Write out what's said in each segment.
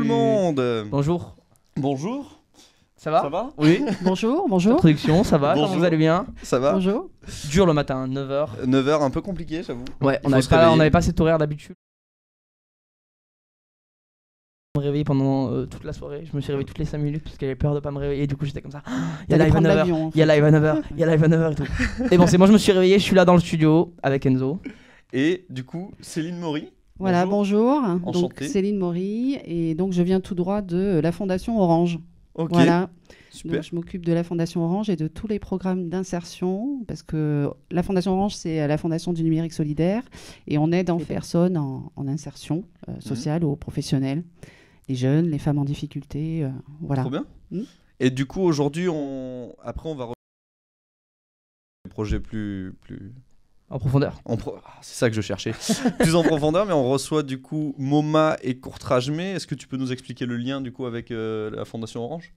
Tout le monde. Bonjour. Bonjour. Ça va? Ça va? Oui. Bonjour, bonjour. Introduction, ça va? Bonjour. Comment vous allez bien? Ça va? Bonjour. Dur le matin, 9h. 9h, un peu compliqué, j'avoue. Ouais, Il faut se on réveiller. n'avait pas cet horaire d'habitude. Je me réveillais pendant toute la soirée. Je me suis réveillé toutes les 5 minutes parce que j'avais peur de pas me réveiller. Du coup, j'étais comme ça. Il y a T'allais live à prendre 9h. l'avion, en Il y a fait. live à 9h. Il y a live à 9h et tout. Et bon, c'est bon, je me suis réveillé. Je suis là dans le studio avec Enzo. Et du coup, Céline Maury. Voilà, bonjour. Donc Enchanté. Céline Maury et donc je viens tout droit de la Fondation Orange. Ok. Voilà. Super. Donc, je m'occupe de la Fondation Orange et de tous les programmes d'insertion parce que la Fondation Orange, c'est la Fondation du numérique solidaire et on aide en personnes en insertion sociale ou professionnelle, les jeunes, les femmes en difficulté, voilà. Trop bien. Mm. Et du coup, aujourd'hui, après, on va des projets plus En profondeur. c'est ça que je cherchais. Plus en profondeur, mais on reçoit du coup MoMA et Courtrajmé. Est-ce que tu peux nous expliquer le lien du coup avec la Fondation Orange?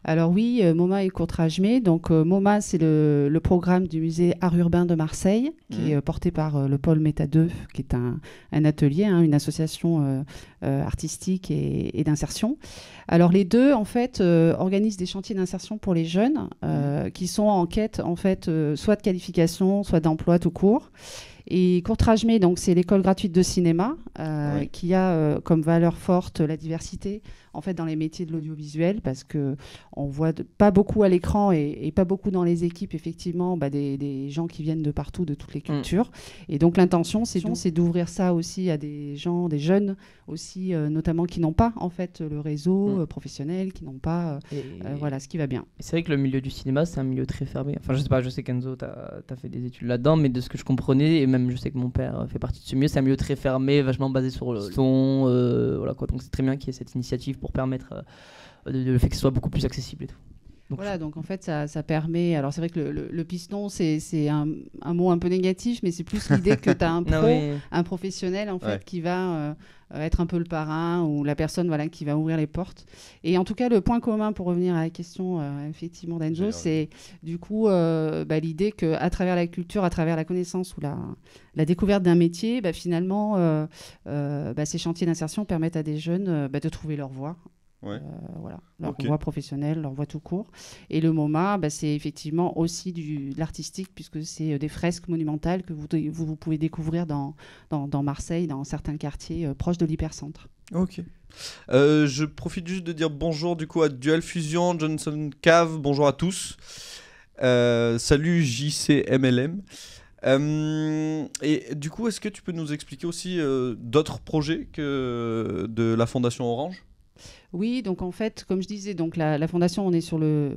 Alors oui, MoMA et Courtrajmé. Donc MoMA, c'est le programme du musée Art Urbain de Marseille, qui est porté par le Pôle Méta 2, qui est un atelier, une association artistique et d'insertion. Alors les deux, en fait, organisent des chantiers d'insertion pour les jeunes qui sont en quête, en fait, soit de qualification, soit d'emploi tout court. Et Courtrajmé, donc c'est l'école gratuite de cinéma qui a comme valeur forte la diversité en fait dans les métiers de l'audiovisuel parce que on voit pas beaucoup à l'écran et pas beaucoup dans les équipes effectivement des gens qui viennent de partout, de toutes les cultures. Et donc l'intention c'est d'ouvrir ça aussi à des gens, des jeunes aussi notamment qui n'ont pas en fait le réseau professionnel, qui n'ont pas voilà ce qui va bien. C'est vrai que le milieu du cinéma c'est un milieu très fermé. Enfin je sais pas, je sais qu'Enzo t'as fait des études là-dedans, mais de ce que je comprenais et même je sais que mon père fait partie de ce milieu, c'est un milieu très fermé, vachement basé sur le son, voilà quoi. Donc c'est très bien qu'il y ait cette initiative pour permettre le fait que ce soit beaucoup plus accessible et tout. Donc, voilà, donc en fait ça permet, alors c'est vrai que le piston c'est un mot un peu négatif, mais c'est plus l'idée que tu as un pro, un professionnel en fait qui va être un peu le parrain ou la personne voilà, qui va ouvrir les portes. Et en tout cas le point commun pour revenir à la question effectivement d'Enzo, c'est du coup l'idée qu'à travers la culture, à travers la connaissance ou la découverte d'un métier, finalement ces chantiers d'insertion permettent à des jeunes de trouver leur voie. Voilà, leur voie professionnelle, leur voie tout court. Et le MoMA, c'est effectivement aussi de l'artistique, puisque c'est des fresques monumentales que vous pouvez découvrir dans Marseille, dans certains quartiers proches de l'hypercentre. Ok. Je profite juste de dire bonjour du coup à Dual Fusion, Johnson Cave, bonjour à tous. Salut JCMLM. Et du coup, est-ce que tu peux nous expliquer aussi d'autres projets que de la Fondation Orange ? Oui, donc en fait, comme je disais, donc la Fondation, on est sur le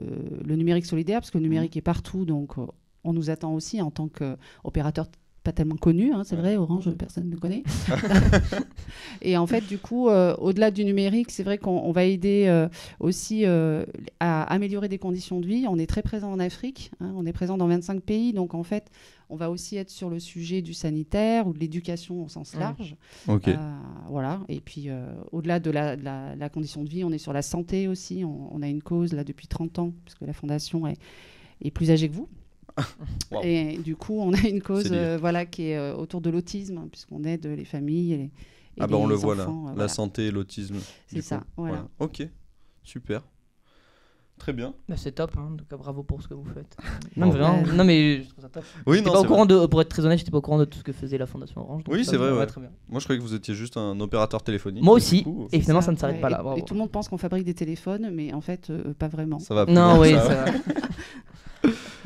numérique solidaire, parce que le numérique est partout, donc on nous attend aussi en tant qu'opérateur pas tellement connu, c'est vrai, Orange, personne ne connaît. Et en fait, du coup, au-delà du numérique, c'est vrai qu'on va aider aussi à améliorer des conditions de vie. On est très présent en Afrique, on est présent dans 25 pays, donc en fait, on va aussi être sur le sujet du sanitaire ou de l'éducation au sens large. Voilà. Et puis, au-delà de la condition de vie, on est sur la santé aussi. On a une cause là depuis 30 ans, puisque la Fondation est plus âgée que vous. Wow. Et du coup, on a une cause qui est autour de l'autisme, puisqu'on aide les familles et les on enfants, le voit là, la santé et l'autisme. C'est ça, voilà. Ok, super. Très bien. C'est top, en tout cas bravo pour ce que vous faites. Non, vraiment, non mais je trouve ça top. Oui, pas au courant pour être très honnête, j'étais pas au courant de tout ce que faisait la Fondation Orange. Oui, c'est vrai. Très bien. Moi, je croyais que vous étiez juste un opérateur téléphonique. Moi aussi. Coup, et finalement, ça ne s'arrête pas là. Et tout le monde pense qu'on fabrique des téléphones, mais en fait, pas vraiment. Ça va plus non, loin, oui, ça va.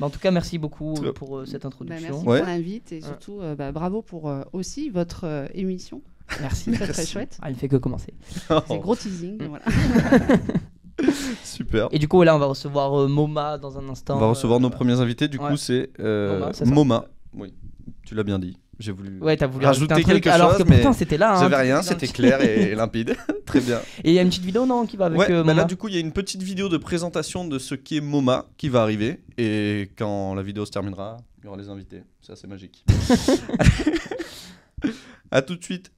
En tout cas, merci beaucoup pour cette introduction. Merci pour l'invite et surtout bravo pour aussi votre émission. Merci. Très chouette. Elle ne fait que commencer. C'est gros teasing. Voilà. Super. Et du coup, là, on va recevoir MoMA dans un instant. On va recevoir nos premiers invités. Du coup, c'est MoMA. Oui, tu l'as bien dit. J'ai voulu, t'as voulu rajouter quelque chose, alors que mais pourtant c'était là. J'avais rien, c'était clair et limpide. Très bien. Et il y a une petite vidéo qui va avec MoMA. Là, du coup, il y a une petite vidéo de présentation de ce qu'est MoMA qui va arriver. Et quand la vidéo se terminera, il y aura les invités. C'est assez magique. À tout de suite.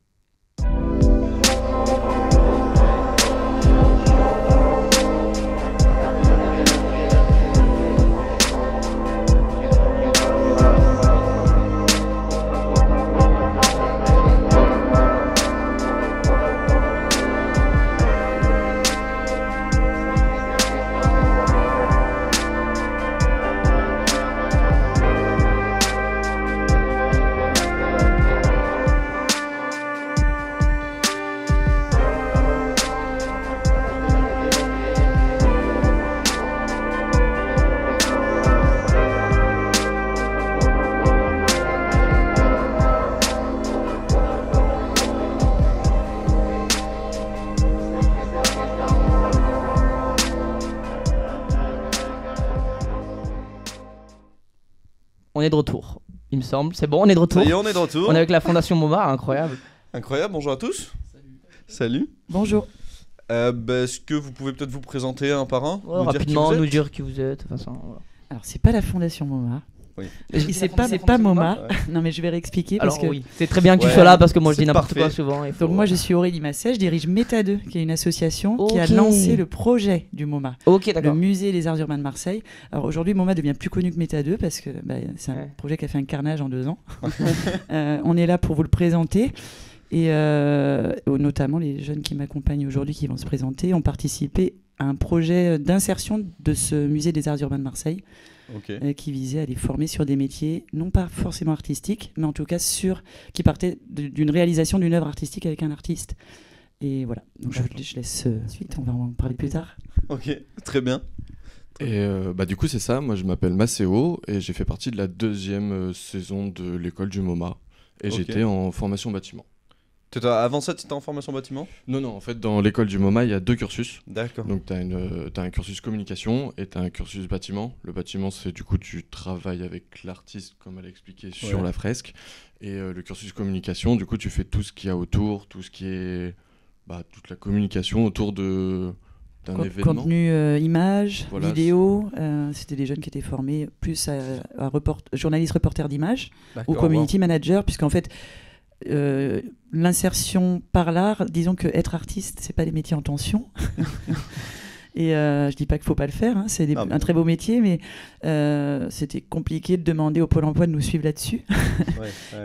est de retour. Il me semble. C'est bon, on est de retour. Ça y est, on est de retour. On est avec la Fondation MoMA, incroyable. Incroyable, bonjour à tous. Salut. Bonjour. Est-ce que vous pouvez peut-être vous présenter un par un, Ouais, rapidement, nous dire qui vous êtes. De toute façon, voilà. Alors, c'est pas la Fondation MoMA. Oui. C'est pas MoMA. Ouais. Non, mais je vais réexpliquer. Alors, parce que... oui, c'est très bien que tu sois là parce que moi je dis n'importe parfait. quoi souvent. Donc, moi, je suis Aurélie Masset, je dirige Méta2, qui est une association qui a lancé le projet du MoMA. Ok, Le d'accord. musée des Arts Urbains de Marseille. Alors, aujourd'hui, MoMA devient plus connu que Méta2 parce que c'est un projet qui a fait un carnage en 2 ans. On est là pour vous le présenter. Et notamment, les jeunes qui m'accompagnent aujourd'hui, qui vont se présenter, ont participé à un projet d'insertion de ce musée des Arts Urbains de Marseille. Okay. Qui visait à les former sur des métiers, non pas forcément artistiques, mais en tout cas qui partaient d'une réalisation d'une œuvre artistique avec un artiste. Et voilà, donc je laisse suite, on va en parler plus tard. Ok, très bien. Et du coup c'est ça, moi je m'appelle Maceo et j'ai fait partie de la 2e saison de l'école du MoMA. Et j'étais en formation bâtiment. Avant ça, tu étais en formation bâtiment ? Non, en fait, dans l'école du MoMA, il y a 2 cursus. D'accord. Donc, tu as un cursus communication et tu as un cursus bâtiment. Le bâtiment, c'est du coup, tu travailles avec l'artiste, comme elle a expliqué, sur la fresque. Et le cursus communication, du coup, tu fais tout ce qu'il y a autour, tout ce qui est toute la communication autour d'un événement. Contenu, images, vidéos. C'était des jeunes qui étaient formés plus à journaliste reporter d'images ou community manager, puisqu'en fait, l'insertion par l'art, disons que être artiste, c'est pas des métiers en tension. Et je dis pas qu'il faut pas le faire, hein, c'est un très beau métier, mais c'était compliqué de demander au Pôle emploi de nous suivre là-dessus.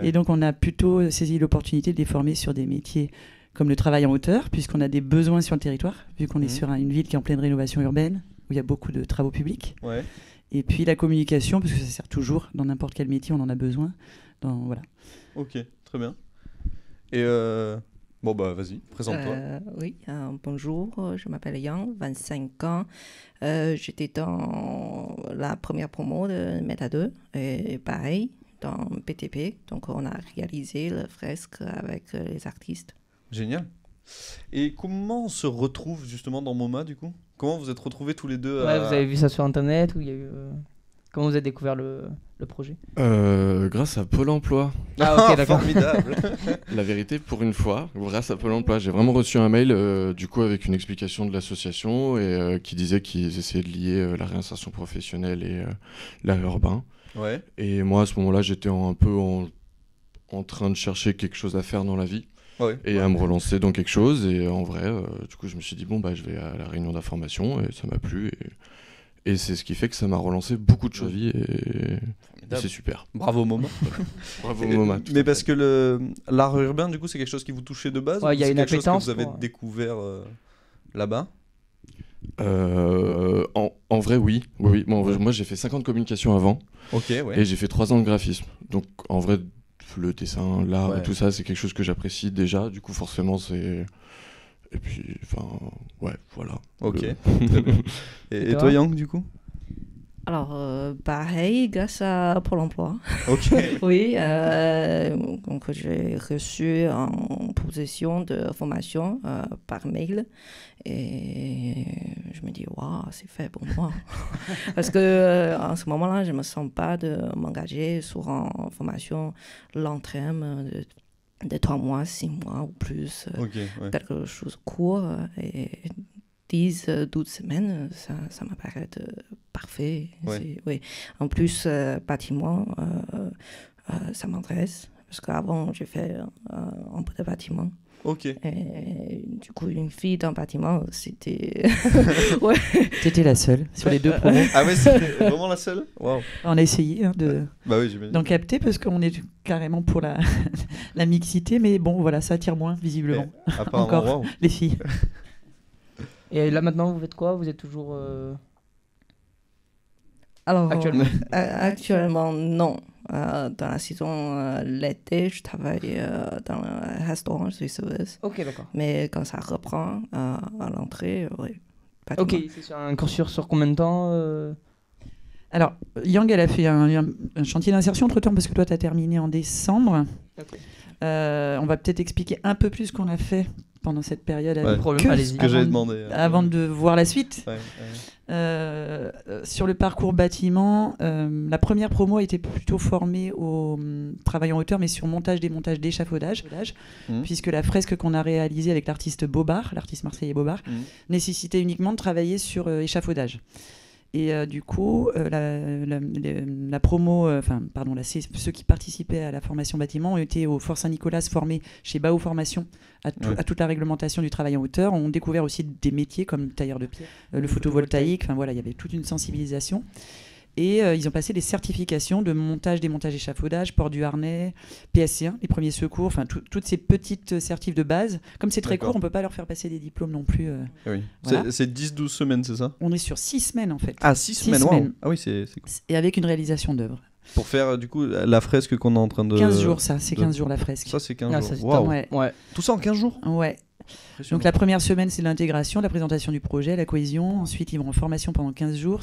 Et donc on a plutôt saisi l'opportunité de les former sur des métiers comme le travail en hauteur, puisqu'on a des besoins sur le territoire, vu qu'on est sur une ville qui est en pleine rénovation urbaine, où il y a beaucoup de travaux publics. Et puis la communication, parce que ça sert toujours, dans n'importe quel métier, on en a besoin. Voilà. Ok, très bien. Et vas-y, présente-toi. Oui, bonjour, je m'appelle Yang, 25 ans. J'étais dans la première promo de Méta2, et pareil, dans BTP. Donc, on a réalisé le fresque avec les artistes. Génial. Et comment on se retrouve justement dans MoMA, du coup ? Comment vous êtes retrouvés tous les deux Vous avez vu ça sur Internet ou il y a eu... Comment vous avez découvert le projet ? Grâce à Pôle emploi. Ah ok, d'accord. Formidable. La vérité, pour une fois, grâce à Pôle emploi, j'ai vraiment reçu un mail du coup avec une explication de l'association et qui disait qu'ils essayaient de lier la réinsertion professionnelle et l'art urbain. Et moi à ce moment-là, j'étais un peu en train de chercher quelque chose à faire dans la vie et à me relancer dans quelque chose. Et en vrai, du coup, je me suis dit je vais à la réunion d'information et ça m'a plu. Et c'est ce qui fait que ça m'a relancé beaucoup de choses et c'est super. Bravo MoMA. Bravo MoMA. Mais parce que l'art urbain, du coup, c'est quelque chose qui vous touchait de base, ou y a c'est une quelque chose que appétence vous avez découvert là-bas ? En vrai, oui. Bon, moi, j'ai fait 5 ans de communication avant. Et j'ai fait 3 ans de graphisme. Donc, en vrai, le dessin, l'art et tout ça, c'est quelque chose que j'apprécie déjà. Du coup, forcément, c'est... Et puis, voilà. Ok, très bien. Et toi, Yang, du coup ? Alors, pareil, grâce à Pôle emploi. Oui, donc j'ai reçu en possession de formation par mail. Et je me dis, waouh, c'est fait pour moi. Parce que en ce moment-là, je ne me sens pas de m'engager sur une formation long terme de 3 mois, 6 mois ou plus. Quelque chose de court. Et 10-12 semaines, ça m'apparaît parfait. En plus, bâtiment, ça m'intéresse. Parce qu'avant, j'ai fait un peu de bâtiment. Et du coup, une fille dans le bâtiment, c'était... T'étais la seule sur les 2 promos. Ah ouais, c'était vraiment la seule ? On a essayé d'en capter parce qu'on est carrément pour la mixité, mais bon, voilà, ça attire moins, visiblement. Encore, les filles. Et là, maintenant, vous faites quoi ? Vous êtes toujours... Alors, actuellement, non. Dans la saison l'été, je travaille dans un restaurant de service. Ok, d'accord. Mais quand ça reprend à l'entrée, Ok, c'est sur un cursus sur combien de temps Alors, Yang, elle a fait un chantier d'insertion entre-temps, parce que toi, tu as terminé en décembre. On va peut-être expliquer un peu plus ce qu'on a fait pendant cette période. C'est ce que j'avais demandé. Avant de voir la suite. Ouais. Sur le parcours bâtiment, la première promo était plutôt formée au travail en hauteur, mais sur démontage d'échafaudage, puisque la fresque qu'on a réalisée avec l'artiste marseillais Bobard, nécessitait uniquement de travailler sur échafaudage. Et du coup, la promo, ceux qui participaient à la formation bâtiment ont été au Fort Saint-Nicolas formés chez Bao Formation à toute la réglementation du travail en hauteur. On a découvert aussi des métiers comme tailleur de pierre, le photovoltaïque. Enfin voilà, il y avait toute une sensibilisation. Et ils ont passé des certifications de montage, démontage, échafaudage, port du harnais, PSC1, les premiers secours, enfin toutes ces petites certifs de base. Comme c'est très court, on ne peut pas leur faire passer des diplômes non plus. Oui. Voilà. C'est 10-12 semaines, c'est ça? On est sur 6 semaines en fait. Ah, 6 semaines, wow. Ah oui, c'est cool. Et avec une réalisation d'œuvre. Pour faire du coup la fresque qu'on est en train de... 15 jours, ça, c'est 15 jours la fresque. Ça, c'est 15 jours. Wow. Ouais. Tout ça en 15 jours? Ouais. Donc la première semaine, c'est l'intégration, la présentation du projet, la cohésion. Ensuite, ils vont en formation pendant 15 jours,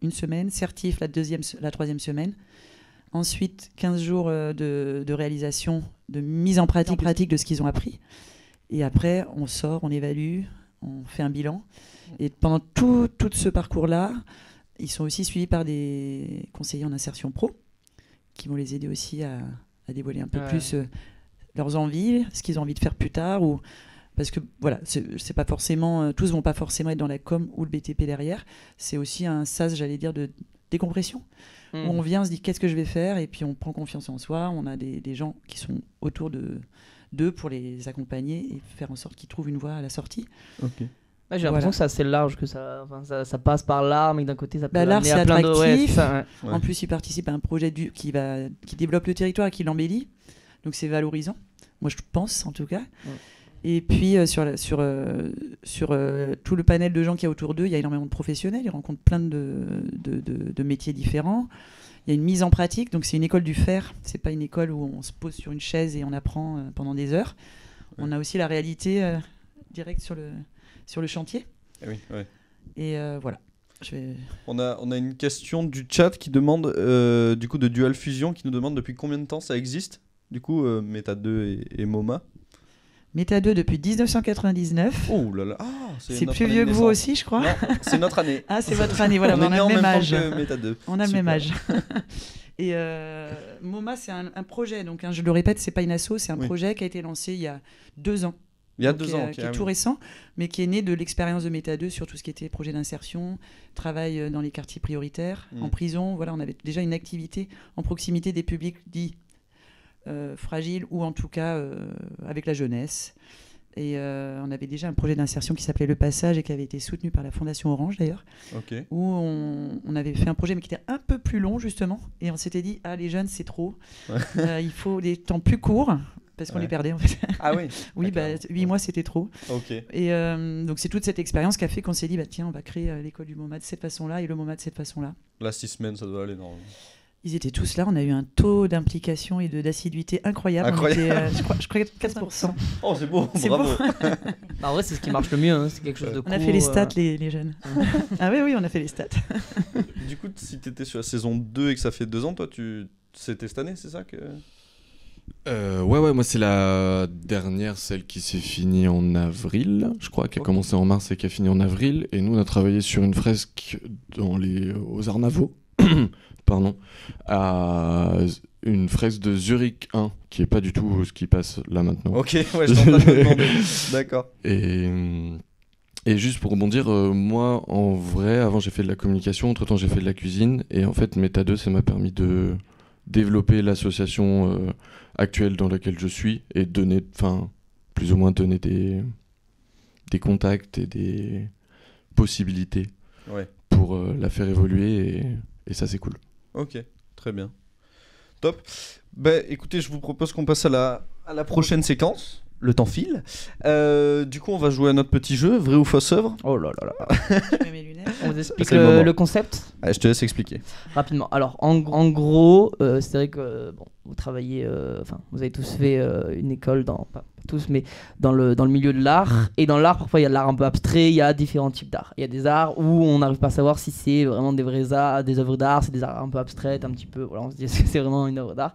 une semaine, certif la troisième semaine. Ensuite, 15 jours de réalisation, de mise en pratique de ce qu'ils ont appris. Et après, on sort, on évalue, on fait un bilan. Et pendant tout ce parcours-là, ils sont aussi suivis par des conseillers en insertion pro qui vont les aider aussi à dévoiler un peu plus leurs envies, ce qu'ils ont envie de faire plus tard. Parce que voilà, c'est pas forcément, tous vont pas forcément être dans la com ou le BTP derrière. C'est aussi un sas, j'allais dire, de décompression. Où on vient, on se dit qu'est-ce que je vais faire, et puis on prend confiance en soi. On a des gens qui sont autour d'eux pour les accompagner et faire en sorte qu'ils trouvent une voie à la sortie. Ok. J'ai l'impression que c'est assez large, que ça passe par l'art, mais d'un côté ça peut l'art, amener c'est à plein de... attractif. Ouais. En plus, ils participent à un projet qui développe le territoire et qui l'embellit. Donc c'est valorisant. Moi, je pense, en tout cas. Ouais. Et puis, sur tout le panel de gens qu'il y a autour d'eux, il y a énormément de professionnels. Ils rencontrent plein de métiers différents. Il y a une mise en pratique. Donc, c'est une école du faire. C'est pas une école où on se pose sur une chaise et on apprend pendant des heures. Ouais. On a aussi la réalité directe sur le chantier. Oui, ouais. Et voilà. On a une question du chat qui demande, du coup, de Dual Fusion, qui nous demande depuis combien de temps ça existe, du coup, Meta 2 et MoMA. Meta 2 depuis 1999. Oh là là, c'est plus vieux que vous aussi, je crois. Non, c'est notre année. Ah, c'est votre année, voilà, on a le même âge. Meta 2. On a le même âge. Et MoMA, c'est un projet, donc je le répète, c'est pas une asso, c'est un projet qui a été lancé il y a 2 ans. Il y a 2 ans, qui est tout récent, mais qui est né de l'expérience de Meta 2 sur tout ce qui était projet d'insertion, travail dans les quartiers prioritaires, en prison. Voilà, on avait déjà une activité en proximité des publics dits fragiles ou en tout cas avec la jeunesse. Et on avait déjà un projet d'insertion qui s'appelait Le Passage et qui avait été soutenu par la Fondation Orange d'ailleurs, où on avait fait un projet mais qui était un peu plus long justement, et on s'était dit les jeunes c'est trop, il faut des temps plus courts. Parce qu'on les perdait en fait. Ah oui. Oui, 8 mois c'était trop. Ok. Et donc c'est toute cette expérience qui a fait qu'on s'est dit tiens, on va créer l'école du MoMA de cette façon-là et le MoMA de cette façon-là. Là, 6 semaines, ça doit aller normalement. Ils étaient tous là, on a eu un taux d'implication et d'assiduité incroyable. On était, je crois 4%. Oh, c'est beau, bravo. En vrai, c'est ce qui marche le mieux, hein. C'est quelque chose de cool. On a fait les stats, les jeunes. Ah oui, on a fait les stats. Du coup, si tu étais sur la saison 2 et que ça fait 2 ans, toi, c'était cette année, c'est ça que... Ouais, moi c'est la dernière, celle qui s'est finie en avril, je crois, qui a commencé en mars et qui a fini en avril. Et nous, on a travaillé sur une fresque aux Arts Navaux, pardon, à une fresque de Zurich 1, qui est pas du tout ce qui passe là maintenant. Ok, ouais, je t'en train de me demander. D'accord. Et juste pour rebondir, moi, en vrai, avant j'ai fait de la communication, entre-temps j'ai fait de la cuisine, et en fait, Meta 2, ça m'a permis de développer l'association actuelle dans laquelle je suis et plus ou moins donner des contacts et des possibilités pour la faire évoluer, et ça c'est cool. Ok, très bien. Top. Écoutez, je vous propose qu'on passe à la prochaine séquence. Le temps file. Du coup, on va jouer à notre petit jeu, vrai ou fausse œuvre. Oh là là là. Je mets mes lunettes. On vous explique le concept. Allez, je te laisse expliquer. Rapidement. Alors, en gros, c'est vrai que vous travaillez, vous avez tous fait une école pas tous, mais dans le milieu de l'art. Et dans l'art, parfois, il y a de l'art un peu abstrait. Il y a différents types d'art. Il y a des arts où on n'arrive pas à savoir si c'est vraiment des vrais arts, des œuvres d'art, c'est des arts un peu abstraites, un petit peu. Voilà, on se dit est-ce que c'est vraiment une œuvre d'art.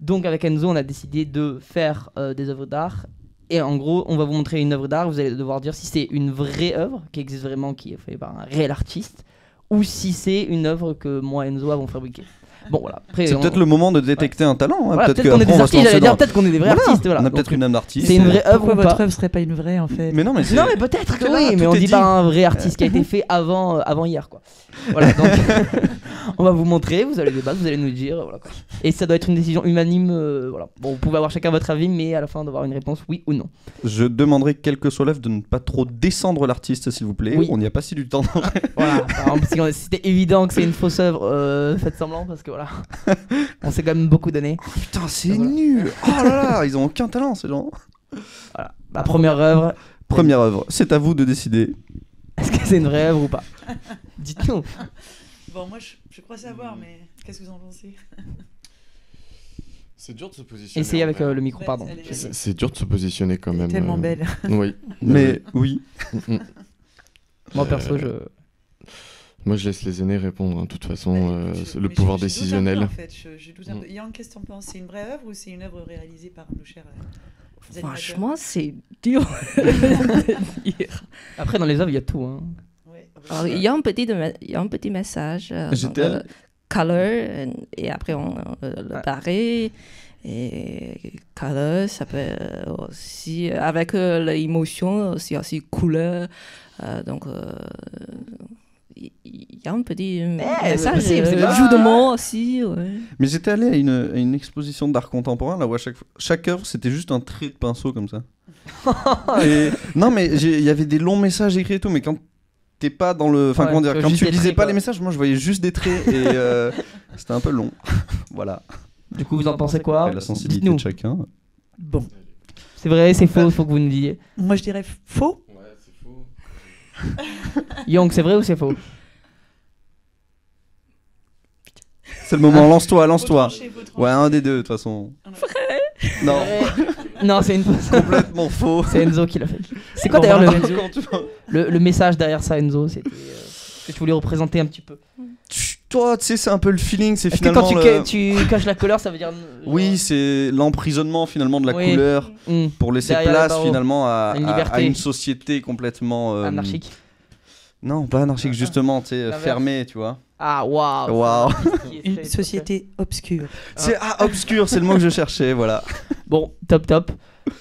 Donc, avec Enzo, on a décidé de faire des œuvres d'art Et en gros, on va vous montrer une œuvre d'art. Vous allez devoir dire si c'est une vraie œuvre qui existe vraiment, qui est faite par un réel artiste, ou si c'est une œuvre que moi et Enzo avons fabriquée. Bon, voilà. Après, c'est peut-être le moment de détecter un talent. Hein. Voilà, peut-être qu'on est des artistes. J'allais dire peut-être qu'on est des vrais artistes. Voilà. On a peut-être une âme d'artiste. C'est une vraie œuvre. Pourquoi ou votre pas œuvre serait pas une vraie en fait? Mais non, mais peut-être que oui, mais on dit pas un vrai artiste qui a été fait avant hier, quoi. Voilà, donc on va vous montrer, vous allez débattre, vous allez nous dire, voilà, quoi. Et ça doit être une décision unanime, voilà. Bon, vous pouvez avoir chacun votre avis, mais à la fin d'avoir une réponse oui ou non. Je demanderai, quelle que soit l'œuvre, de ne pas trop descendre l'artiste, s'il vous plaît. Oui. On n'y a pas si du temps. Voilà, par exemple, si c'était évident que c'est une fausse œuvre, faites semblant parce que voilà, on s'est quand même beaucoup donné. Oh, putain, c'est nul. Oh là là, ils ont aucun talent ces gens. Voilà, la première œuvre. Première œuvre, c'est à vous de décider. Est-ce que c'est une vraie œuvre ou pas? Dites-nous. Bon, moi je crois savoir, mais qu'est-ce que vous en pensez? C'est dur de se positionner. Essayez avec le micro, pardon. C'est dur de se positionner quand même. Tellement belle. Oui. Mais oui. Moi perso, Moi, je laisse les aînés répondre. De toute façon, le pouvoir décisionnel. En fait, je doute un peu. Yann, qu'est-ce que t'en penses? C'est une vraie œuvre ou c'est une œuvre réalisée par nos chers Franchement, c'est dur de dire. Après, dans les œuvres, il y a tout. Hein. Ouais. Alors, il y a un petit message. Color, et après on le barré. Et color, ça peut aussi, avec l'émotion, aussi couleur. Donc, il y a un petit message. C'est Le jeu de mots aussi. Ouais. Mais j'étais allé à une exposition d'art contemporain là où à chaque œuvre c'était juste un trait de pinceau comme ça. Et... Non mais il y avait des longs messages écrits et tout, mais quand t'es pas dans le, enfin comment dire, quand tu lisais pas les messages, moi je voyais juste des traits et c'était un peu long. Voilà. Du coup, vous en pensez quoi? La sensibilité de chacun. Bon. C'est vrai, c'est faux, faut que vous nous disiez. Moi je dirais faux. Ouais, c'est faux. Young, c'est vrai ou c'est faux? C'est le moment, lance-toi. Ouais, un des deux de toute façon. Vrai? Non. Non, c'est une fausse. Complètement faux. C'est Enzo qui l'a fait. C'est quoi d'ailleurs le message derrière ça, Enzo? C'était que tu voulais représenter un petit peu. Toi, tu sais, c'est un peu le feeling, c'est Est-ce finalement. Que quand tu caches la couleur, ça veut dire. Oui, c'est l'emprisonnement finalement de la couleur pour laisser derrière place finalement à une société complètement. Anarchique. Non, pas anarchique, justement, tu sais, fermée, tu vois. Ah, waouh! Waouh! Une société obscure. C'est obscur, c'est le mot que je cherchais, voilà. Bon, top.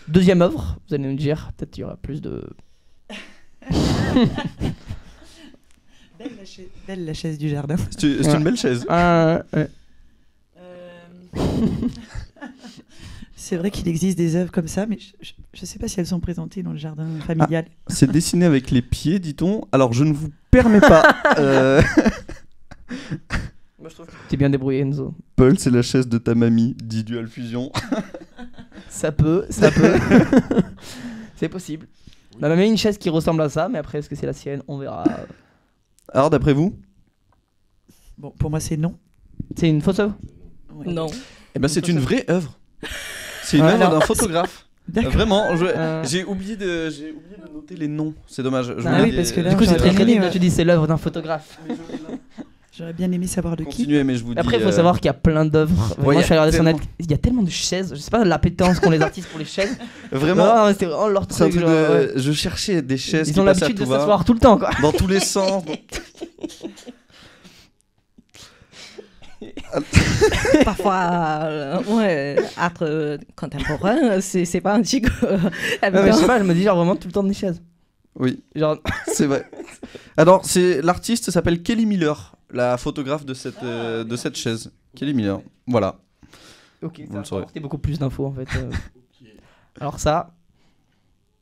Deuxième œuvre, vous allez nous dire, peut-être qu'il y aura plus de. Belle la chaise du jardin. C'est une belle chaise. Ouais. C'est vrai qu'il existe des œuvres comme ça, mais je sais pas si elles sont présentées dans le jardin familial. Ah, c'est dessiné avec les pieds, dit-on. Alors je ne vous permets pas. Moi, je trouve que t'es bien débrouillé, Enzo. Paul, c'est la chaise de ta mamie, dit Dual Fusion. Ça peut. C'est possible. On a même une chaise qui ressemble à ça, mais après, est-ce que c'est la sienne? On verra. Alors, d'après vous? Bon, pour moi, c'est non. C'est une fausse œuvre? Ouais. Non. Eh ben, c'est une vraie œuvre. C'est une œuvre d'un photographe. Vraiment, j'ai oublié de noter les noms. C'est dommage. Oui, parce que là, du coup, c'est très crédible. Tu dis c'est l'œuvre d'un photographe. J'aurais bien aimé savoir de Continuez, mais je vous dis. Après, il faut savoir qu'il y a plein d'œuvres. Moi, je suis regardé sur net. Il y a tellement de chaises. Je sais pas l'appétence qu'ont les artistes pour les chaises. Vraiment. C'était vraiment leur truc. Je cherchais des chaises. Ils ont l'habitude de s'asseoir tout le temps, quoi. Dans tous les sens. Parfois, art contemporain, c'est pas antique. Je sais pas, je me dis genre vraiment tout le temps des chaises. Oui, genre... c'est vrai. Alors, l'artiste s'appelle Kelly Miller, la photographe de cette chaise. Kelly Miller, voilà. Ok, vous ça le saurez. apporter beaucoup plus d'infos en fait. Alors ça,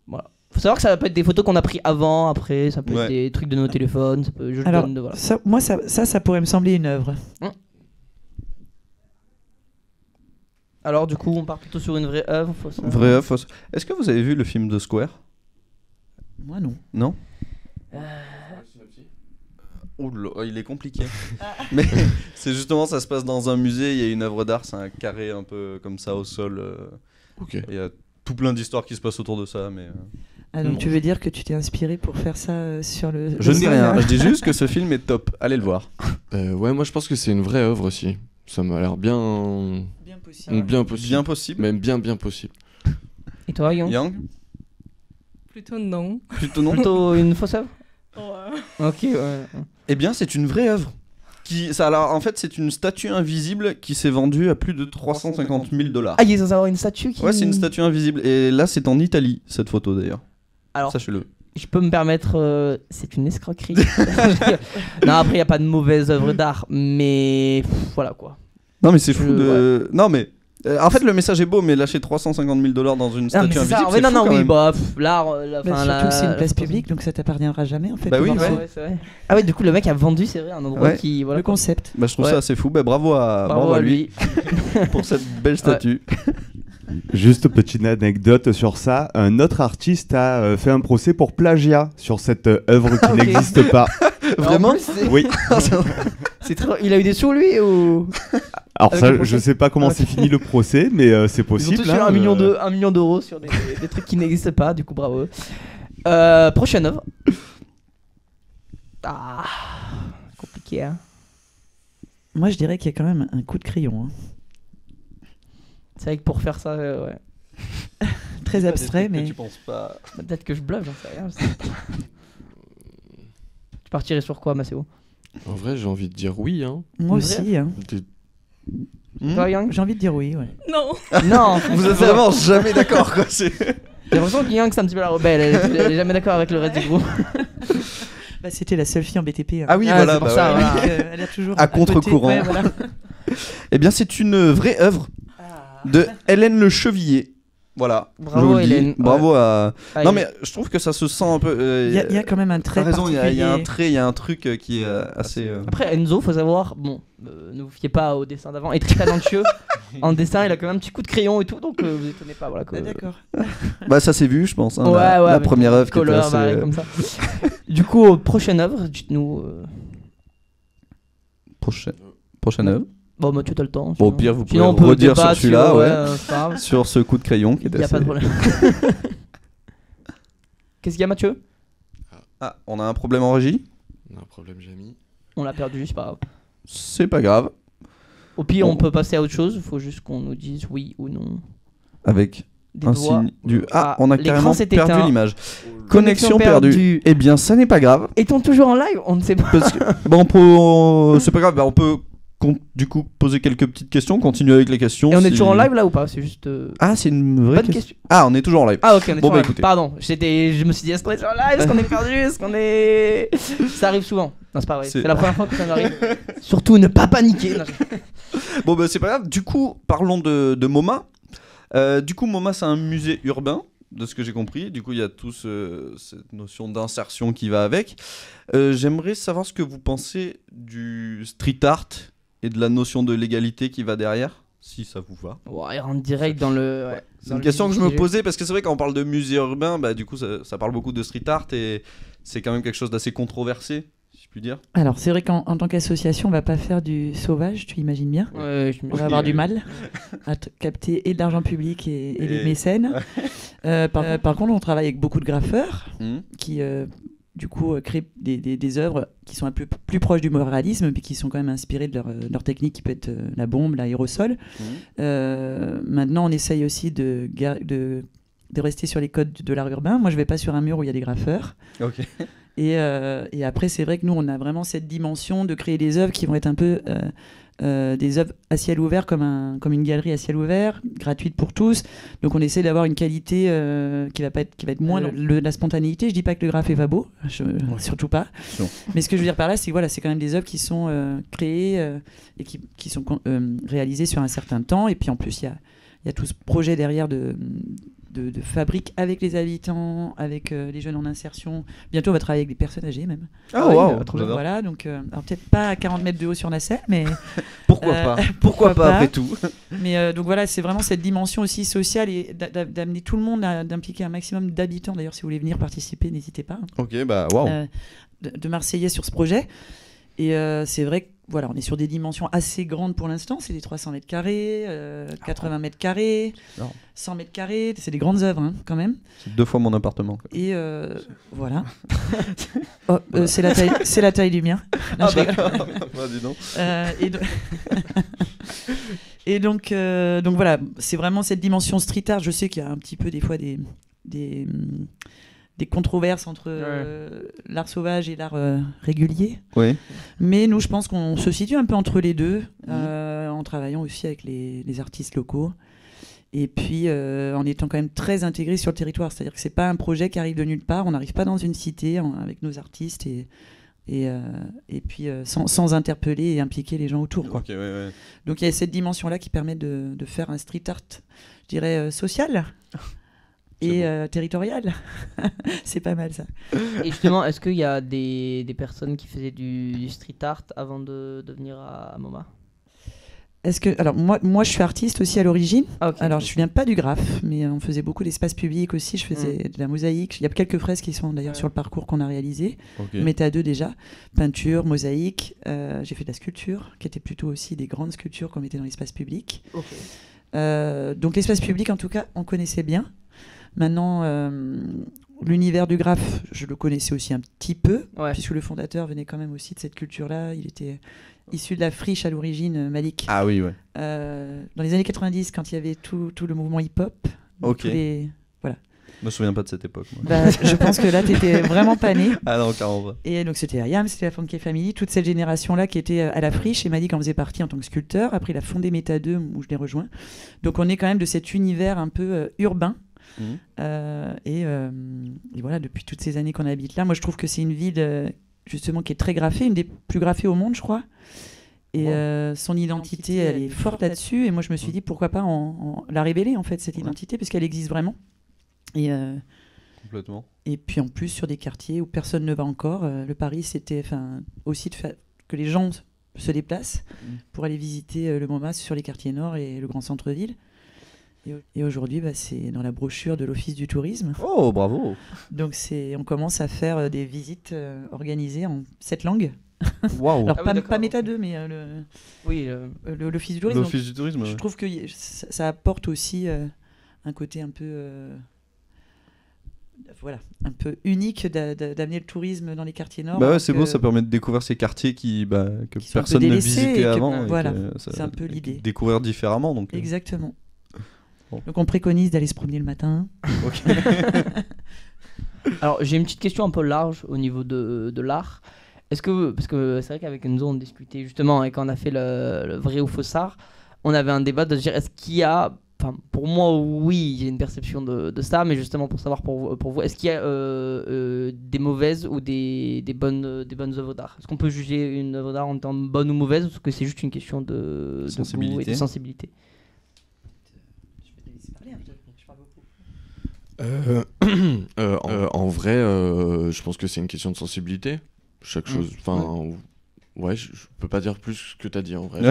voilà. Faut savoir que ça peut être des photos qu'on a pris avant, après, ça peut être des trucs de nos téléphones, ça peut juste alors, donne de, voilà. ça pourrait me sembler une œuvre. Alors du coup, on part plutôt sur une vraie œuvre, fausse. Vraie œuvre, fausse. Est-ce que vous avez vu le film The Square? Moi non. Non. Oula, il est compliqué. Mais c'est justement, ça se passe dans un musée, il y a une œuvre d'art, c'est un carré un peu comme ça au sol. Il y a tout plein d'histoires qui se passent autour de ça, mais... Ah donc tu veux dire que tu t'es inspiré pour faire ça sur le... Je ne dis rien, je dis juste que ce film est top, allez le voir. Ouais, moi je pense que c'est une vraie œuvre aussi. Ça m'a l'air bien... Bien possible. Bien possible. Bien possible. Même bien possible. Et toi, Yang? Plutôt non. Plutôt une fausse œuvre. Ouais. Ok, ouais. Eh bien, c'est une vraie œuvre. Alors, en fait, c'est une statue invisible qui s'est vendue à plus de 350 000 $. Ah, il est censé avoir une statue qui... Ouais, c'est une statue invisible. Et là, c'est en Italie, cette photo d'ailleurs. Alors, sachez-le. je peux me permettre... c'est une escroquerie. Non, après, il n'y a pas de mauvaise œuvre d'art, mais... voilà, quoi. Non, mais c'est fou de... Ouais. Non, mais... en fait, le message est beau, mais lâcher 350 000 $ dans une statue invisible, c'est fou quand même. L'art... surtout que c'est une place publique, donc ça t'appartiendra jamais, en fait. Bah oui, ouais, c'est vrai. Ah ouais, du coup, le mec a vendu, c'est vrai, un endroit qui... Voilà, le concept. Bah, je trouve ça assez fou. Bah, bravo à lui pour cette belle statue. Juste petite anecdote sur ça, un autre artiste a fait un procès pour plagiat sur cette œuvre qui n'existe pas. Vraiment? Oui. C'est très... Il a eu des sous lui ou... Alors ça, je sais pas comment s'est fini le procès, mais c'est possible. Ils ont touché 1 million d'euros sur des trucs qui n'existent pas, du coup bravo. Prochaine œuvre. Ah, compliqué hein. Moi je dirais qu'il y a quand même un coup de crayon. Hein. C'est vrai que pour faire ça, ouais. Très abstrait, mais... Tu penses pas... Peut-être que je bluffe, j'en sais rien. Tu partirais sur quoi, Maceo? En vrai, j'ai envie de dire oui. Hein. Moi aussi. Hein. Toi, Yang? J'ai envie de dire oui, ouais. Non. Non. Vous êtes vraiment jamais d'accord, quoi. J'ai l'impression que Yang, c'est un petit peu la rebelle. Elle est jamais d'accord avec le reste du groupe. Bah, c'était la seule fille en BTP. Hein. Ah oui, voilà. Pour ça, voilà. Elle a toujours à contre-courant. Ouais, voilà. Eh bien, c'est une vraie œuvre de Hélène Le Chevillier. Voilà. Bravo Hélène. Bravo à... Ah, non mais je trouve que ça se sent un peu... Il y a quand même un trait. T'as raison, il particulier. y a un trait, il y a un truc qui est assez... Après Enzo, faut savoir, bon, ne vous fiez pas au dessin d'avant, est très talentueux. En dessin, il a quand même un petit coup de crayon et tout, donc vous étonnez pas, voilà. D'accord. Bah ça s'est vu, je pense. Hein, ouais, la première œuvre qui était assez... comme ça. Du coup, prochaine œuvre, dites-nous... Prochaine œuvre. Bon, Mathieu, t'as le temps. Bon, au pire, vous pouvez redire sur celui-là, sur ce coup de crayon qui était assez... Il n'y a pas de problème. Qu'est-ce qu'il y a, Mathieu? Ah, on a un problème en régie? On a un problème, Jamy. On l'a perdu, c'est pas grave. C'est pas grave. Au pire, on peut passer à autre chose, il faut juste qu'on nous dise oui ou non. Avec des un doigts. signe du... Ah, on a carrément perdu l'image. Connexion perdue. Eh bien, ça n'est pas grave. Est-on toujours en live? On ne sait pas. Parce que, c'est pas grave, on peut... du coup poser quelques petites questions, continuer avec les questions. Et on est toujours en live là ou pas? C'est juste. Ah, c'est une vraie question. Ah, on est toujours en live. Ah, ok, on est toujours en live. Écoutez. Pardon, je me suis dit, est-ce qu'on est sur live? Est-ce qu'on est perdu? Est-ce qu'on est. Ça arrive souvent. Non, c'est pas vrai. C'est la première fois que ça m'arrive. Surtout ne pas paniquer. Non, bon, bah, c'est pas grave. Du coup, parlons de MoMA. Du coup, MoMA, c'est un musée urbain, de ce que j'ai compris. Du coup, il y a cette notion d'insertion qui va avec. J'aimerais savoir ce que vous pensez du street art et de la notion de légalité qui va derrière, si ça vous va. Ouais, en direct dans le... Ouais, c'est une question que je me posais, parce que c'est vrai quand on parle de musée urbain, bah, du coup ça parle beaucoup de street art et c'est quand même quelque chose d'assez controversé, si je puis dire. Alors c'est vrai qu'en tant qu'association, on va pas faire du sauvage, tu imagines bien. On va avoir du mal à capter et de l'argent public et les mécènes. Par contre, on travaille avec beaucoup de graffeurs qui... du coup, créer des œuvres qui sont un peu plus proches du réalisme, mais qui sont quand même inspirées de leur technique qui peut être la bombe, l'aérosol. Maintenant, on essaye aussi de rester sur les codes de l'art urbain. Moi, je ne vais pas sur un mur où il y a des graffeurs. Okay. Et après, c'est vrai que nous, on a vraiment cette dimension de créer des œuvres qui vont être un peu... des œuvres à ciel ouvert comme une galerie à ciel ouvert, gratuite pour tous. Donc on essaie d'avoir une qualité qui va être moins la spontanéité. Je dis pas que le graphe va beau, surtout pas. Non. Mais ce que je veux dire par là, c'est que voilà, c'est quand même des œuvres qui sont créées et qui sont réalisées sur un certain temps. Et puis en plus, il y a tout ce projet derrière de fabrique avec les habitants, avec les jeunes en insertion. Bientôt, on va travailler avec des personnes âgées même. Ah wow, voilà, donc alors peut-être pas à 40 mètres de haut sur la selle, mais pourquoi pas Pourquoi pas après tout. Mais donc voilà, c'est vraiment cette dimension aussi sociale et d'amener tout le monde, d'impliquer un maximum d'habitants. D'ailleurs, si vous voulez venir participer, n'hésitez pas. Ok, bah waouh. De Marseillais sur ce projet. Et c'est vrai que voilà, on est sur des dimensions assez grandes pour l'instant. C'est des 300 mètres carrés, 80 mètres carrés, 100 mètres carrés. C'est des grandes œuvres hein, quand même. C'est 2 fois mon appartement. Quoi. Et voilà. C'est la taille du mien. Non, dis donc. Et donc voilà, c'est vraiment cette dimension street art. Je sais qu'il y a un petit peu des fois des des controverses entre l'art sauvage et l'art régulier. Oui. Mais nous, je pense qu'on se situe un peu entre les deux, en travaillant aussi avec les artistes locaux. Et puis, en étant quand même très intégrés sur le territoire. C'est-à-dire que c'est pas un projet qui arrive de nulle part. On n'arrive pas dans une cité avec nos artistes et puis sans interpeller et impliquer les gens autour, quoi. Okay, ouais. Donc il y a cette dimension-là qui permet de faire un street art, je dirais, social et territorial. C'est pas mal, ça. Et justement, est-ce qu'il y a des personnes qui faisaient du street art avant de venir à MoMA ? Alors moi je suis artiste aussi à l'origine. Okay. Alors je viens pas du graphe, mais on faisait beaucoup d'espace public aussi. Je faisais de la mosaïque. Il y a quelques fresques qui sont d'ailleurs sur le parcours qu'on a réalisé. Méta 2 déjà, peinture, mosaïque. J'ai fait de la sculpture, qui était plutôt aussi des grandes sculptures qu'on mettait dans l'espace public. Donc l'espace public, en tout cas, on connaissait bien. Maintenant, l'univers du graphe, je le connaissais aussi un petit peu, puisque le fondateur venait quand même aussi de cette culture-là. Il était issu de la friche à l'origine, Malik. Ah oui, ouais. Dans les années 90, quand il y avait tout le mouvement hip-hop. Ok. Voilà. Je me souviens pas de cette époque. Moi. Bah, je pense que là, t'étais vraiment pas né. Ah non, carrément pas. Et donc c'était Ayam, c'était la Funky Family, toute cette génération-là qui était à la friche. Et Malik en faisait partie en tant que sculpteur. Après, il a fondé Méta 2, où je l'ai rejoint. Donc on est quand même de cet univers un peu urbain. Et voilà, depuis toutes ces années qu'on habite là, moi je trouve que c'est une ville justement qui est très graffée, une des plus graffées au monde, je crois. Et son identité, elle est forte là-dessus. Et moi je me suis dit pourquoi pas la révéler en fait, cette identité, puisqu'elle existe vraiment. Et complètement. Et puis en plus sur des quartiers où personne ne va encore. Le pari c'était aussi de faire que les gens se déplacent pour aller visiter le MoMA sur les quartiers nord et le grand centre-ville. Et aujourd'hui, c'est dans la brochure de l'Office du tourisme. Oh, bravo! Donc on commence à faire des visites organisées en 7 langues. Waouh! Alors pas Méta 2, mais l'Office du tourisme. L'Office du tourisme. Je trouve que ça apporte aussi un côté un peu, un peu unique d'amener le tourisme dans les quartiers nord. Bah ouais, c'est beau, ça permet de découvrir ces quartiers que personne ne visitait avant. Voilà, c'est un peu l'idée. Découvrir différemment, donc. Exactement. Donc on préconise d'aller se promener le matin. Alors j'ai une petite question un peu large au niveau de l'art. Parce que c'est vrai qu'avec Enzo on discutait justement, et quand on a fait le vrai ou faux art, on avait un débat de se dire est-ce qu'il y a, pour moi oui, il y a une perception de ça, mais justement pour savoir pour vous, est-ce qu'il y a des mauvaises ou des bonnes œuvres d'art? Est-ce qu'on peut juger une œuvre d'art en étant bonne ou mauvaise, ou est-ce que c'est juste une question de goût et de sensibilité? En vrai, je pense que c'est une question de sensibilité. Chaque chose. Ouais, je peux pas dire plus que t'as dit en vrai.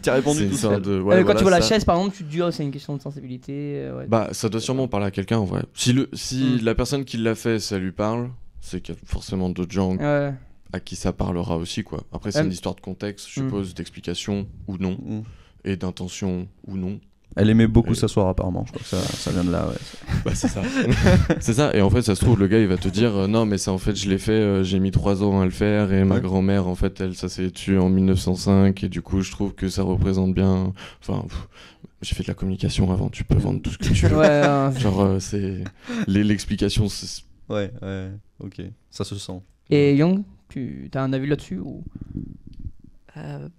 Tu as répondu tout seul. Quand tu vois la chaise, par exemple, tu te dis c'est une question de sensibilité. Bah, ça doit sûrement parler à quelqu'un en vrai. Si la personne qui l'a fait, ça lui parle, c'est qu'il y a forcément d'autres gens à qui ça parlera aussi, quoi. Après, c'est une histoire de contexte, je suppose, d'explication ou non, et d'intention ou non. Elle aimait beaucoup s'asseoir apparemment, je crois que ça vient de là. Ouais. Bah, c'est ça. C'est ça, et en fait ça se trouve le gars il va te dire non mais ça en fait je l'ai fait, j'ai mis 3 ans à le faire et ma grand-mère en fait elle ça s'est tué en 1905 et du coup je trouve que ça représente bien, j'ai fait de la communication avant, tu peux vendre tout ce que tu veux. Genre c'est l'explication c'est... Ouais, ok, ça se sent. Et Young, tu as un avis là-dessus ou...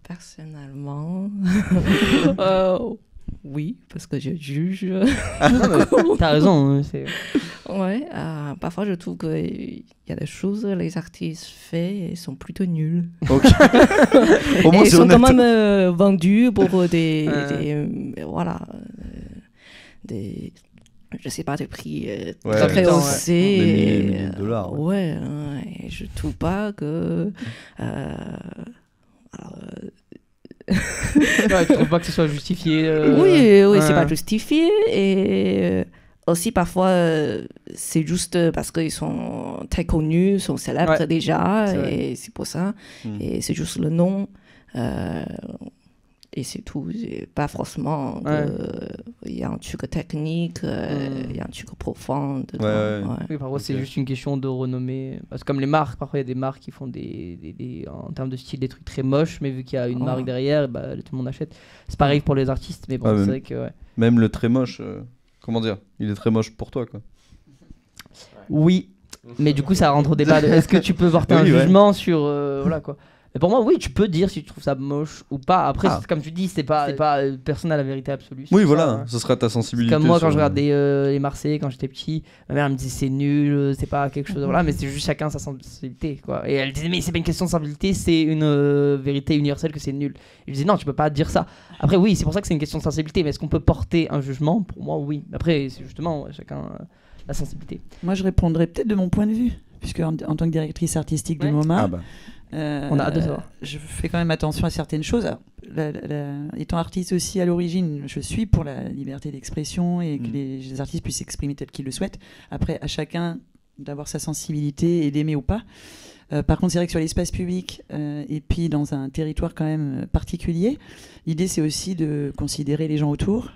Personnellement... Oui, parce que je juge. T'as raison. Ouais, parfois je trouve qu'il y a des choses les artistes font et sont plutôt nuls. Okay. Au moins, ils sont quand même vendus pour des je sais pas, des prix très haussés. Des milliers de dollars. Ouais, je trouve pas que... tu trouves pas que ce soit justifié Oui, c'est pas justifié. Et aussi, parfois, c'est juste parce qu'ils sont très connus, sont célèbres déjà, et c'est pour ça. Et c'est juste le nom. Et c'est tout. C'est pas forcément il y a un truc technique, il y a un truc profond. Oui, parfois c'est juste une question de renommée. Parce que comme les marques, parfois il y a des marques qui font en termes de style des trucs très moches, mais vu qu'il y a une marque derrière, tout le monde achète. C'est pareil pour les artistes, mais bon, c'est vrai que... Même le très moche, comment dire, il est très moche pour toi, quoi. Oui, mais du coup ça rentre au débat de est-ce que tu peux porter un jugement sur voilà quoi. Mais pour moi, oui, tu peux dire si tu trouves ça moche ou pas. Après, comme tu dis, c'est pas personne n'a la vérité absolue. Oui, voilà, ce sera ta sensibilité. Comme moi, quand je regardais les Marseillais quand j'étais petit, ma mère me disait c'est nul, c'est pas quelque chose. Voilà, mais c'est juste chacun sa sensibilité, quoi. Et elle disait mais c'est pas une question de sensibilité, c'est une vérité universelle que c'est nul. Et je disais non, tu peux pas dire ça. Après, oui, c'est pour ça que c'est une question de sensibilité. Mais est-ce qu'on peut porter un jugement? Pour moi, oui. Après, c'est justement chacun la sensibilité. Moi, je répondrais peut-être de mon point de vue, puisque en tant que directrice artistique du MoMA. On a hâte de savoir. Je fais quand même attention à certaines choses. Alors, étant artiste aussi à l'origine, je suis pour la liberté d'expression et que les artistes puissent s'exprimer tel qu'ils le souhaitent. Après, à chacun d'avoir sa sensibilité et d'aimer ou pas. Par contre, c'est vrai que sur l'espace public et puis dans un territoire quand même particulier, l'idée c'est aussi de considérer les gens autour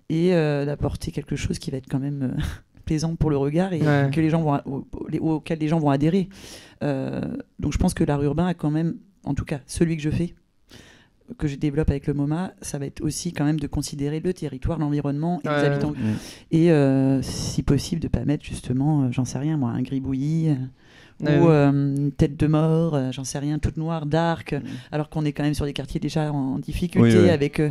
et d'apporter quelque chose qui va être quand même plaisant pour le regard et que les gens auquel les gens vont adhérer. Donc je pense que l'art urbain a quand même, en tout cas celui que je fais, que je développe avec le MoMA, ça va être aussi quand même de considérer le territoire, l'environnement et les habitants. Et si possible de pas mettre justement, j'en sais rien moi, un gribouillis ou une tête de mort, j'en sais rien, toute noire, dark, alors qu'on est quand même sur des quartiers déjà en difficulté avec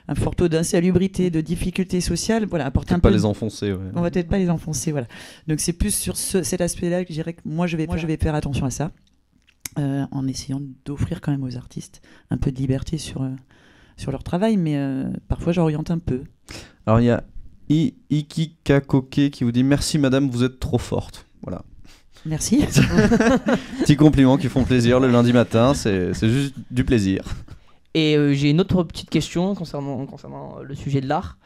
un fort taux d'insalubrité, de difficultés sociales, voilà, apporter un peu. Pas les enfoncer. On va peut-être pas les enfoncer, voilà. Donc c'est plus sur cet aspect-là que je dirais que moi je vais faire attention à ça, en essayant d'offrir quand même aux artistes un peu de liberté sur leur travail, mais parfois j'oriente un peu. Alors il y a Ikikakoke qui vous dit merci madame, vous êtes trop forte. Voilà. Merci. Petits compliments qui font plaisir le lundi matin, c'est juste du plaisir. Et j'ai une autre petite question concernant le sujet de l'art.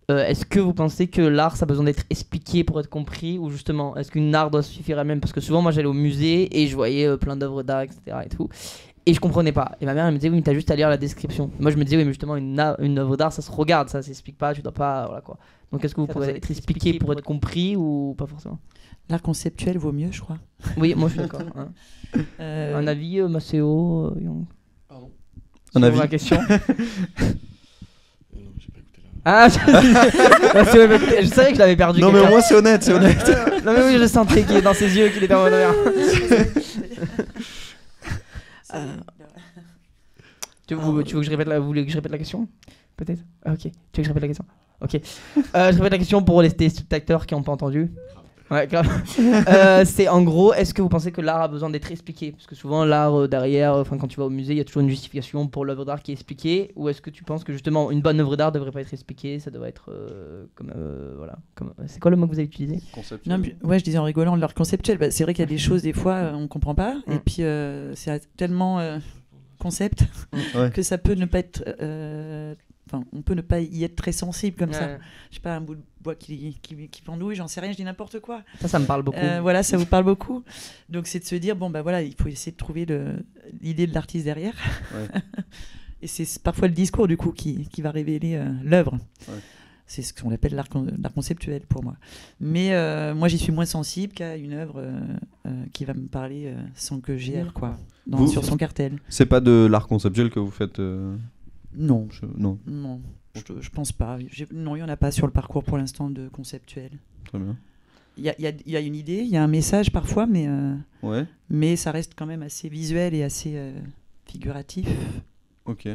Est-ce que vous pensez que l'art, ça a besoin d'être expliqué pour être compris, ou justement, est-ce qu'une art doit suffire elle-même? Parce que souvent, moi, j'allais au musée et je voyais plein d'œuvres d'art, etc. et tout, et je comprenais pas. Et ma mère, elle me disait, oui, mais t'as juste à lire la description. Moi, je me disais, oui, mais justement, une œuvre d'art, ça se regarde, ça s'explique pas, tu dois pas, voilà quoi. Donc, est-ce que vous pouvez être expliqué pour être compris ou pas forcément? L'art conceptuel vaut mieux, je crois. Oui, moi, je suis d'accord. Un avis, Maceo, Pardon. Un avis. La question. Ah, je savais que je l'avais perdu. Non, mais au moins c'est honnête, c'est honnête. Non, mais oui, je sentais qu'il est dans ses yeux qu'il était en mode rien. Tu veux que je répète vous voulez que je répète la question? Peut-être. Ok. Tu veux que je répète la question? Ok. Je répète la question pour les spectateurs qui n'ont pas entendu. Ouais, grave. C'est en gros, est-ce que vous pensez que l'art a besoin d'être expliqué? Parce que souvent, l'art derrière, quand tu vas au musée, il y a toujours une justification pour l'œuvre d'art qui est expliquée. Ou est-ce que tu penses que justement, une bonne œuvre d'art ne devrait pas être expliquée? Ça devrait être comme. Voilà. C'est quoi le mot que vous avez utilisé? Conceptuel. Non, ouais, je disais en rigolant, l'art conceptuel. Bah, c'est vrai qu'il y a des choses, des fois, on ne comprend pas. Et puis, c'est tellement concept que ça peut ne pas être. Enfin, on peut ne pas y être très sensible comme ça. Je sais pas, un bout de bois qui pendouille, j'en sais rien, je dis n'importe quoi. Ça me parle beaucoup. Voilà, ça vous parle beaucoup. Donc c'est de se dire, bon bah voilà, il faut essayer de trouver l'idée de l'artiste derrière. Ouais. Et c'est parfois le discours du coup qui va révéler l'œuvre. Ouais. C'est ce qu'on appelle l'art conceptuel pour moi. Mais moi j'y suis moins sensible qu'à une œuvre qui va me parler sans que j'y aille quoi, sur son cartel. C'est pas de l'art conceptuel que vous faites Non. Non. Je pense pas. Non, il n'y en a pas sur le parcours pour l'instant de conceptuel. Très bien. Il y a une idée, il y a un message parfois, mais ça reste quand même assez visuel et assez figuratif. Ok.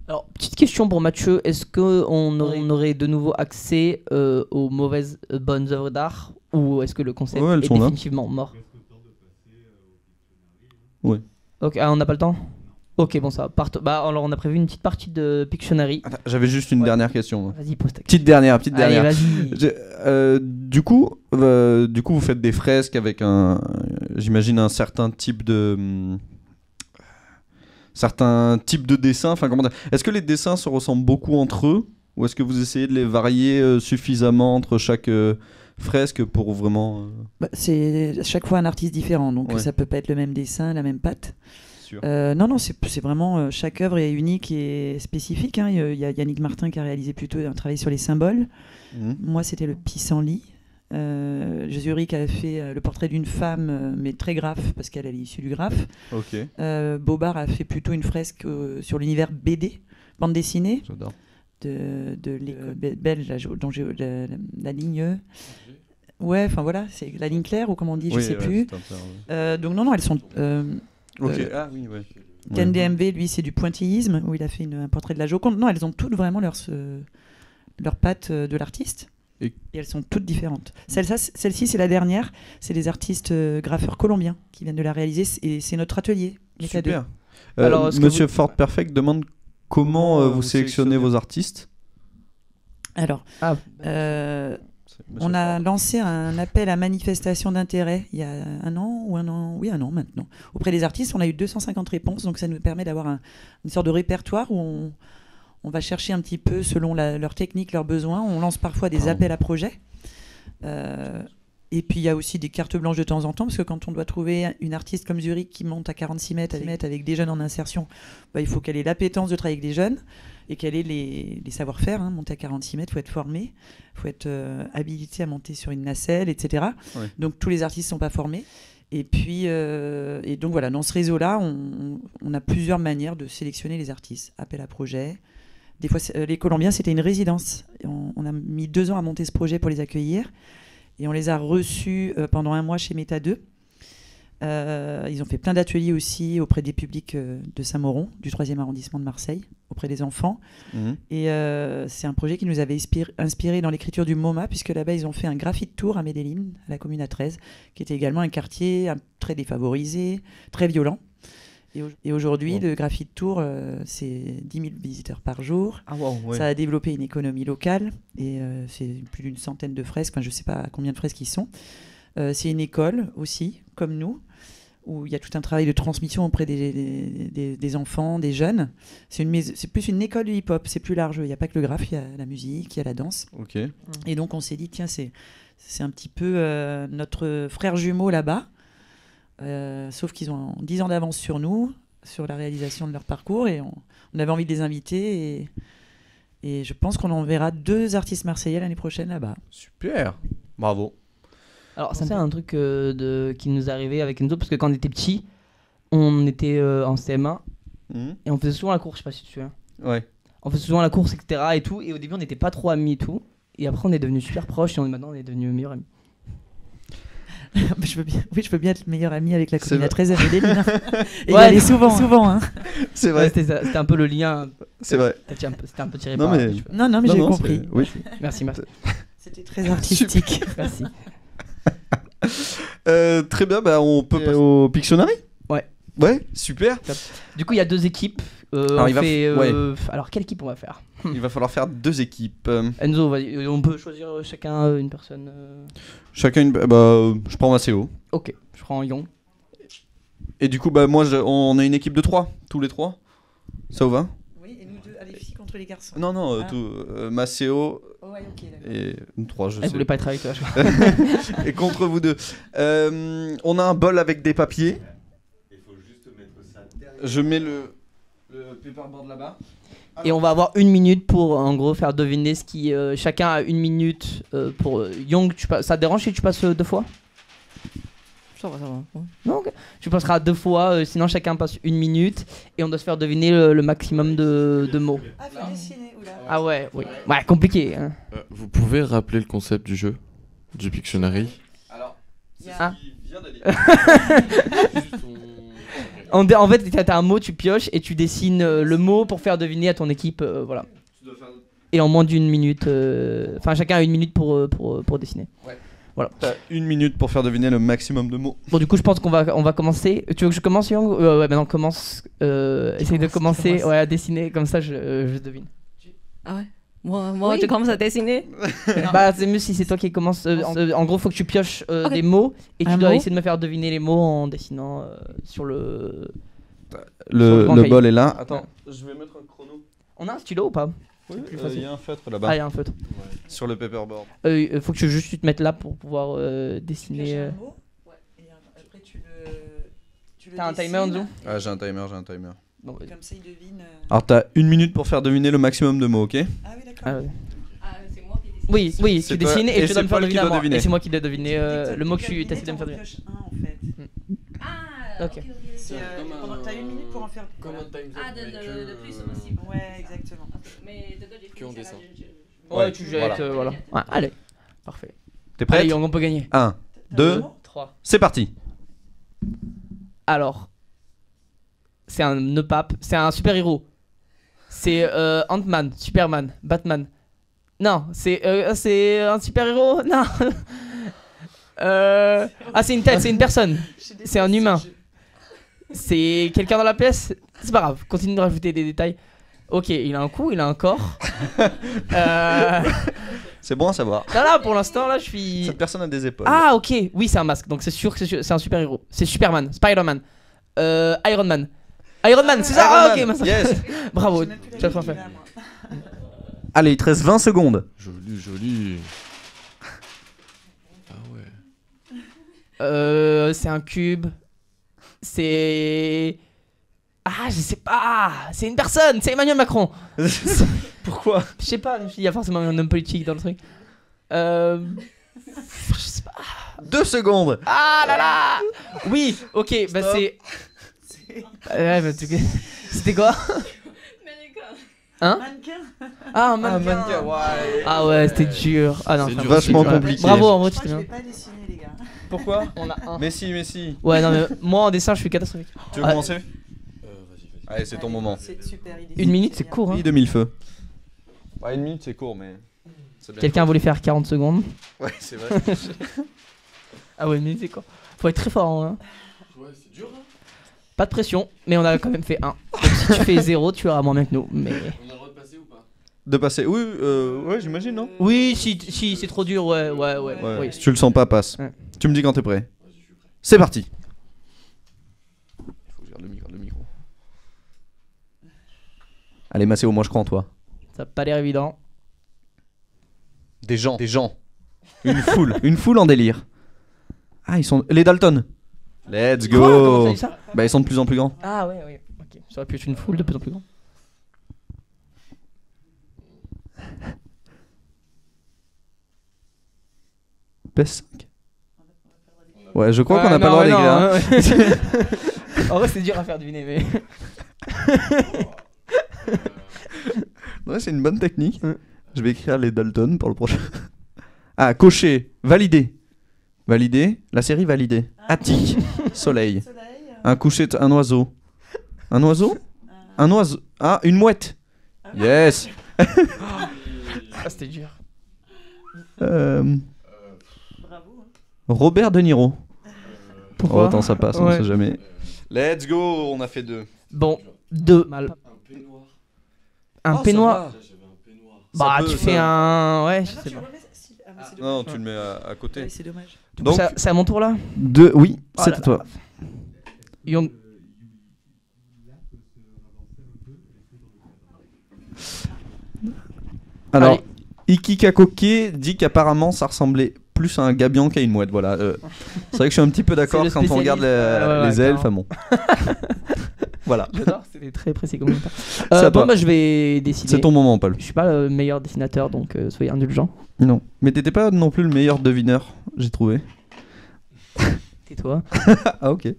Alors, petite question pour Mathieu. Est-ce qu'on aurait de nouveau accès aux bonnes œuvres d'art, ou est-ce que le concept est définitivement mort? Oui. Ok, on n'a pas le temps? Ok, bon, ça part. Alors, on a prévu une petite partie de Pictionary. Attends, j'avais juste une dernière question. Vas-y, pose ta question. Petite dernière. Allez, vas-y. Du coup, vous faites des fresques avec j'imagine un certain type de dessin. Enfin, comment dire. Est-ce que les dessins se ressemblent beaucoup entre eux, ou est-ce que vous essayez de les varier suffisamment entre chaque fresque pour vraiment C'est chaque fois un artiste différent, donc ça peut pas être le même dessin, la même patte. Non, c'est vraiment chaque œuvre est unique et spécifique. Hein. Il y a Yannick Martin qui a réalisé plutôt un travail sur les symboles. Moi, c'était le pissenlit. Jésus-Ric a fait le portrait d'une femme, mais très graphe, parce qu'elle est issue du graphe. Okay. Bobard a fait plutôt une fresque sur l'univers BD, bande dessinée. J'adore. De l'école belge, dont j'ai la ligne Ouais, enfin voilà, c'est la ligne claire ou comment on dit, je sais plus. Donc non, elles sont. Ah oui, ouais. Ken DMV, lui, c'est du pointillisme où il a fait un portrait de la Joconde. Non, elles ont toutes vraiment leur patte de l'artiste. Et elles sont toutes différentes. Celle-ci, c'est la dernière. C'est des artistes graffeurs colombiens qui viennent de la réaliser. Et c'est notre atelier. Super. Alors, Monsieur Ford Perfect demande comment vous sélectionnez vos artistes. Alors, on a lancé un appel à manifestation d'intérêt il y a un an maintenant. Auprès des artistes, on a eu 250 réponses. Donc ça nous permet d'avoir une sorte de répertoire où on va chercher un petit peu selon leur technique, leurs besoins. On lance parfois des appels à projets. Et puis il y a aussi des cartes blanches de temps en temps, parce que quand on doit trouver une artiste comme Zurich qui monte à 46 mètres avec des jeunes en insertion, il faut qu'elle ait l'appétence de travailler avec des jeunes et qu'elle ait les savoir-faire. Monter à 46 mètres, il faut être formé, il faut être habilité à monter sur une nacelle, etc. Ouais. Donc tous les artistes ne sont pas formés. Et puis, et donc voilà, dans ce réseau-là, on a plusieurs manières de sélectionner les artistes. Appel à projet. Des fois, les Colombiens, c'était une résidence. On a mis 2 ans à monter ce projet pour les accueillir. Et on les a reçus pendant 1 mois chez Méta 2. Ils ont fait plein d'ateliers aussi auprès des publics de Saint-Mauron, du 3e arrondissement de Marseille, auprès des enfants. Mmh. Et c'est un projet qui nous avait inspiré dans l'écriture du MoMA, puisque là-bas, ils ont fait un graffiti tour à Medellín, à la commune A13, qui était également un quartier très défavorisé, très violent. Et aujourd'hui, le graffiti tour, c'est 10 000 visiteurs par jour. Ah, wow, ouais. Ça a développé une économie locale, et c'est plus d'une centaine de fresques, enfin je ne sais pas combien de fresques ils sont. C'est une école aussi, comme nous, où il y a tout un travail de transmission auprès des enfants, des jeunes. C'est plus une école de hip-hop, c'est plus large. Il n'y a pas que le graphe, il y a la musique, il y a la danse. Okay. Et donc on s'est dit, tiens, c'est un petit peu notre frère jumeau là-bas, sauf qu'ils ont 10 ans d'avance sur nous, sur la réalisation de leur parcours, et on avait envie de les inviter, et je pense qu'on en verra 2 artistes marseillais l'année prochaine là-bas. Super, bravo. Alors ça c'est un truc qui nous arrivait avec Enzo, parce que quand on était petits, on était en CM1 et on faisait souvent la course, je sais pas si tu te souviens. Ouais. On faisait souvent la course, etc. et tout, et au début on n'était pas trop amis et tout, et après on est devenus super proches, et maintenant on est devenus meilleurs amis. Je veux bien être meilleur ami avec la commune à 13 à Medellín. Et y aller souvent. Hein. C'est vrai. Ouais, c'était un peu le lien. C'est vrai. C'était un peu tiré par. Non, mais j'ai compris. Oui. Merci. C'était très artistique. Merci. Très bien, on peut passer au Pictionary. Ouais, super. Du coup, il y a 2 équipes. Alors, quelle équipe on va faire? Il va falloir faire 2 équipes. Enzo, on peut choisir chacun une personne. Chacun une. Je prends Maceo. Ok, je prends Young. Et du coup, moi, on a une équipe de 3, tous les 3. Ça vous va? Oui, et nous 2, les filles contre les garçons. Non, Maceo. Oh, ouais, ok, et nous 3, je sais. Elle voulait pas être avec toi, je crois. Et contre vous 2. On a un bol avec des papiers. Il faut juste mettre ça derrière. Je mets le paperboard là-bas. Et on va avoir 1 minute pour en gros faire deviner ce qui. Chacun a 1 minute pour. Young, ça te dérange si tu passes 2 fois? Ça va. Non, okay. Tu passeras 2 fois, sinon chacun passe 1 minute et on doit se faire deviner le maximum de mots. Ah, faut dessiner, oula. Ah ouais, oui. Ouais, compliqué. Hein. Vous pouvez rappeler le concept du jeu, du Pictionary? Alors, c'est ce qu'il vient de dire. En fait, t'as un mot, tu pioches et tu dessines le mot pour faire deviner à ton équipe, voilà. Et en moins d'1 minute, chacun a 1 minute pour dessiner. Ouais. Voilà. T'as 1 minute pour faire deviner le maximum de mots. Bon, du coup, je pense qu'on va commencer. Tu veux que je commence, Young? Ouais, maintenant commence. Essaye de commencer à dessiner, comme ça je devine. Ah ouais? Moi tu commences à dessiner? C'est mieux si c'est toi qui commence. En gros, faut que tu pioches des mots et tu dois essayer de me faire deviner les mots en dessinant sur le. Le bol est là. Attends, je vais mettre un chrono. On a un stylo ou pas? Oui, il y a un feutre là-bas. Ah, il y a un feutre. Ouais. Sur le paperboard. Faut que tu te mettes là pour pouvoir dessiner. Un mot, et après tu le T'as un timer, Enzo? Ah, j'ai un timer. Bon, comme ça, il devine. Alors, t'as 1 minute pour faire deviner le maximum de mots, ok? Ah oui, d'accord. Ah, ouais. C'est moi qui dessine. Oui, tu dessines et tu dois me faire deviner à moi. deviner. Et c'est moi qui dois deviner le mot que tu essaies de me faire deviner. En fait. Ah, ok. T'as 1 minute pour en faire. Le plus possible. Ouais, exactement. Mais de Qu'on descend. Ouais, tu jettes, voilà. Ouais, allez, parfait. T'es prête? Allez, on peut gagner. 1, 2, 3. c'est parti. Alors, c'est un pape, c'est un super-héros. C'est Ant-Man, Superman, Batman. Non, c'est un super-héros. Non. C'est une tête, c'est une personne. C'est un humain. C'est quelqu'un dans la pièce. C'est pas grave, continue de rajouter des détails. Ok, il a un cou, il a un corps. C'est bon à savoir. Là, pour l'instant, là, je suis... Cette personne a des épaules. Ah, ok, oui, c'est un masque, donc c'est sûr que c'est un super-héros. C'est Superman, Spider-Man, Iron Man. Iron Man, c'est ça? Ah, ok, yes. Bravo, tu as bien fait. Allez, il te reste 20 secondes. Joli. Ah ouais. C'est un cube. C'est... Ah, je sais pas. C'est une personne, c'est Emmanuel Macron. Pourquoi? Je sais pas, il y a forcément un homme politique dans le truc. Je sais pas. 2 secondes. Ah là là. Oui, ok, bah c'est... Ouais, bah, c'était quoi? Hein? Ah, un mannequin. Ouais. Ah ouais, c'était dur. Ah non, C'est c'est vachement dur. compliqué. Bravo, en vrai, tu Moi, t'es je bien. vais pas dessiner, les gars. Pourquoi? On a un. Mais si. Ouais, non, mais moi en dessin, je suis catastrophique. Tu veux Ah, commencer? Vas-y. Allez, c'est ton moment. C'est super idée. Une minute, c'est court. Hein. Oui, 2000 feux. Ouais, 1 minute, c'est court, mais. Quelqu'un a voulu faire 40 secondes. Ouais, c'est vrai. Ah ouais, une minute, c'est court. Faut être très fort. Hein. Ouais, c'est dur. Hein. Pas de pression, mais on a quand même fait 1. Donc si tu fais 0, tu auras moins bien que nous. Mais... On a le droit de passer ou pas? De passer. Oui, ouais, j'imagine, non? Oui, si c'est trop dur, ouais. Oui. Si tu le sens pas, passe. Ouais. Tu me dis quand t'es prêt. Vas-y, je suis prêt. C'est parti. Faut que je garde le micro. Allez, Macéo, moi je crois en toi. Ça a pas l'air évident. Des gens. Une foule en délire. Ah, ils sont. Les Dalton. Let's Quoi, comment go. t'as dit ça? Bah, ils sont de plus en plus grands. Ah ouais. Ok. Ça aurait pu être une foule de plus en plus grande. PS5. Ouais, je crois qu'on n'a pas le droit d'écrire. Hein. En vrai, c'est dur à faire deviner, mais. Ouais, c'est une bonne technique. Je vais écrire les Dalton pour le prochain. Ah, cocher, valider. Valider, la série validée. Attique, soleil. Un coucher, un oiseau. Un oiseau? Un oiseau. Ah, une mouette. Yes. Ah, c'était dur. Bravo. Robert De Niro. Pourquoi? Oh, attends, ça passe, on Ouais. sait jamais. Let's go, on a fait 2. Bon, 2 mal. Un peignoir. Un Oh, peignoir. ça J'avais un peignoir. Bah, Ça peut, tu fais ça. un. Ouais, je Ah non, sais tu pas. remets- si- ah, mais c'est Non, dommage. tu le mets à côté. Ouais, c'est dommage. Donc, C'est à mon tour là? 2, oui, Oh c'est là à toi. Young. Alors, Allez. Ikikakoke dit qu'apparemment ça ressemblait plus à un gabion qu'à une mouette. Voilà. C'est vrai que je suis un petit peu d'accord C'est le quand on regarde spécialiste. les Ouais, elfes. clairement. Bon. Voilà. J'adore, c'était très précis comme ça. C'est à Bon, toi. bah, je vais décider. C'est ton moment, Paul. Je suis pas le meilleur dessinateur, donc soyez indulgents. Non. Mais t'étais pas non plus le meilleur devineur, j'ai trouvé. Tais-toi. Ah, ok. Et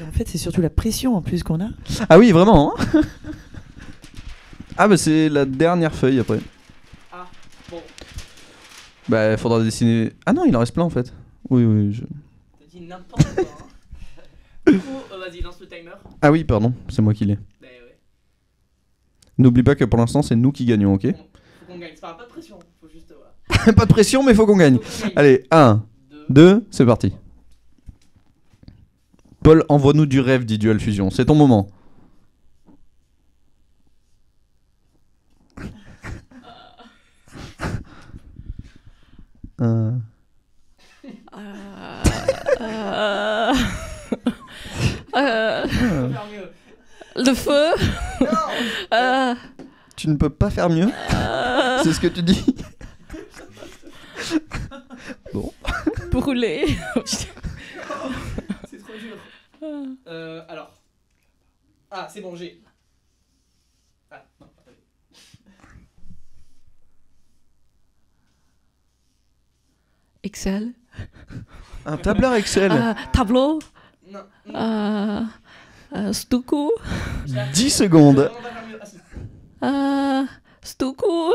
en fait, c'est surtout la pression en plus qu'on a. Ah oui, vraiment. Hein. Ah, bah c'est la dernière feuille après. Ah, bon. Bah, faudra dessiner. Ah non, il en reste plein en fait. Oui. T'as dit n'importe quoi. Hein. Du coup, vas-y, lance le timer. Ah oui, pardon, c'est moi qui l'ai. Bah ouais. N'oublie pas que pour l'instant, c'est nous qui gagnons, ok? Faut qu'on gagne. C'est pas de pression. Faut juste. Voilà. Pas de pression, mais faut qu'on gagne. Faut qu'on gagne. Allez, 1, 2, c'est parti. Paul, envoie-nous du rêve, dit Dual Fusion. C'est ton moment. Le feu. Tu ne peux pas faire mieux? C'est ce que tu dis? Bon. Brûlé. C'est trop dur. Alors. Ah, c'est bon, j'ai. Ah, non, attendez. Excel. Un tableur Excel. Tableau. Non. Stucco. 10 secondes. On va faire mieux. Ah, si. Stucco.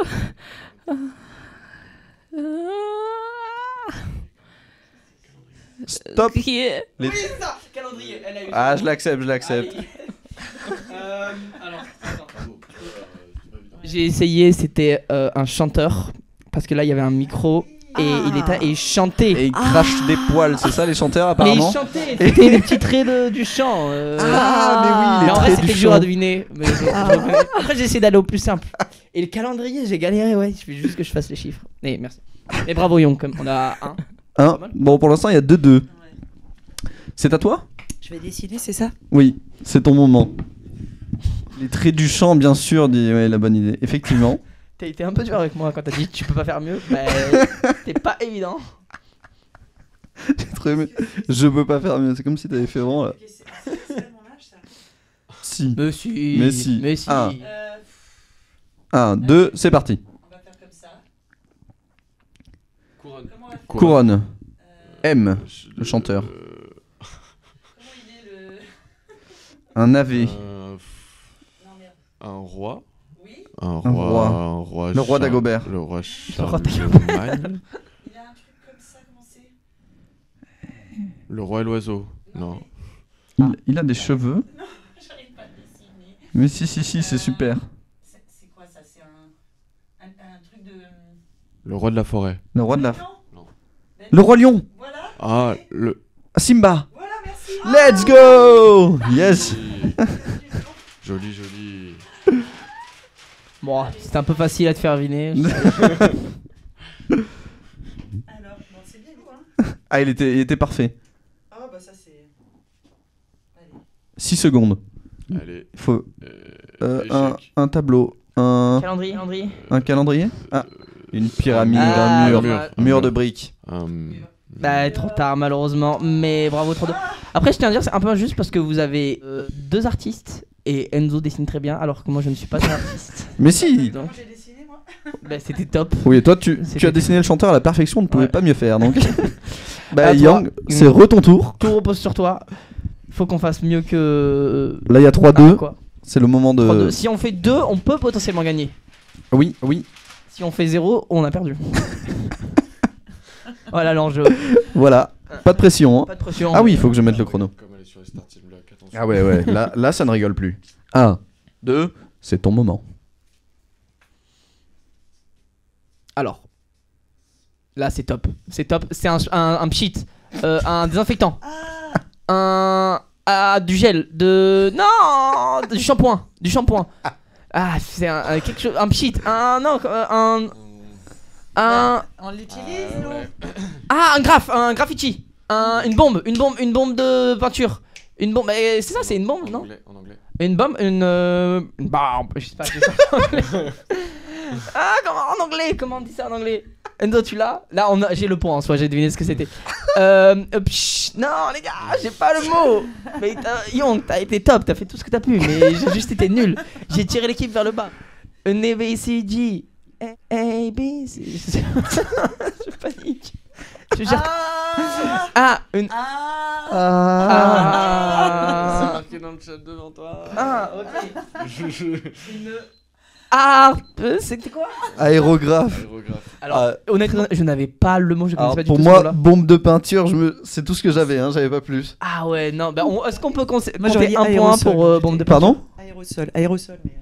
Stop. Qui est... Les- Oui, c'est ça. Calendrier. Elle a eu Ah, ça. je l'accepte. Alors, attends. J'ai essayé, c'était un chanteur. Parce que là, il y avait un micro. Et il chantait. Et il crache des poils, c'est ça les chanteurs Mais apparemment. il chantait, c'était les petits traits du chant. Ah, mais oui, les en vrai, traits du c'était dur à chant. deviner. Mais après, j'ai essayé d'aller au plus simple. Et le calendrier, j'ai galéré, ouais. Il faut juste que je fasse les chiffres. Et merci. Et bravo, Young, comme on a un. Hein, bon, pour l'instant, il y a 2-2. C'est à toi? Je vais dessiner, c'est ça? Oui, c'est ton moment. Les traits du chant, bien sûr, dit ouais, la bonne idée. Effectivement. T'as été un peu dur avec moi quand t'as dit tu peux pas faire mieux. Bah, c'était pas évident. Je peux pas faire mieux. C'est comme si t'avais fait vraiment là. C'est mon âge, ça. Si. Mais si. Mais si. 1, 2, c'est parti. On va faire comme ça. Couronne. Couronne. M, le chanteur. Comment il est le. Un navet. Non, merde. Un roi. Oui. Un roi. roi. Le roi d'Agobert. Le roi roi Charlemagne. Il a un truc comme ça, comment c'est? Le roi et l'oiseau. Non. Il a des cheveux. Non, j'arrive pas à le dessiner. Mais si, c'est super. C'est quoi ça? C'est un truc de. Le roi de la forêt. Le roi de la. Non. Le roi lion. Voilà, Ah, le. Simba. voilà, merci. Let's go. Yes. Joli, joli. Bon, c'était un peu facile à te faire viner. Alors, bon, c'est bien, vous, hein? Ah, il était parfait. Ah, bah ça, c'est. Allez. 6 secondes. Allez. Il faut échec. un tableau, un calendrier. Ah, une pyramide, Ah, un mur, dommage. mur de briques. Bah, trop tard malheureusement, mais bravo, trop tôt. Après, je tiens à dire, c'est un peu injuste parce que vous avez deux artistes et Enzo dessine très bien alors que moi je ne suis pas un artiste. Mais si. Donc, Comment j'ai dessiné, moi? bah, c'était top. Oui, et toi tu C'était- as dessiné le chanteur à la perfection, on ne pouvait Ouais. pas mieux faire donc. Bah À toi. Yang, c'est ton tour. Tout repose sur toi. Faut qu'on fasse mieux que. Là il y a 3-2. Quoi. C'est le moment de. 3-2. Si on fait 2, on peut potentiellement gagner. Oui. Si on fait 0, on a perdu. Voilà l'enjeu. Voilà. Pas de pression. Hein. Pas de pression. Ah oui, il faut que je mette le chrono. Comme elle est sur les starting blocks, attention. Ah ouais. Là ça ne rigole plus. 1, 2, c'est ton moment. Alors. Là c'est top. C'est top. C'est un pchit. Un désinfectant. Du gel. Du shampoing. Ah, c'est quelque chose. Un pchit. On l'utilise, nous? Ah, un graffiti. Une bombe de peinture. Une bombe. C'est ça, c'est une bombe, non? En anglais. Une bombe, une bombe. Je sais pas. Ah, comment on dit ça en anglais? Enzo, tu l'as? Là, j'ai le point, soit j'ai deviné ce que c'était. Non, les gars, j'ai pas le mot. Mais Young, t'as été top, t'as fait tout ce que t'as pu, mais j'ai juste été nul. J'ai tiré l'équipe vers le bas. Un ABCG. A, B, C. Je panique. Je gère. C'est marqué dans le chat devant toi. Ok. C'était quoi? Aérographe. Aérographe. Alors, honnêtement, je n'avais pas le mot, je connaissais Alors, pas du pour tout ce moi, mot-là. bombe de peinture, c'est tout ce que j'avais, hein, j'avais pas plus. Ah ouais, non, bah est-ce qu'on peut Moi, j'aurais compter dit un point aérosol, pour j'étais- bombe de Pardon? Aérosol, mais.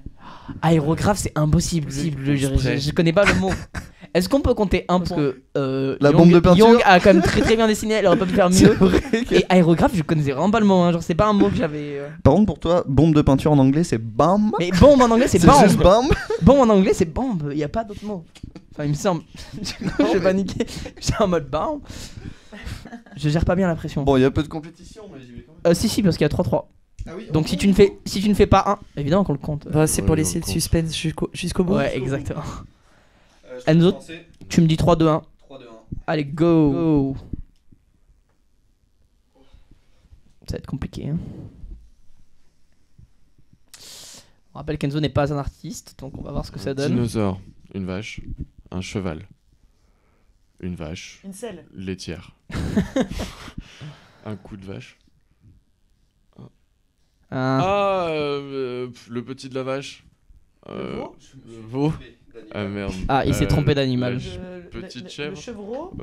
Aérographe, c'est impossible. Je connais pas le mot. Est-ce qu'on peut compter un point? Parce que La bombe de peinture. Young a quand même très bien dessiné, elle aurait pas pu faire C'est mieux. vrai que- Et aérographe, je connaissais vraiment pas le mot, hein. Genre c'est pas un mot que j'avais. Par contre, pour toi, bombe de peinture en anglais, c'est BAM. Mais bombe en anglais, c'est C'est bombe. juste BAM. Bombe en anglais, c'est bombe. Y a pas d'autre mot. Enfin, il me semble. Du coup, j'ai paniqué. J'étais en mode bombe. Je gère pas bien la pression. Bon, il y a peu de compétition, mais j'y vais quand même. Si, parce qu'il y a 3-3. Ah oui, Donc si tu ne fais pas 1, évidemment qu'on le compte. Bah, c'est pour Ouais, laisser on le compte. suspense jusqu'au bout. Ouais, exactement. Enzo, tu me dis 3-2-1. 3-2-1. Allez, go. Ça va être compliqué. Hein. On rappelle qu'Enzo n'est pas un artiste, donc on va voir ce que ça Un donne. dinosaure, une vache, un cheval, une vache, Une selle. laitière, un coup de vache. Le petit de la vache. Le veau. Ah merde. Ah, il s'est trompé d'animal. Petite chèvre. Le chevreau.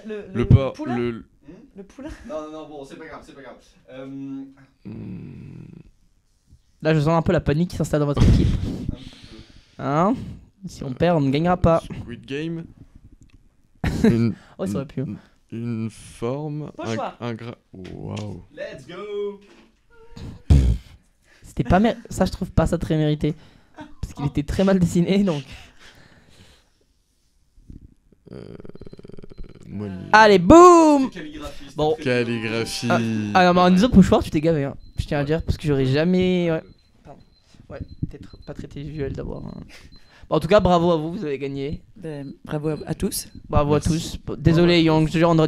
Le porc. poulain. Le poulain. Non, bon, c'est pas grave. Là, je sens un peu la panique qui s'installe dans votre équipe. Hein? Si on perd, on ne gagnera pas. Squid Game. Oh, ça aurait pu. Une forme. Pochoir. Un gras. Waouh. Let's go. C'était pas ça, je trouve pas ça très mérité. Parce qu'il était très mal dessiné, donc. Allez, boum! Bon. Calligraphie. Ah non, mais en disant pochoir, tu t'es gavé, hein. Je tiens à dire, parce que j'aurais jamais. Ouais, pardon. Ouais, peut-être pas traité visuel d'abord. Hein. Bon, en tout cas, bravo à vous, vous avez gagné. Bravo à tous. Bravo à tous. Désolé, Young, je te jure, on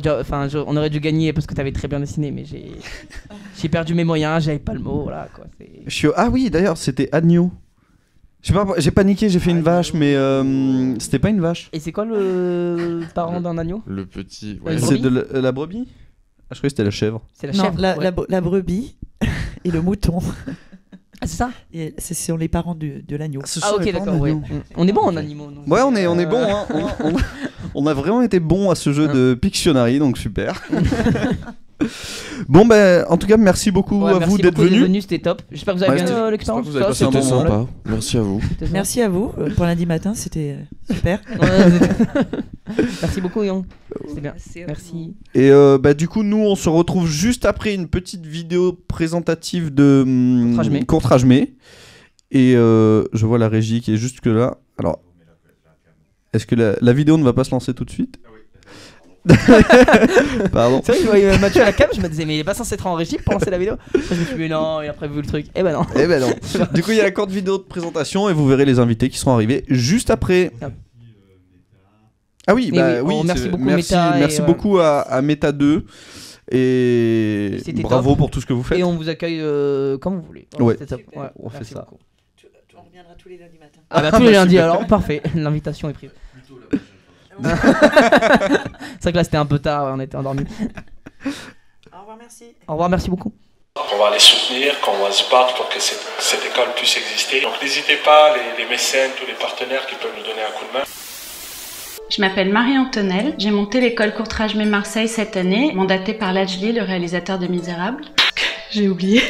aurait dû gagner parce que t'avais très bien dessiné, mais j'ai perdu mes moyens, j'avais pas le mot, voilà quoi. Ah oui, d'ailleurs, c'était agneau. Je sais pas, j'ai paniqué, j'ai fait une vache, mais c'était pas une vache. Et c'est quoi le parent d'un agneau? Le petit. Ouais. C'est de la brebis? Ah, je croyais que c'était la chèvre. C'est la Non, chèvre. la brebis et le mouton. Ah, c'est ça? Et ce sont les parents de l'agneau. Ah, ok, d'accord, ouais. On est bon en animaux. Donc. Ouais, on est bon, hein. On a vraiment été bon à ce jeu de Pictionary, donc super. Bon, ben, en tout cas, merci beaucoup à vous d'être venus. C'était top. J'espère que vous avez bien l'expérience. C'était sympa. Merci à vous. Merci à vous pour lundi matin, c'était super. Merci beaucoup, Young. C'était bien. Merci. Et du coup, nous, on se retrouve juste après une petite vidéo présentative de Courtrajmé. Et je vois la régie qui est juste que là. Alors, est-ce que la vidéo ne va pas se lancer tout de suite? Pardon. C'est vrai que je voyais Mathieu à la cam, je me disais mais il est pas censé être en régie pour lancer la vidéo. Je me suis dit mais non, il a prévu le truc. Eh ben non. Du coup il y a la courte vidéo de présentation et vous verrez les invités qui seront arrivés juste après. Ah oui, merci beaucoup Meta. Merci beaucoup à Meta 2 et bravo pour tout ce que vous faites. Et on vous accueille comme vous voulez. Ouais. On fait ça. On reviendra tous les lundis matin. Ah bah tous les lundis alors, parfait. L'invitation est prise. C'est vrai que là c'était un peu tard, on était endormis. Au revoir, merci. Au revoir, merci beaucoup. On va les soutenir, qu'on va se battre pour que cette école puisse exister. Donc n'hésitez pas, les mécènes, tous les partenaires qui peuvent nous donner un coup de main. Je m'appelle Marie-Antonelle, j'ai monté l'école Courtrajmé Marseille cette année, mandatée par Lajli, le réalisateur de Misérables. J'ai oublié.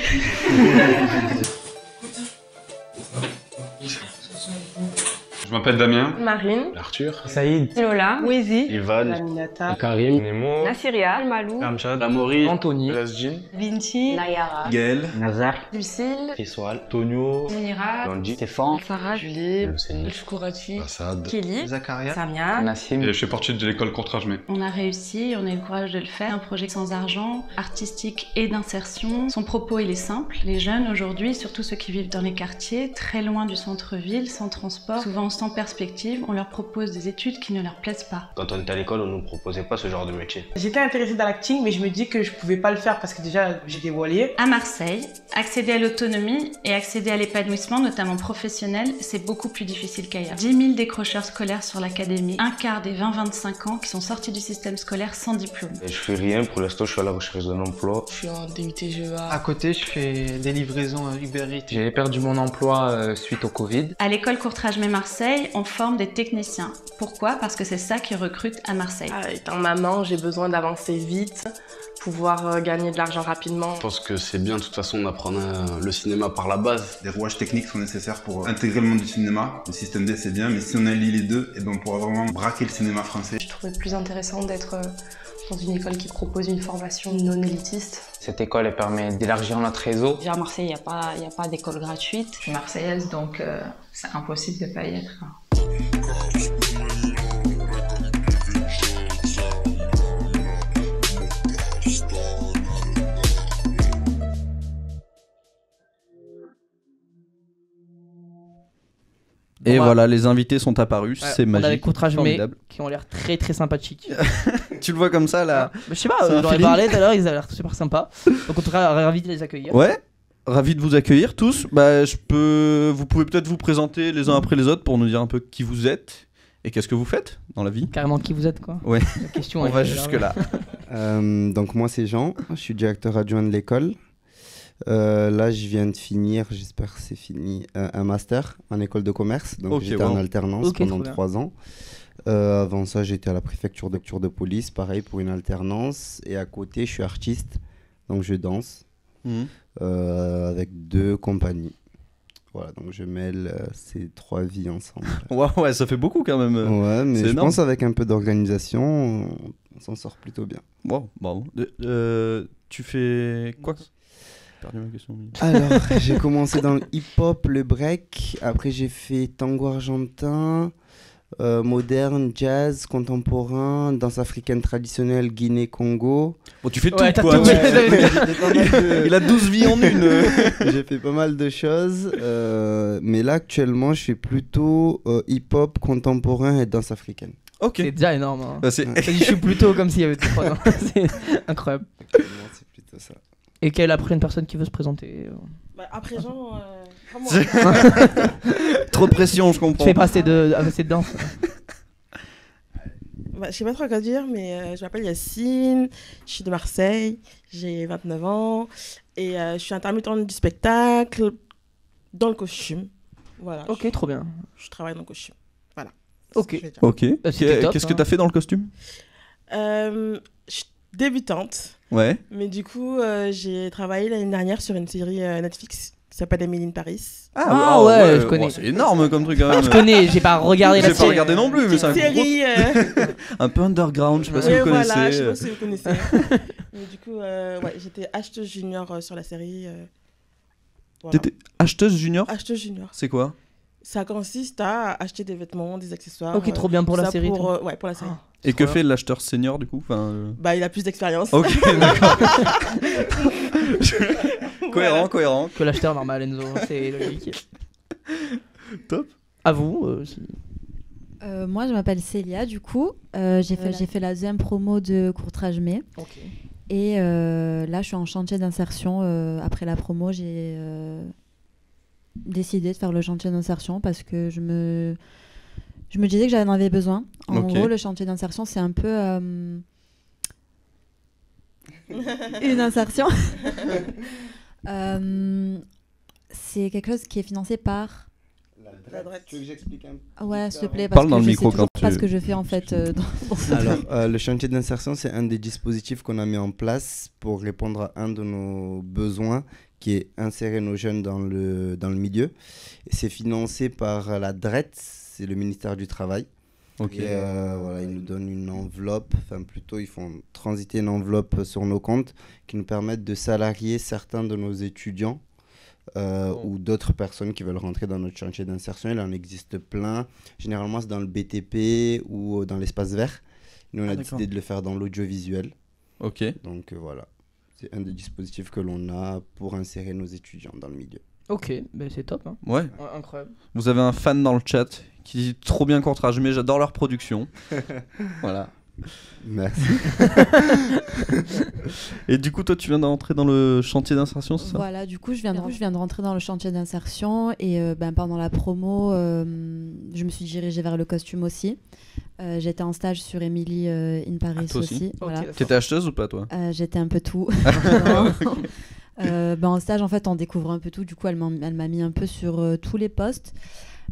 Je m'appelle Damien, Marine, Arthur, Saïd, Lola, Wizi, Ivan, Aminata, Karim, Nemo, Nassiria, Malou, Amjad, Amaury, Anthony, Lasjin, Vinci, Nayara, Gaël, Nazar, Lucille, Fiswal, Tonio, Munira, Londi, Stéphane, Sarah, Julie, Luceni, Choukourati, Assad, Kelly, Zakaria, Samia, Nassim. Et je fais partie de l'école Courtrajmé. On a réussi, on a eu le courage de le faire. Un projet sans argent, artistique et d'insertion. Son propos, il est simple. Les jeunes aujourd'hui, surtout ceux qui vivent dans les quartiers, très loin du centre-ville, sans transport, souvent sans perspective, on leur propose des études qui ne leur plaisent pas. Quand on était à l'école, on ne nous proposait pas ce genre de métier. J'étais intéressée dans l'acting, mais je me dis que je pouvais pas le faire parce que déjà j'étais voilier. À Marseille, accéder à l'autonomie et accéder à l'épanouissement, notamment professionnel, c'est beaucoup plus difficile qu'ailleurs. 10 000 décrocheurs scolaires sur l'académie, un quart des 20-25 ans qui sont sortis du système scolaire sans diplôme. Et je fais rien, pour l'instant je suis à la recherche d'un emploi. Je suis en DUT GEA. À côté, je fais des livraisons Uber Eats. J'ai perdu mon emploi suite au Covid. À l'école Courtrajmé Marseille, on forme des techniciens. Pourquoi? Parce que c'est ça qui recrute à Marseille. Étant maman, j'ai besoin d'avancer vite, pouvoir gagner de l'argent rapidement. Je pense que c'est bien, de toute façon, d'apprendre le cinéma par la base. Les rouages techniques sont nécessaires pour intégrer le monde du cinéma. Le système D, c'est bien, mais si on allie les deux, on pourra vraiment braquer le cinéma français. Je trouvais plus intéressant d'être dans une école qui propose une formation non élitiste. Cette école elle permet d'élargir notre réseau. Déjà à Marseille, il n'y a pas d'école gratuite. Je suis marseillaise, donc c'est impossible de ne pas y être. Et voilà, les invités sont apparus, c'est magique. On a les Courtrajmé qui ont l'air très très sympathiques. Tu le vois comme ça là? Je sais pas, j'en ai parlé tout à l'heure, ils avaient l'air super sympas. Donc en tout cas, ravi de les accueillir. Ouais, ravi de vous accueillir tous. Vous pouvez peut-être vous présenter les uns après les autres pour nous dire un peu qui vous êtes et qu'est-ce que vous faites dans la vie. Carrément qui vous êtes quoi. Ouais, la question on va jusque là. Donc moi c'est Jean, je suis directeur adjoint de l'école. Là, je viens de finir, j'espère que c'est fini, un master en école de commerce. Donc j'étais en alternance pendant 3 ans. Avant ça, j'étais à la préfecture de police, pareil, pour une alternance. Et à côté, je suis artiste, donc je danse avec 2 compagnies. Voilà, donc je mêle ces 3 vies ensemble. Ouais, ça fait beaucoup quand même. Ouais, mais c'est je énorme. pense avec un peu d'organisation, on s'en sort plutôt bien. Wow, bravo. Tu fais quoi? J'ai perdu ma question. Alors, j'ai commencé dans le hip-hop, le break. Après, j'ai fait tango argentin, moderne, jazz, contemporain, danse africaine traditionnelle, Guinée-Congo. Bon, tu fais tout, quoi. Il a 12 vies en une. J'ai fait pas mal de choses. Mais là, actuellement, je fais plutôt hip-hop, contemporain et danse africaine. Ok. C'est déjà énorme. Hein. Bah, je suis plutôt comme s'il y avait 3 ans. C'est incroyable. C'est plutôt ça. Et quelle après une personne qui veut se présenter À présent, vraiment. Trop de pression, je comprends. Je fais pas assez de danse. Je sais pas trop quoi dire, mais je m'appelle Yacine, je suis de Marseille, j'ai 29 ans et je suis intermittente du spectacle dans le costume. Voilà. Ok, trop bien. Je travaille dans le costume. Voilà. Ok. Qu'est-ce que t'as fait dans le costume? Je suis débutante. Ouais. Mais du coup, j'ai travaillé l'année dernière sur une série Netflix qui s'appelle Emily in Paris. Ouais, je connais. C'est énorme comme truc quand même. Je connais, j'ai pas regardé la série. J'ai pas regardé non plus, mais c'est un série. Un peu underground, je sais pas si vous connaissez. Voilà, je sais pas si vous connaissez. Mais du coup, j'étais acheteuse junior sur la série. Voilà. T'étais acheteuse junior? Acheteuse junior. C'est quoi? Ça consiste à acheter des vêtements, des accessoires. Ok, trop bien pour la série. Ouais, pour la série. Et que fait l'acheteur senior du coup? Bah, il a plus d'expérience. Ok, d'accord. Cohérent. Que l'acheteur normal, Enzo, c'est logique. Top. À vous. Moi, je m'appelle Célia, du coup. J'ai fait la deuxième promo de Courtrage Mai. Ok. Et là, je suis en chantier d'insertion. Après la promo, j'ai décidé de faire le chantier d'insertion parce que je me disais que j'en avais besoin. En gros, le chantier d'insertion, c'est un peu une insertion. C'est quelque chose qui est financé par... La droite. Tu veux que j'explique un peu? Ouais, s'il te plaît, parce parce que je sais toujours pas ce que je fais en fait. Alors, le chantier d'insertion, c'est un des dispositifs qu'on a mis en place pour répondre à un de nos besoins, qui est insérer nos jeunes dans le milieu. Et c'est financé par la DRET, c'est le ministère du Travail. Ok. Et voilà, ils nous donnent une enveloppe, enfin plutôt ils font transiter une enveloppe sur nos comptes qui nous permettent de salarier certains de nos étudiants ou d'autres personnes qui veulent rentrer dans notre chantier d'insertion. Il en existe plein. Généralement, c'est dans le BTP ou dans l'espace vert. Nous, on a décidé de le faire dans l'audiovisuel. Ok. Donc voilà, c'est un des dispositifs que l'on a pour insérer nos étudiants dans le milieu. Ok, ben c'est top. Hein. Ouais. Incroyable. Vous avez un fan dans le chat qui dit trop bien Courtrage Mai, j'adore leur production. Voilà. Merci. Et du coup, toi, tu viens d'entrer dans le chantier d'insertion, c'est ça? Voilà, du coup, je viens de rentrer dans le chantier d'insertion et pendant la promo, je me suis dirigée vers le costume aussi. J'étais en stage sur Emily in Paris aussi. Voilà. T'étais acheteuse ou pas, toi? J'étais un peu tout. En stage, en fait, on découvre un peu tout. Du coup, elle m'a mis un peu sur tous les postes.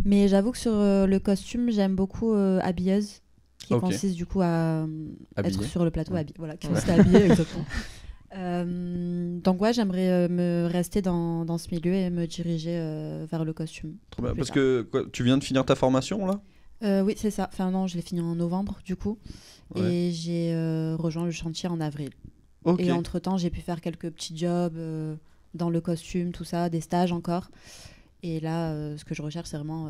Mais j'avoue que sur le costume, j'aime beaucoup habilleuse, qui consiste du coup à être sur le plateau voilà, qui consiste à habiller, exactement. Donc ouais, j'aimerais me rester dans ce milieu et me diriger vers le costume. Trop bien, parce que tu viens de finir ta formation là? Oui, c'est ça. Enfin non, je l'ai fini en novembre du coup. Ouais. Et j'ai rejoint le chantier en avril. Okay. Et entre-temps, j'ai pu faire quelques petits jobs dans le costume, tout ça, des stages encore. Et là, ce que je recherche, c'est vraiment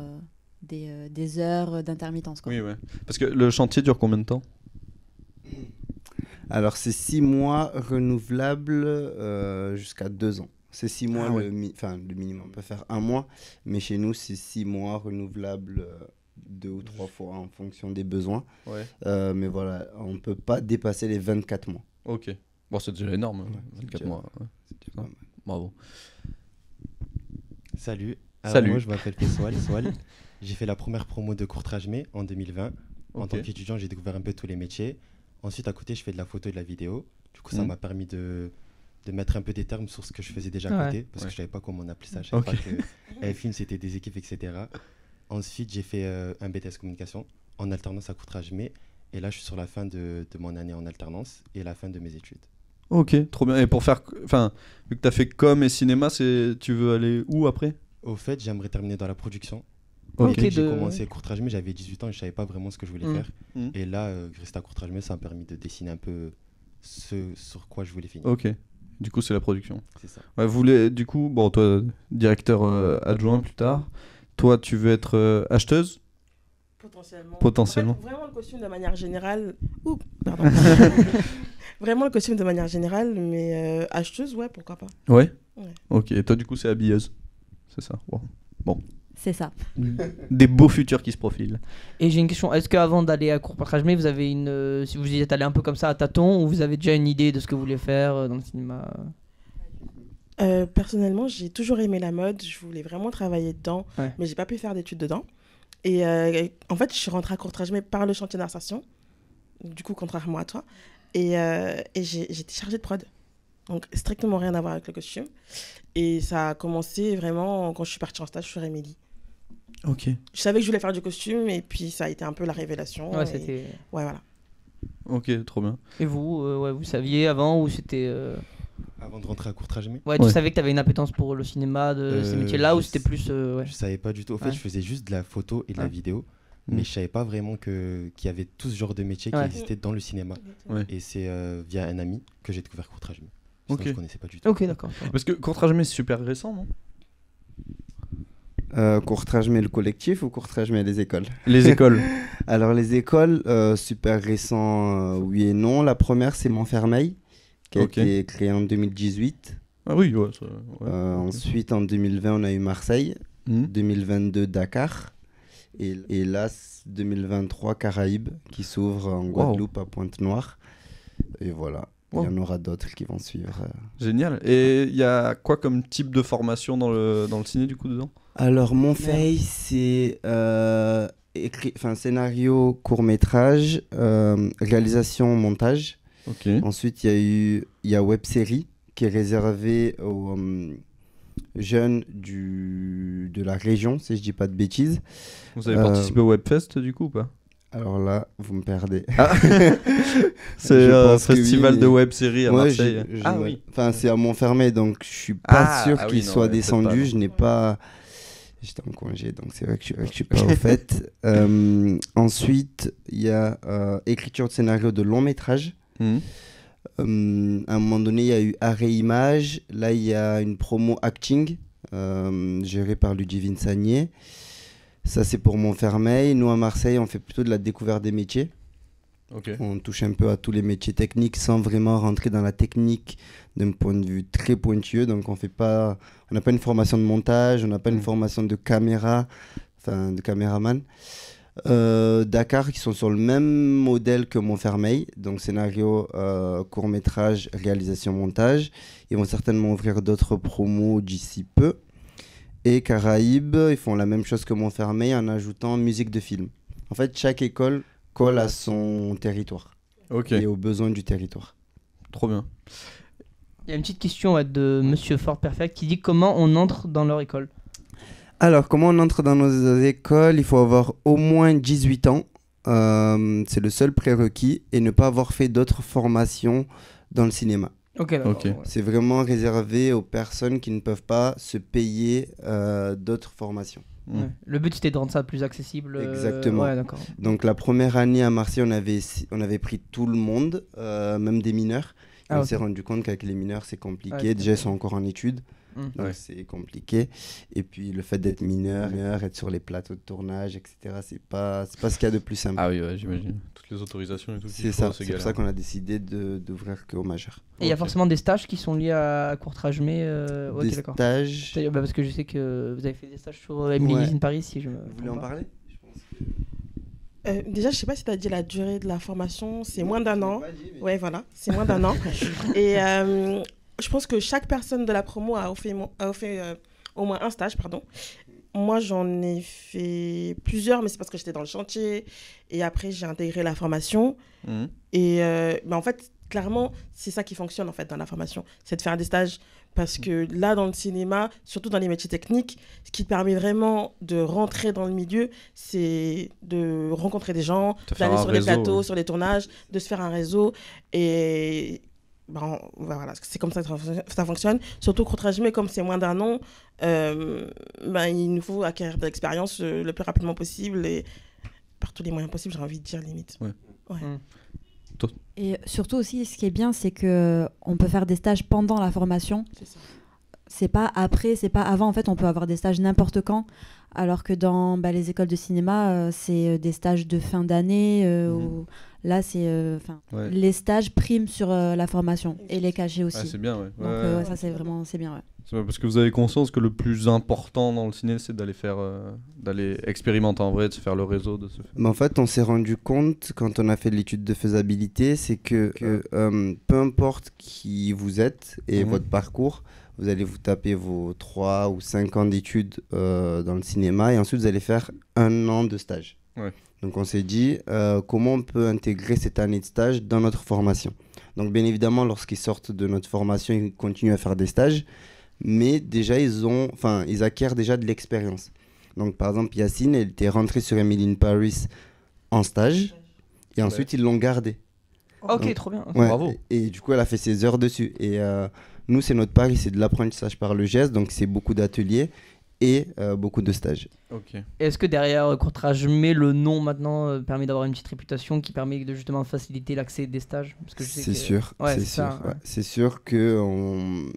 des heures d'intermittence. Oui, ouais. Parce que le chantier dure combien de temps? Alors, c'est 6 mois renouvelables jusqu'à 2 ans. C'est 6 mois, le minimum. On peut faire 1 mois, mais chez nous, c'est 6 mois renouvelables 2 ou 3 fois en fonction des besoins. Ouais. Mais voilà, on ne peut pas dépasser les 24 mois. Ok. Bon, c'est déjà énorme, 24 mois. Ouais. C'est bravo. Salut. Salut. Moi, je m'appelle Pessoal. J'ai fait la première promo de Courtrage Mai en 2020. En tant qu'étudiant, j'ai découvert un peu tous les métiers. Ensuite, à côté, je fais de la photo et de la vidéo. Du coup, ça m'a permis de mettre un peu des termes sur ce que je faisais déjà à côté, parce que je savais pas comment on appelait ça. Je savais pas que film, c'était des équipes, etc. Ensuite, j'ai fait un BTS communication en alternance à Courtrajmé. Et là, je suis sur la fin de mon année en alternance et la fin de mes études. Ok, trop bien. Et pour faire, enfin, vu que tu as fait com et cinéma, tu veux aller où après? Au fait, j'aimerais terminer dans la production. Ok. J'ai commencé Courtrajmé, j'avais 18 ans et je savais pas vraiment ce que je voulais faire. Et là, grâce à Courtrajmé, ça m'a permis de dessiner un peu ce sur quoi je voulais finir. Ok. Du coup, c'est la production. C'est ça. Ouais, du coup, bon, toi, directeur adjoint plus tard. Toi, tu veux être acheteuse? Potentiellement. En fait, vraiment le costume de manière générale. Pardon. Vraiment le costume de manière générale, mais acheteuse, ouais, pourquoi pas. Ouais. Ok. Et toi, du coup, c'est habilleuse. C'est ça. Wow. Bon. C'est ça. Des beaux futurs qui se profilent. Et j'ai une question. Est-ce qu'avant d'aller à Courtrajmé, vous avez si vous y êtes allé un peu comme ça à tâtons, ou vous avez déjà une idée de ce que vous voulez faire dans le cinéma? Personnellement, j'ai toujours aimé la mode. Je voulais vraiment travailler dedans, mais j'ai pas pu faire d'études dedans. Et en fait, je suis rentrée à Courtrajmé par le chantier d'insertion, du coup, contrairement à toi. Et j'étais chargée de prod. Donc, strictement rien à voir avec le costume. Et ça a commencé vraiment quand je suis partie en stage sur Émilie. Ok. Je savais que je voulais faire du costume, et puis ça a été un peu la révélation. Ouais, c'était... Ouais, voilà. Ok, trop bien. Et vous, vous saviez avant, ou c'était... Avant de rentrer à Courtrajmé. Ouais, tu savais que tu avais une appétence pour le cinéma, ces métiers-là, ou c'était plus... Je savais pas du tout. En fait, je faisais juste de la photo et de la vidéo. Mais je savais pas vraiment qu'il y avait tout ce genre de métier qui existait dans le cinéma. Et c'est via un ami que j'ai découvert Courtrajmé. Sinon, je connaissais pas du tout. Ok, d'accord. Parce que Courtrajmé, c'est super récent, non? Courtrajmé le collectif ou Courtrajmé les écoles? Les écoles. Alors les écoles, super récent, oui et non. La première, c'est Montfermeil, qui a été créée en 2018. Ah oui, ouais. Ensuite, en 2020, on a eu Marseille. 2022, Dakar. Et là, 2023, Caraïbes, qui s'ouvre en Guadeloupe, à Pointe-Noire. Et voilà. Il y en aura d'autres qui vont suivre. Génial. Et il y a quoi comme type de formation dans le ciné, du coup, dedans? Alors, Montfermeil, c'est scénario, court-métrage, réalisation, montage. Ensuite, il y a web-série qui est réservée aux jeunes de la région, si je dis pas de bêtises. Vous avez participé au Webfest, du coup, ou pas? Alors là, vous me perdez. C'est un festival de web-série à Marseille. Oui. Enfin, c'est à Montfermeil, donc je suis pas sûr qu'il soit descendu. Je n'ai pas... J'étais en congé, donc c'est vrai que je suis pas au fait. Ensuite, il y a écriture de scénario de long métrage. À un moment donné, il y a eu Arrêt Image. Là, il y a une promo acting gérée par Ludivine Sagnier. Ça, c'est pour Montfermeil. Nous, à Marseille, on fait plutôt de la découverte des métiers. On touche un peu à tous les métiers techniques sans vraiment rentrer dans la technique d'un point de vue très pointueux. Donc, on n'a pas une formation de montage, on n'a pas une formation de caméra, enfin de caméraman. Dakar, qui sont sur le même modèle que Montfermeil, donc scénario, court-métrage, réalisation, montage. Ils vont certainement ouvrir d'autres promos d'ici peu. Et Caraïbes, ils font la même chose que Montfermeil en ajoutant musique de film. En fait, chaque école colle à son territoire et aux besoins du territoire. Trop bien. Il y a une petite question de Monsieur Fort Perfect qui dit comment on entre dans leur école. Alors, comment on entre dans nos écoles? Il faut avoir au moins 18 ans. C'est le seul prérequis, et ne pas avoir fait d'autres formations dans le cinéma. C'est vraiment réservé aux personnes qui ne peuvent pas se payer d'autres formations. Le but, c'était de rendre ça plus accessible. Exactement. Donc la première année à Marseille, on avait pris tout le monde, même des mineurs. On s'est rendu compte qu'avec les mineurs, c'est compliqué. Déjà, ils sont encore en études. Donc c'est compliqué. Et puis le fait d'être mineur, être sur les plateaux de tournage, etc., c'est pas ce qu'il y a de plus simple. Ah oui, j'imagine. Toutes les autorisations et tout. C'est ça, c'est pour ça qu'on a décidé d'ouvrir qu'aux majeurs. Et il y a forcément des stages qui sont liés à Courtrajmé. Des stages. Parce que je sais que vous avez fait des stages sur Emily in Paris, si je me... Vous voulez en parler? Déjà, je sais pas si tu as dit la durée de la formation, c'est moins d'1 an. Ouais, voilà, c'est moins d'1 an. Et je pense que chaque personne de la promo a fait au moins un stage, pardon. Moi, j'en ai fait plusieurs, mais c'est parce que j'étais dans le chantier. Et après, j'ai intégré la formation. Et en fait, clairement, c'est ça qui fonctionne en fait dans la formation, c'est de faire des stages. Parce que là, dans le cinéma, surtout dans les métiers techniques, ce qui te permet vraiment de rentrer dans le milieu, c'est de rencontrer des gens, d'aller sur les plateaux, sur les tournages, de se faire un réseau. Et voilà, c'est comme ça que ça fonctionne. Surtout court-métrage, comme c'est moins d'1 an, il nous faut acquérir de l'expérience le plus rapidement possible et par tous les moyens possibles, j'ai envie de dire limite. Ouais. Et surtout aussi, ce qui est bien, c'est qu'on peut faire des stages pendant la formation. C'est ça. C'est pas après, c'est pas avant. En fait, on peut avoir des stages n'importe quand. Alors que dans les écoles de cinéma, c'est des stages de fin d'année. Où, là, c'est les stages priment sur la formation et les cachets aussi. C'est bien, ouais. Donc ça, c'est vraiment, c'est bien, ouais. C'est parce que vous avez conscience que le plus important dans le ciné, c'est d'aller expérimenter en vrai, de se faire le réseau, de se faire... Mais en fait, on s'est rendu compte quand on a fait l'étude de faisabilité, c'est que peu importe qui vous êtes et votre parcours, vous allez vous taper vos 3 ou 5 ans d'études dans le cinéma et ensuite vous allez faire 1 an de stage. Ouais. Donc on s'est dit comment on peut intégrer cette année de stage dans notre formation. Donc bien évidemment, lorsqu'ils sortent de notre formation, ils continuent à faire des stages, mais déjà ils acquièrent déjà de l'expérience. Donc par exemple, Yacine, elle était rentrée sur Emily in Paris en stage et ensuite ils l'ont gardée. Ok, donc, trop bien, bravo. Et du coup, elle a fait ses heures dessus. Et nous, c'est notre pari, c'est de l'apprentissage par le geste, donc c'est beaucoup d'ateliers et beaucoup de stages. Okay. Est-ce que derrière Court-Métrage, le nom maintenant permet d'avoir une petite réputation qui permet de justement faciliter l'accès des stages? C'est sûr, c'est sûr que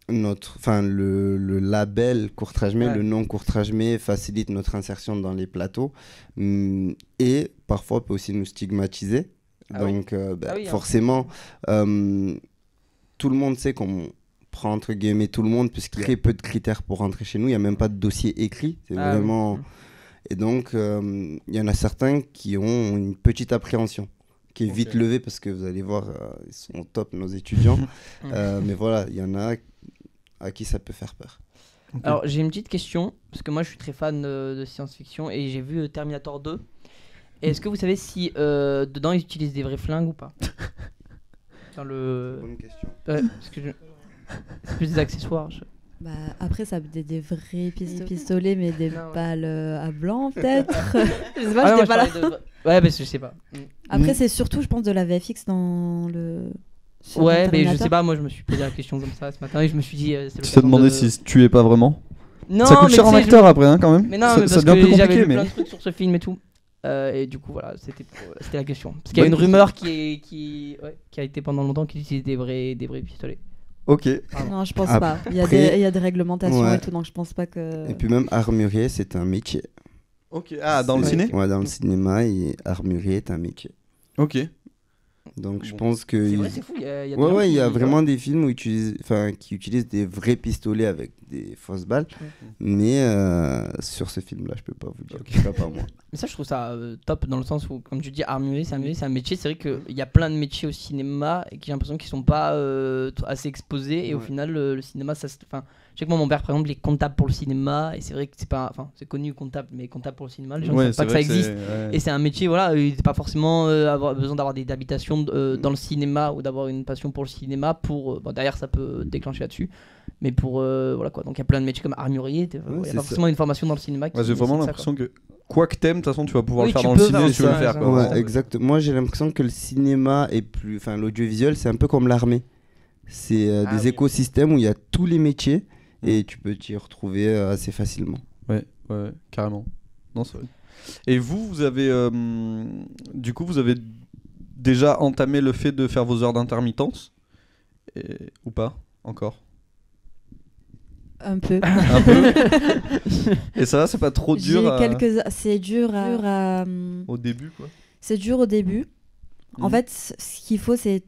le label Court-Métrage, le nom Court-Métrage facilite notre insertion dans les plateaux et parfois peut aussi nous stigmatiser. Donc forcément, tout le monde sait qu'on prend entre guillemets tout le monde puisqu'il y a très peu de critères pour rentrer chez nous. Il n'y a même pas de dossier écrit. C'est vraiment... Oui. Et donc, il y en a certains qui ont une petite appréhension qui est vite levée parce que vous allez voir, ils sont au top, nos étudiants. Mais voilà, il y en a à qui ça peut faire peur. Alors, j'ai une petite question parce que moi, je suis très fan de science-fiction et j'ai vu Terminator 2. Est-ce que vous savez si dedans ils utilisent des vrais flingues ou pas? Bonne question. Parce que c'est plus des accessoires. Après, ça des vrais pistolets, mais des balles à blanc, peut-être. Je sais pas, j'étais pas là. Ouais, mais je sais pas. Après, c'est surtout, je pense, de la VFX dans le. Ouais, mais je sais pas, moi je me suis posé la question comme ça ce matin et je me suis dit. Tu t'es demandé si tu es pas vraiment? Non, ça coûte cher en acteur après, hein, quand même. Mais non, ça devient plus compliqué. J'avais plein de trucs sur ce film et tout. Et du coup, voilà, c'était la question. Parce qu'il y a une rumeur qui a été pendant longtemps qu'il utilisait des vrais pistolets. Ok. Non, je pense pas. Il y a des réglementations et tout, donc je pense pas que. Et puis même armurier, c'est un métier. Ok. Ah, dans le ciné? Ouais, dans le cinéma, armurier est un métier. Ok. Donc je pense que c'est vrai, c'est fou. Il y a vraiment des films qui utilisent des vrais pistolets avec des fausses balles, mais sur ce film-là, je peux pas vous dire. Pas moi. Mais ça, je trouve ça top dans le sens où, comme tu dis, armurier, c'est un métier. C'est vrai qu'il y a plein de métiers au cinéma et j'ai l'impression qu'ils sont pas assez exposés. Et au final, le cinéma, je sais que moi, mon père, par exemple, il est comptable pour le cinéma. Et c'est vrai que c'est connu comptable, mais comptable pour le cinéma, les gens ne savent pas que ça existe. Et c'est un métier, voilà, il n'est pas forcément besoin d'avoir des habitations dans le cinéma ou d'avoir une passion pour le cinéma. Derrière, ça peut déclencher là-dessus. Mais voilà quoi. Donc il y a plein de métiers comme armurier. Il n'y a pas forcément une formation dans le cinéma. J'ai vraiment l'impression que quoi que t'aimes, de toute façon, tu vas pouvoir le faire dans le ciné et tu vas le faire. Ouais, exact. Moi, j'ai l'impression que le cinéma est l'audiovisuel, c'est un peu comme l'armée. C'est des écosystèmes où il y a tous les métiers et tu peux t'y retrouver assez facilement. Ouais, carrément. Non, c'est vrai. Et vous avez du coup, vous avez déjà entamé le fait de faire vos heures d'intermittence ou pas encore? Un peu. Et ça va, c'est pas trop dur C'est dur à... Au début, quoi. C'est dur au début. En fait, ce qu'il faut, c'est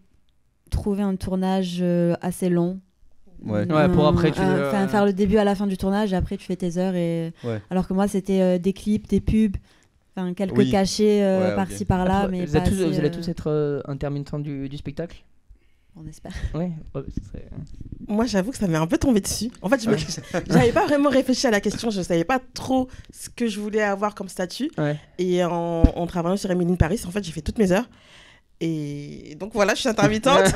trouver un tournage assez long. Ouais, pour après faire le début à la fin du tournage et après tu fais tes heures. Alors que moi, c'était des clips, des pubs, quelques cachets par-ci par-là. Mais vous allez tous être intermittents du spectacle? On espère. Ouais, Moi, j'avoue que ça m'est un peu tombé dessus. En fait, j'avais pas vraiment réfléchi à la question. Je savais pas trop ce que je voulais avoir comme statut. Et en travaillant sur Emily in Paris, en fait, j'ai fait toutes mes heures. Et donc voilà, je suis intermittente.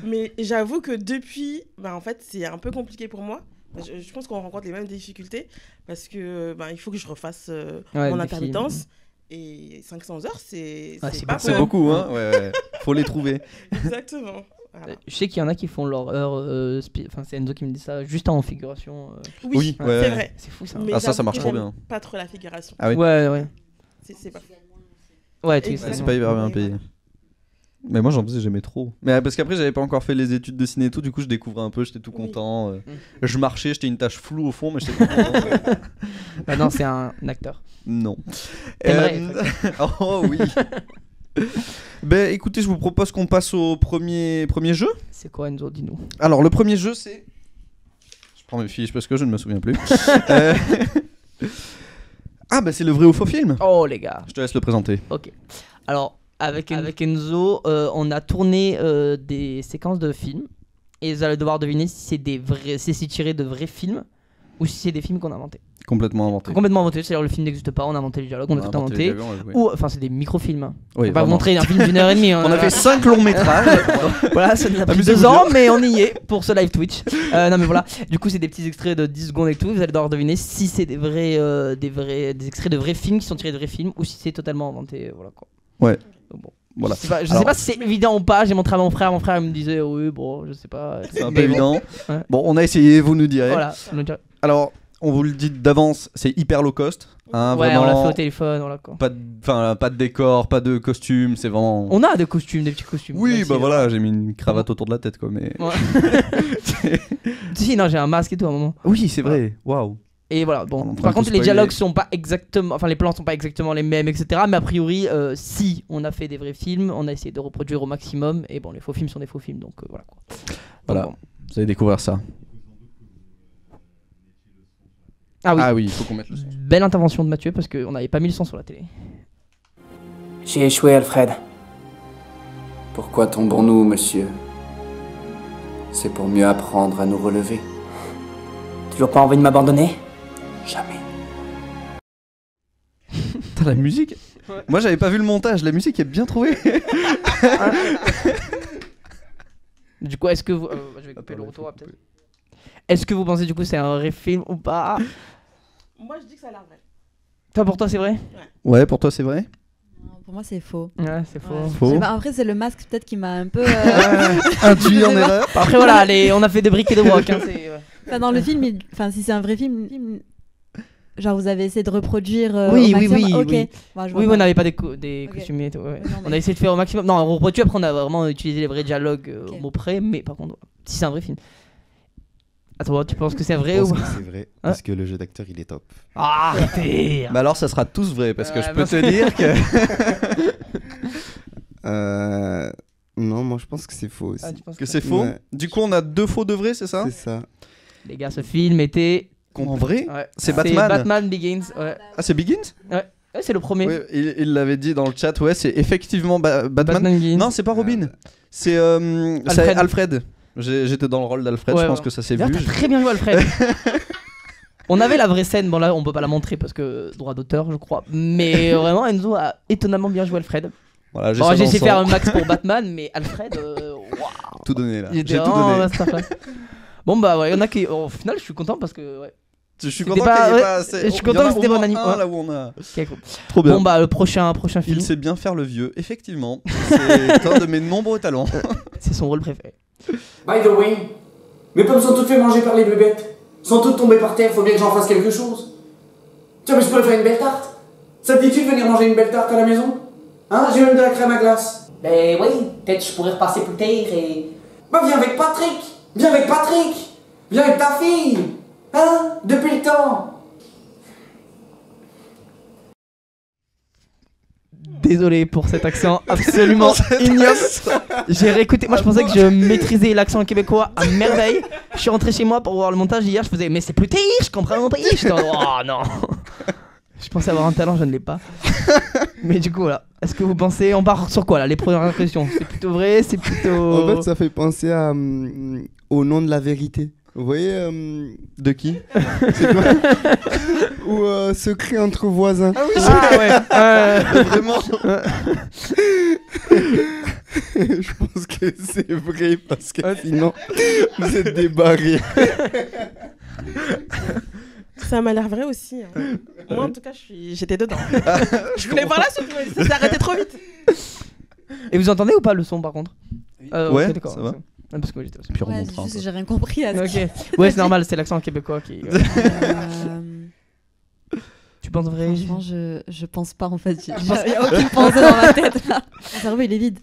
Mais j'avoue que depuis, en fait, c'est un peu compliqué pour moi. Je pense qu'on rencontre les mêmes difficultés parce que il faut que je refasse mon intermittence. Et 500 heures, c'est beaucoup, hein. Ouais. Faut les trouver. Exactement. Voilà. Je sais qu'il y en a qui font leur heure, c'est Enzo qui me dit ça, juste en figuration. Oui, c'est vrai. C'est fou ça. Mais ça marche trop bien. Pas trop la figuration. Ah oui. Ouais. C'est pas. Ouais, c'est pas hyper bien payé. Mais moi j'aimais trop. Mais parce qu'après j'avais pas encore fait les études de ciné et tout, du coup je découvrais un peu, j'étais tout content. Je marchais, j'étais une tache floue au fond, mais j'étais tout content. Bah non, c'est un acteur. Non. Oh oui. Ben écoutez, je vous propose qu'on passe au premier jeu. C'est quoi Enzo, dis-nous. Alors le premier jeu c'est... Je prends mes fiches parce que je ne me souviens plus. Ah bah c'est le vrai ou faux film. Oh les gars. Je te laisse le présenter. Ok. Alors avec Enzo, on a tourné des séquences de films et vous allez devoir deviner si c'est tiré de vrais films ou si c'est des films qu'on a inventés. Complètement inventé. Complètement inventé, c'est-à-dire le film n'existe pas, on a inventé le dialogue, on a tout inventé. Ou enfin c'est des micro-films. Oui, on va vous montrer un film d'1h30. On a fait 5 longs métrages. Voilà, ça nous a pris 2 ans, mais on y est pour ce live Twitch. Non mais voilà, du coup c'est des petits extraits de 10 secondes et tout, vous allez devoir deviner si c'est des extraits de vrais films qui sont tirés de vrais films ou si c'est totalement inventé, voilà quoi. Ouais. Donc, bon. Voilà. Je sais pas si c'est évident ou pas, j'ai montré à mon frère me disait oui bon, je sais pas. C'est un peu évident. Ouais. Bon, on a essayé, vous nous direz. Voilà, alors on vous le dit d'avance, c'est hyper low cost. Hein, ouais, vraiment, on l'a fait au téléphone, voilà quoi. Pas de décor, pas de costume, c'est vraiment. On a des costumes, des petits costumes. Oui, bah voilà, j'ai mis une cravate autour de la tête quoi, mais. Ouais. Si, non, j'ai un masque et tout à un moment. Oui, c'est vrai, waouh. Et voilà, bon. Par contre, les dialogues sont pas exactement. Enfin, les plans sont pas exactement les mêmes, etc. Mais a priori, si on a fait des vrais films, on a essayé de reproduire au maximum. Et bon, les faux films sont des faux films, donc voilà quoi. Voilà, bon. Vous allez découvrir ça. Ah oui, il faut qu'on mette le son. Belle intervention de Mathieu parce qu'on n'avait pas mis le son sur la télé. J'ai échoué, Alfred. Pourquoi tombons-nous, monsieur? C'est pour mieux apprendre à nous relever. Toujours pas envie de m'abandonner? Jamais. T'as la musique? Ouais. Moi j'avais pas vu le montage, la musique est bien trouvée. Du coup, est-ce que vous... je vais couper le retour peut-être. Est-ce que vous pensez du coup c'est un vrai film ou pas? Moi je dis que ça a l'air vrai. Toi, pour toi c'est vrai? Ouais, pour toi c'est vrai? Pour moi c'est faux. Ouais, c'est faux. Ouais. Faux. Après c'est le masque peut-être qui m'a un peu... induit en erreur. Après voilà, on a fait des briques et des brocs. Hein, enfin, dans le film, si c'est un vrai film... Genre vous avez essayé de reproduire oui, au maximum. Oui, okay. oui. Bon, oui, on n'avait pas des costumiers et tout. Ouais. Non, on a essayé de faire au maximum. Non, on reproduit, après on a vraiment utilisé les vrais dialogues au mot près, mais par contre, si c'est un vrai film. Attends, tu penses que c'est vrai ou... Je pense que c'est vrai, parce que le jeu d'acteur il est top. Ah, arrêtez. Bah alors ça sera tous vrai, parce que je peux te dire que... Non, moi je pense que c'est faux aussi. Ah, tu penses que c'est faux? Ouais. Du coup on a 2 faux de vrai, c'est ça? C'est ça. Les gars, ce film était... En vrai? Ouais. C'est Batman. Batman Begins, ouais. Ah, c'est Begins? Ouais, c'est le premier. Ouais, il l'avait dit dans le chat, ouais, c'est effectivement Batman. Begins. Non, c'est pas Robin. C'est Alfred. J'étais dans le rôle d'Alfred, je pense que ça s'est vu. T'as très bien joué Alfred. On avait la vraie scène, bon là on peut pas la montrer parce que droit d'auteur je crois. Mais vraiment Enzo a étonnamment bien joué Alfred. Voilà, j'ai essayé de faire un max pour Batman, mais Alfred, waouh. Tout donné là. J'ai tout donné. Bon bah ouais, il y en a qui... Au final je suis content parce que... Ouais. Je suis content qu'il n'y ait pas assez... Je suis content que c'était bon anime. Là où on a... Okay, cool. Trop bien. Bon bah le prochain film. Il sait bien faire le vieux, effectivement. C'est un de mes nombreux talents. C'est son rôle préféré. By the way, mes pommes sont toutes fait manger par les bébêtes. Sont toutes tombées par terre, faut bien que j'en fasse quelque chose. Tiens, mais je pourrais faire une belle tarte. Ça te dit-tu de venir manger une belle tarte à la maison? Hein, j'ai même de la crème à glace. Ben oui, peut-être je pourrais repasser plus tard et... Bah viens avec Patrick. Viens avec Patrick. Viens avec ta fille. Hein? Depuis le temps. Désolé pour cet accent absolument ignoble. J'ai réécouté, moi je pensais que je maîtrisais l'accent québécois à merveille. Je suis rentré chez moi pour voir le montage hier, je faisais mais c'est plus tard, je comprends pas. J'étais oh non. Je pensais avoir un talent, je ne l'ai pas. Mais du coup voilà, est-ce que vous pensez, on part sur quoi là, les premières impressions? C'est plutôt vrai, c'est plutôt... En fait ça fait penser à, au nom de la vérité. Vous voyez de qui? Ou secret entre voisins. Ah ouais. Vraiment. Je pense que c'est vrai parce que sinon vous êtes des barrières. Ça m'a l'air vrai aussi. Hein. Moi, en tout cas, j'étais dedans. Je voulais voir la suite, mais ça s'est arrêté trop vite. Et vous entendez ou pas le son par contre? Ouais, okay, d'accord, ça va. Parce que j'étais aussi purement juste que j'ai rien compris à ce okay. Ouais, c'est normal, c'est l'accent québécois qui. Tu penses vrai? Franchement, je pense pas en fait. Il n'y a aucune pensée dans ma tête là. Mon cerveau il est vide.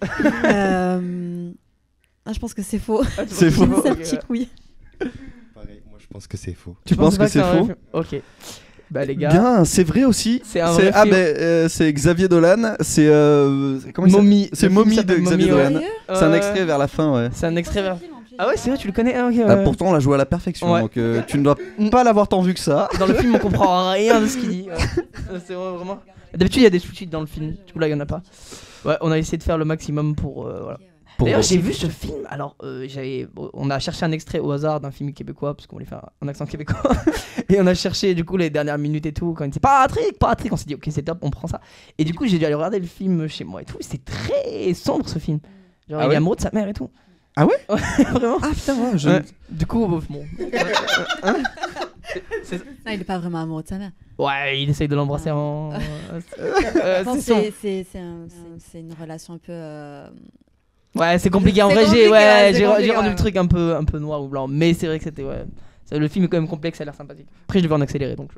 Je pense que c'est faux. C'est faux. C'est une petite couille. Pareil, moi je pense que c'est faux. Tu penses que c'est faux? Ok. Bah les gars. Bien, c'est vrai aussi. C'est un vrai film. C'est Xavier Dolan. C'est comment Mommy. C'est Mommy de Xavier Dolan. Ouais. C'est un extrait vers la fin, ouais. C'est un extrait vers. Ah ouais, c'est vrai, tu le connais. Ah, okay, ouais. Ah, pourtant, on l'a joué à la perfection, ouais. Donc tu ne dois pas l'avoir tant vu que ça. Dans le film, on comprend rien de ce qu'il dit. C'est vraiment. D'habitude, il y a des sous-titres dans le film. Du coup, là, il y en a pas. Ouais, on a essayé de faire le maximum pour. Voilà. D'ailleurs, j'ai vu ce film. Alors, on a cherché un extrait au hasard d'un film québécois parce qu'on voulait faire un accent québécois. Et on a cherché du coup les dernières minutes et tout. Quand il disait Patrick, on s'est dit ok, c'est top, on prend ça. Et du coup, j'ai dû aller regarder le film chez moi et tout. C'est très sombre ce film. Genre, il est amoureux de sa mère et tout. Ah ouais? Vraiment? Ah putain, ouais, ouais. Du coup, bon. Non, il est pas vraiment amoureux de sa mère. Ouais, il essaye de l'embrasser en. C'est une relation un peu. Ouais, c'est compliqué en vrai. J'ai rendu le truc un peu noir ou blanc, mais c'est vrai que c'était ouais. Le film est quand même complexe, ça a l'air sympathique. Après, je l'ai vu en accéléré, donc.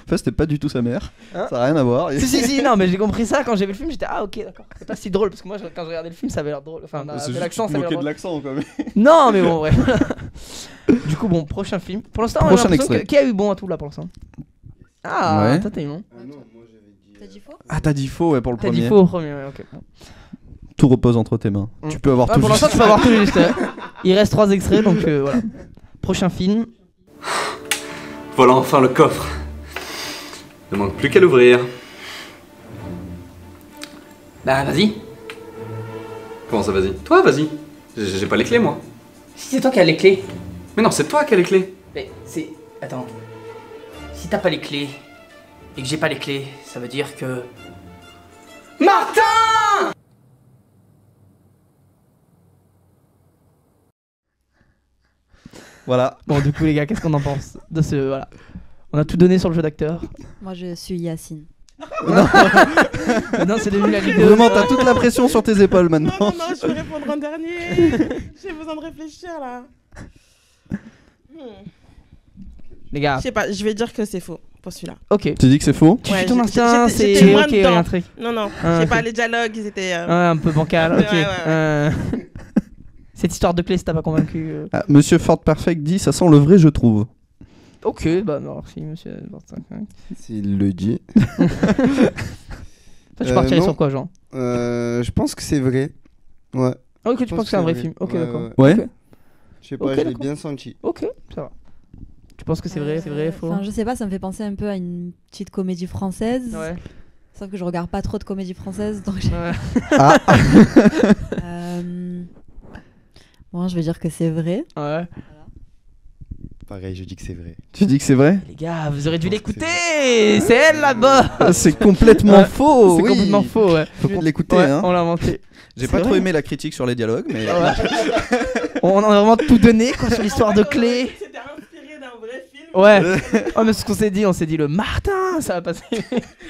Enfin, c'était pas du tout sa mère. Hein, ça a rien à voir. Si, non, mais j'ai compris ça quand j'ai vu le film. J'étais ok, d'accord. C'est pas si drôle parce que moi, quand je regardais le film, ça avait l'air drôle. Enfin, c'est l'accent, ça avait l'air drôle. De l'accent, quand même. Non, mais bon, ouais. Du coup, bon, prochain film. Pour l'instant, on a l'impression qui a eu bon à tout là pour l'instant. Ah, ouais. Toi, t'as eu bon. Non, moi j'avais dit. T'as dit faux? Ah, t'as dit faux, ouais, pour le premier. T'as dit faux au premier, ouais, ok. Tout repose entre tes mains. Tu peux avoir tout. Pour l'instant, tu peux avoir tout juste. Il reste 3 extraits, donc voilà. Prochain film. Voilà enfin le coffre. Il ne manque plus qu'à l'ouvrir. Bah vas-y. Comment ça vas-y? Toi vas-y. J'ai pas les clés moi. Si c'est toi qui as les clés. Mais non, c'est toi qui as les clés. Mais c'est... Attends. Si t'as pas les clés et que j'ai pas les clés, ça veut dire que... Martin! Voilà. Bon, du coup, les gars, qu'est-ce qu'on en pense de ce... Voilà. On a tout donné sur le jeu d'acteur. Moi, je suis Yacine. Non, c'est devenu la vidéo. Vraiment, t'as toute la pression sur tes épaules maintenant. Non, je vais répondre en dernier. J'ai besoin de réfléchir, là. Les gars. Je sais pas, je vais dire que c'est faux pour celui-là. Ok. Tu dis que c'est faux? Tu suis ton instinct, c'est ok, un truc. Non, j'ai pas les dialogues, ils étaient... un peu bancal, ok. Ouais. Cette histoire de clé, ça t'a pas convaincu Monsieur Ford Perfect dit, ça sent le vrai, je trouve. Ok, bah merci monsieur. S'il le dit. Toi, tu partirais sur quoi, Jean? Je pense que c'est vrai. Ouais. Ah, ok, tu penses que c'est un vrai film. Ok, d'accord. Ouais. Okay. Je sais pas, je l'ai bien senti. Ok, ça va. Tu penses que c'est vrai, faux? Enfin, je sais pas, ça me fait penser un peu à une petite comédie française. Ouais. Sauf que je regarde pas trop de comédies françaises, donc. Ah. Bon, je vais dire que c'est vrai. Ouais. Pareil, je dis que c'est vrai. Tu dis que c'est vrai? Les gars, vous aurez dû l'écouter. C'est elle là-bas. C'est complètement faux. C'est complètement faux, ouais. Faut qu'on l'écouter, ouais, hein. On l'a inventé. J'ai pas trop aimé la critique sur les dialogues, mais... On a vraiment tout donné, quoi, sur l'histoire de clé. C'était inspiré d'un vrai film. Ouais. Oh, mais ce qu'on s'est dit, le Martin, ça va passer.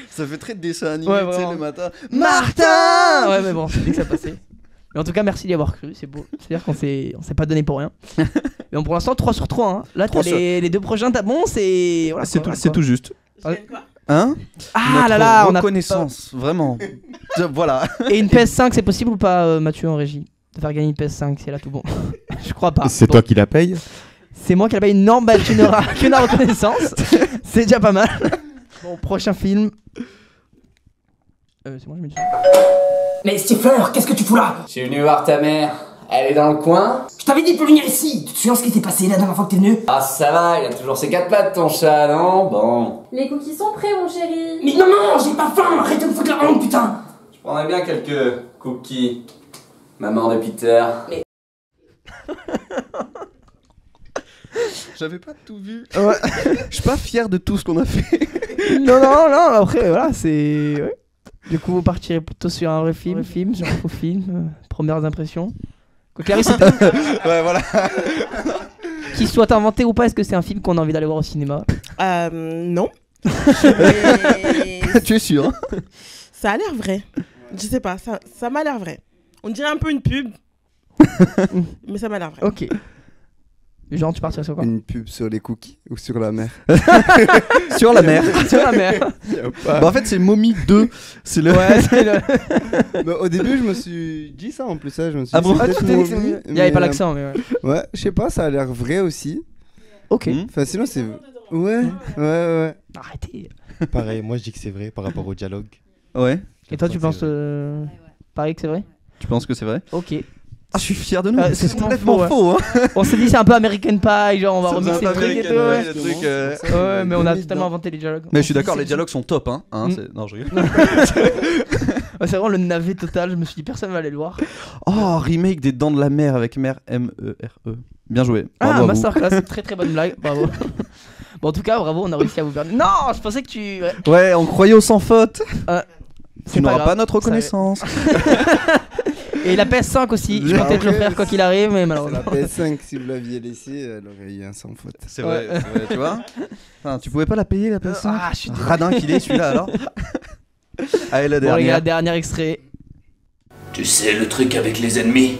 Ça fait très dessin animé, ouais, tu sais, le matin. Martin. Ouais, mais bon, c'est dit que ça passait. Mais en tout cas, merci d'y avoir cru, c'est beau. C'est-à-dire qu'on s'est pas donné pour rien. Mais bon, pour l'instant, 3 sur 3. Hein. Là, t'as les 2 prochains, t'as bon, c'est. Voilà, c'est tout juste. Hein? Ah là là, on a reconnaissance, vraiment. Voilà. Et une PS5, c'est possible ou pas, Mathieu, en régie? De faire gagner une PS5, c'est là tout bon. Je crois pas. C'est toi qui la paye? C'est moi qui la paye. Non, bah tu n'auras que la reconnaissance. C'est déjà pas mal. Bon, prochain film. C'est moi, je me dis. Mais Stifler, qu'est-ce que tu fous là? Je suis venu voir ta mère. Elle est dans le coin. Je t'avais dit de venir ici. Tu te souviens ce qui s'est passé la dernière fois que t'es venu? Ah ça va, il a toujours ses 4 pattes ton chat, non? Bon. Les cookies sont prêts mon chéri. Mais non, j'ai pas faim. Arrête de me foutre la honte, putain. Je prendrais bien quelques cookies. Maman de Peter. Mais... J'avais pas tout vu. Ouais. Je suis pas fier de tout ce qu'on a fait. Non, après, voilà, c'est. Ouais. Du coup, vous partirez plutôt sur un vrai film, sur un faux film, premières impressions. Quoi qu'il arrive, ouais, voilà. Qu'il soit inventé ou pas, est-ce que c'est un film qu'on a envie d'aller voir au cinéma? Non. Tu es sûr? Ça a l'air vrai. Je sais pas, ça m'a l'air vrai. On dirait un peu une pub. Mais ça m'a l'air vrai. Ok. Genre, tu partirais sur quoi? Une pub sur les cookies ou sur la mer? Sur la mer. Sur la mer. Bah, en fait, c'est Mommy 2. C'est le. Ouais, c'est le... Bah, au début, je me suis dit ça en plus. Ça, je me suis dit, bon? peut-être Mommy, Il n'y avait pas l'accent, mais ouais. Ouais, je sais pas, ça a l'air vrai aussi. Ok. Enfin, sinon, c'est. Ouais. Arrêtez. Pareil, moi je dis que c'est vrai par rapport au dialogue. Ouais. Et toi, tu penses pareil que c'est vrai? Tu penses que c'est vrai? Ok. Ah, je suis fier de nous. C'est complètement faux. Hein. On s'est dit c'est un peu American Pie, genre on va remixer le truc et tout. Ouais, mais on a totalement inventé les dialogues. Mais je suis d'accord, les dialogues sont top. Hein. Non, je rigole. C'est vraiment le navet total. Je me suis dit personne va aller le voir. Oh, remake des Dents de la Mer avec Mère M-E-R-E. Bien joué. Ah, masterclass, très très bonne blague. Bravo. Bon, en tout cas, bravo, on a réussi à vous berner. Non, je pensais que tu. Ouais, on croyait au sans faute. Tu n'auras grave, pas notre reconnaissance. Et la PS5 aussi, je comptais te l'offrir quoi qu'il arrive, mais malheureusement. La PS5, si vous l'aviez laissée, elle aurait eu un sans faute. C'est vrai, tu vois. Enfin, tu pouvais pas la payer la PS5. Ah, je suis radin qu'il est celui-là alors. Allez, la dernière. Bon, la dernière extrait. Tu sais, le truc avec les ennemis,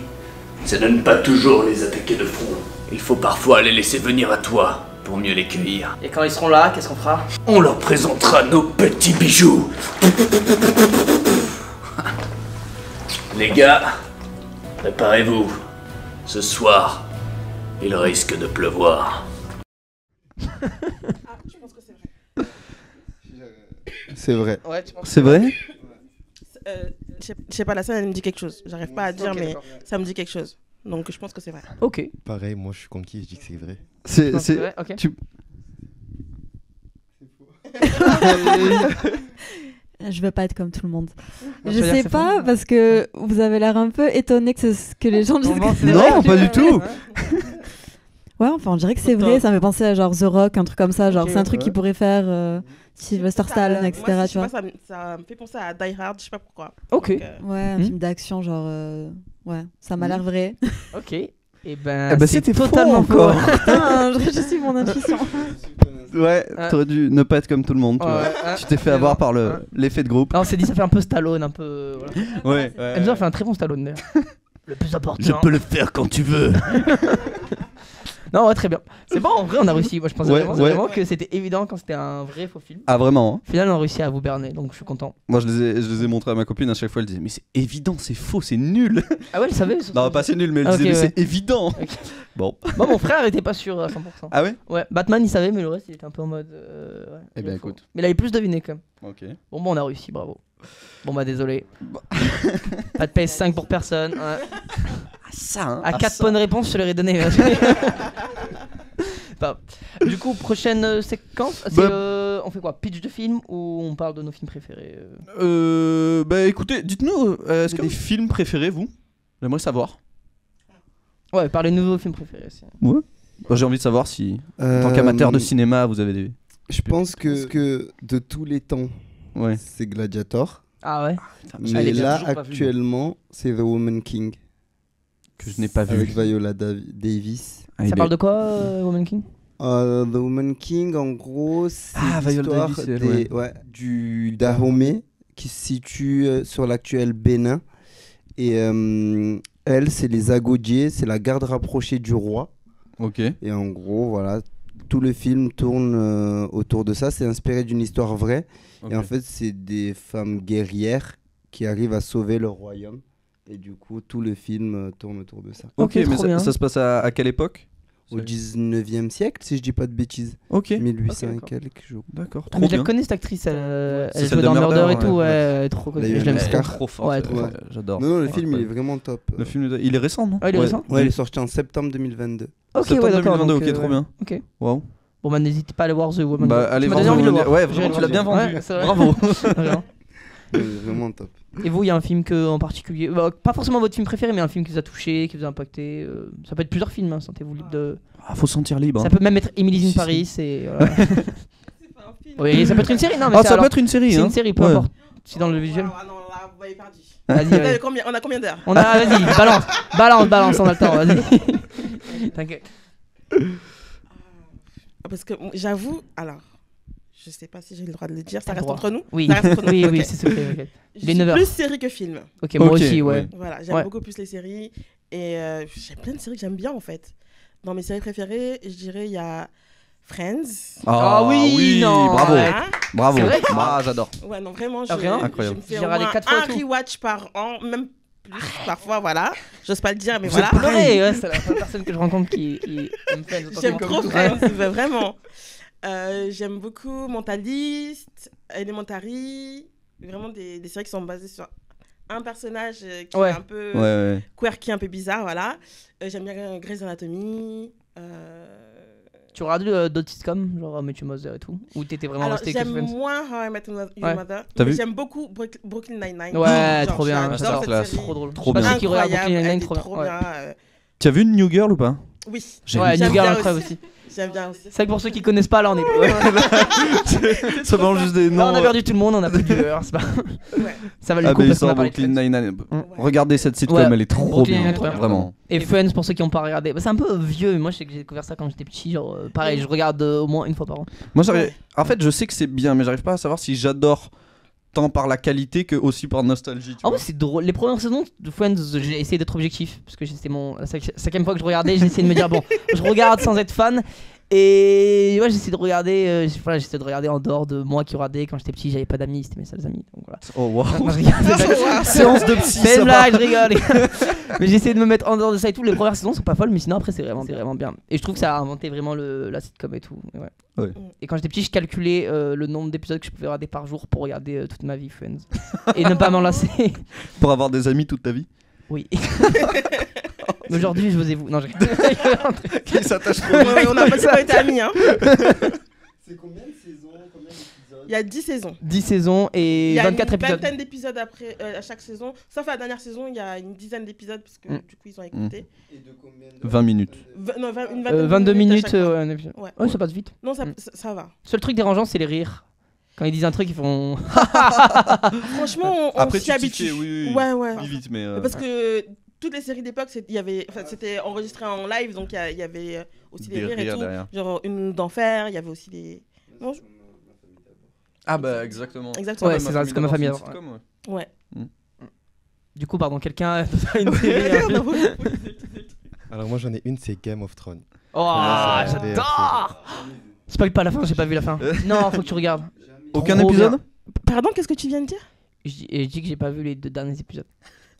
c'est de ne pas toujours les attaquer de front. Il faut parfois les laisser venir à toi pour mieux les cueillir. Et quand ils seront là, qu'est-ce qu'on fera? On leur présentera nos petits bijoux. Les gars, préparez-vous. Ce soir, il risque de pleuvoir. Je pense que c'est vrai. C'est vrai. Ouais, tu penses c'est vrai? Je sais pas, la scène elle me dit quelque chose. J'arrive pas à dire, mais ça me dit quelque chose. Donc je pense que c'est vrai. Ok. Pareil, moi je suis conquis, je dis que c'est vrai. C'est vrai, ok. Je veux pas être comme tout le monde. Je sais pas, parce que vous avez l'air un peu étonné que les gens disent que c'est vrai. Non, pas du tout. Ouais, enfin, on dirait que c'est vrai. Ça me fait penser à genre The Rock, un truc comme ça. Genre, c'est un truc qu'il pourrait faire Sylvester Stallone, etc. Moi, tu vois. ça me fait penser à Die Hard, je sais pas pourquoi. Ok. Donc, ouais, un film d'action, genre. Ouais, ça m'a l'air vrai. Ok. Et ben, c'était totalement faux. Putain, je suis mon intuition. Ouais, t'aurais dû ne pas être comme tout le monde. Tu t'es fait avoir par l'effet de groupe. Non, on s'est dit ça fait un peu Stallone, un peu. Voilà. Ouais. Enzo fait un très bon Stallone d'ailleurs. Le plus important. Je peux le faire quand tu veux. Non, ouais, très bien. C'est bon, en vrai, on a réussi. Moi, je pensais vraiment que c'était évident quand c'était un vrai faux film. Ah, vraiment? Au final, on a réussi à vous berner, donc je suis content. Moi, je les ai montrés à ma copine. À chaque fois, elle disait, mais c'est évident, c'est faux, c'est nul. Ah ouais, elle savait? Non, pas c'est nul, mais elle disait, mais c'est évident. Okay. Bon. Moi, mon frère était pas sûr à 100%. Ah ouais? Ouais, Batman, il savait, mais le reste, il était un peu en mode. Eh ben, écoute. Mais il avait plus deviné quand même. Ok. Bon, on a réussi, bravo. Bon, bah, désolé. Pas de PS5 pour personne. Ouais. Ça, hein. À 4 bonnes réponses, je leur ai donné. Bah, du coup, prochaine séquence, on fait quoi? Pitch de film ou on parle de nos films préférés? Bah écoutez, dites-nous, est-ce que des films préférés, vous? J'aimerais savoir. Ouais, parlez de nouveaux films préférés. Ouais. Bah, j'ai envie de savoir si, en tant qu'amateur de cinéma, vous avez des... Je pense que de tous les temps, c'est Gladiator. Ah ouais? Mais là, actuellement, c'est The Woman King. Que je n'ai pas vu. Avec Viola Davis. Ça parle de quoi, Woman King? The Woman King, en gros, c'est l'histoire du Dahomey qui se situe sur l'actuel Bénin. Et elle, c'est les Agodiers, c'est la garde rapprochée du roi. Ok. Et en gros, voilà, tout le film tourne autour de ça. C'est inspiré d'une histoire vraie. Okay. Et en fait, c'est des femmes guerrières qui arrivent à sauver leur royaume. Et du coup, tout le film tourne autour de ça. Ok, mais ça se passe à quelle époque? Au 19e siècle, si je dis pas de bêtises. Ok. 1800 et quelques jours. D'accord. Mais je la connais cette actrice, elle joue dans Murder et tout, ouais, trop connue. Je l'aime trop fort. Ouais, trop fort. J'adore. Non, le film il est vraiment top. Le film, il est récent, non? Ouais, il est récent. Ouais, il est sorti en septembre 2022. Ok, ouais, d'accord. Ok, trop bien. Ok. Waouh. Bon, bah n'hésitez pas à aller voir The Woman. Bah, allez voir The Woman. Ouais, vraiment, tu l'as bien vendu. Bravo. Vraiment top. Et vous, il y a un film en particulier, pas forcément votre film préféré, mais un film qui vous a touché, qui vous a impacté. Ça peut être plusieurs films, hein, sentez-vous libre de. Faut se sentir libre. Ça peut même être Emily in Paris. Oui, ça peut être une série. Non, mais ça peut être une série. C'est hein. une série, peu importe. C'est dans le visuel. Ah non, là, vous m'avez perdu. Vas-y. On a combien d'heures? Vas-y, balance, on a le temps, vas-y. T'inquiète. Parce que j'avoue, alors, je sais pas si j'ai le droit de le dire, ça reste droit. entre nous. Oui, ça reste entre nous. oui, Okay. c'est secret. Okay. Je suis plus série que film. Ok, moi aussi, ouais. Voilà, j'aime beaucoup plus les séries. Et j'ai plein de séries que j'aime bien en fait. Dans mes séries préférées, je dirais il y a Friends. Ah oui, non. Bravo. Hein? Bravo. J'adore. Ouais, non, vraiment, Incroyable. je me fais au moins un rewatch par an, même plus parfois, voilà. J'ose pas le dire, mais voilà. Ouais, c'est la personne que je rencontre qui aime Friends. J'aime trop Friends, vraiment. J'aime beaucoup Mentalist, Elementary, vraiment des séries qui sont basées sur un personnage qui est un peu quirky, un peu bizarre, voilà. J'aime bien Grey's Anatomy. Tu regardes d'autres sitcoms, genre Matthew Mother et tout? Ou t'étais vraiment resté que Friends? J'aime moins How I Met Your Mother. J'aime beaucoup Brooklyn Nine-Nine. Ouais, trop bien. J'adore cette série. Trop drôle. Trop bien. Qui regarde Brooklyn Nine-Nine, trop bien. Tu as vu New Girl ou pas? Oui. Ouais, New Girl incroyable aussi. J'aime bien aussi. C'est vrai que pour ceux qui connaissent pas, là on est. Ça mange juste des noms. Là, on a perdu tout le monde, on a plus de viewers. Ça va le coup parce qu'on a parlé de Brooklyn Nine-Nine. Regardez cette sitcom, elle est trop bien. Vraiment. Et Friends pour ceux qui n'ont pas regardé. C'est un peu vieux, mais moi je sais que j'ai découvert ça quand j'étais petit. Genre, pareil, je regarde au moins une fois par an. Moi, en fait, je sais que c'est bien, mais j'arrive pas à savoir si j'adore tant par la qualité que aussi par nostalgie. En vrai, c'est drôle. Les premières saisons de Friends, j'ai essayé d'être objectif parce que c'était la cinquième fois que je regardais. J'ai essayé de me dire bon, je regarde sans être fan. Et ouais, j'essaie de regarder j'essaie de regarder en dehors de moi qui regardais quand j'étais petit, j'avais pas d'amis, c'était mes seuls amis, donc voilà. Oh wow. Séance de psy, c'est une blague, je rigole. Mais j'essaie de me mettre en dehors de ça et tout. Les premières saisons sont pas folles, mais sinon après c'est vraiment bien. Et je trouve que ça a inventé vraiment la sitcom et tout. Ouais. Et quand j'étais petit, je calculais le nombre d'épisodes que je pouvais regarder par jour pour regarder toute ma vie Friends et ne pas m'en lasser. Pour avoir des amis toute ta vie. Oui. Aujourd'hui, je vous ai vous. Non, qui s'attache on n'a pas été amis, hein. C'est combien de saisons, combien d'épisodes? Il y a 10 saisons. 10 saisons et 24 épisodes. Il y a une vingtaine d'épisodes après à chaque saison. Sauf la dernière saison, il y a une dizaine d'épisodes parce que du coup ils ont écouté. Et de combien de 20 minutes. Non, 22 minutes. Ouais, ça passe vite. Non, ça va. Seul truc dérangeant, c'est les rires. Quand ils disent un truc, ils font. Franchement, on s'y habitue. Oui, ouais. Vite, mais parce que toutes les séries d'époque, c'était enregistré en live, donc il y avait aussi des rires et tout. Derrière. Genre Une d'enfer, il y avait aussi des. Non, Ah bah exactement. Ouais, c'est comme ma famille. Ouais. Du coup, pardon, quelqu'un a une série. Alors moi j'en ai une, c'est Game of Thrones. Oh, j'adore. Spoil pas la fin, j'ai pas vu la fin. Non, faut que tu regardes. Aucun épisode? Pardon, qu'est-ce que tu viens de dire? Je dis que j'ai pas vu les 2 derniers épisodes.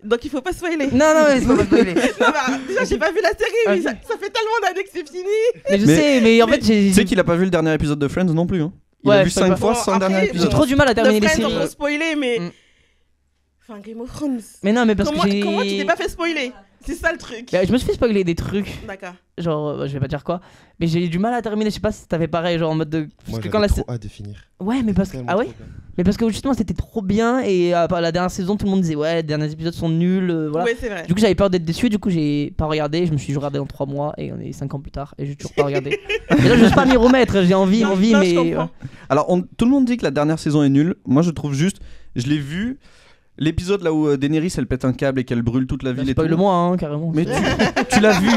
Donc il faut pas spoiler. Non, mais il faut pas spoiler. Déjà, j'ai pas vu la série, mais ça fait tellement d'années que c'est fini. Mais je sais, mais en fait, j'ai. Tu sais qu'il a pas vu le dernier épisode de Friends non plus. Hein. Il a vu 5 fois sans dernier épisode. J'ai trop du mal à terminer les séries. On peut spoiler, mais. Enfin, Game of Thrones. Mais non, mais parce que j'ai. Comment tu t'es pas fait spoiler? C'est ça le truc. Je me suis fait spoiler des trucs. D'accord. Genre, je vais pas dire quoi. Mais j'ai du mal à terminer. Je sais pas si t'avais pareil, genre en mode de. Moi, j'avais trop hâte de finir. Ouais, mais parce que. Ah ouais? Mais parce que justement, c'était trop bien. Et la dernière saison, tout le monde disait ouais, les derniers épisodes sont nuls. Voilà. Ouais, c'est vrai. Du coup, j'avais peur d'être déçu. Du coup, j'ai pas regardé. Je me suis dit, je regardais dans 3 mois. Et on est 5 ans plus tard. Et j'ai toujours pas regardé. Et là, je suis pas m'y remettre. J'ai envie, mais. Alors, tout le monde dit que la dernière saison est nulle. Moi, je trouve juste. Je l'ai vu. L'épisode là où Daenerys elle pète un câble et qu'elle brûle toute la ville et tout. Spoil-le-moi hein, carrément. Mais tu l'as vu.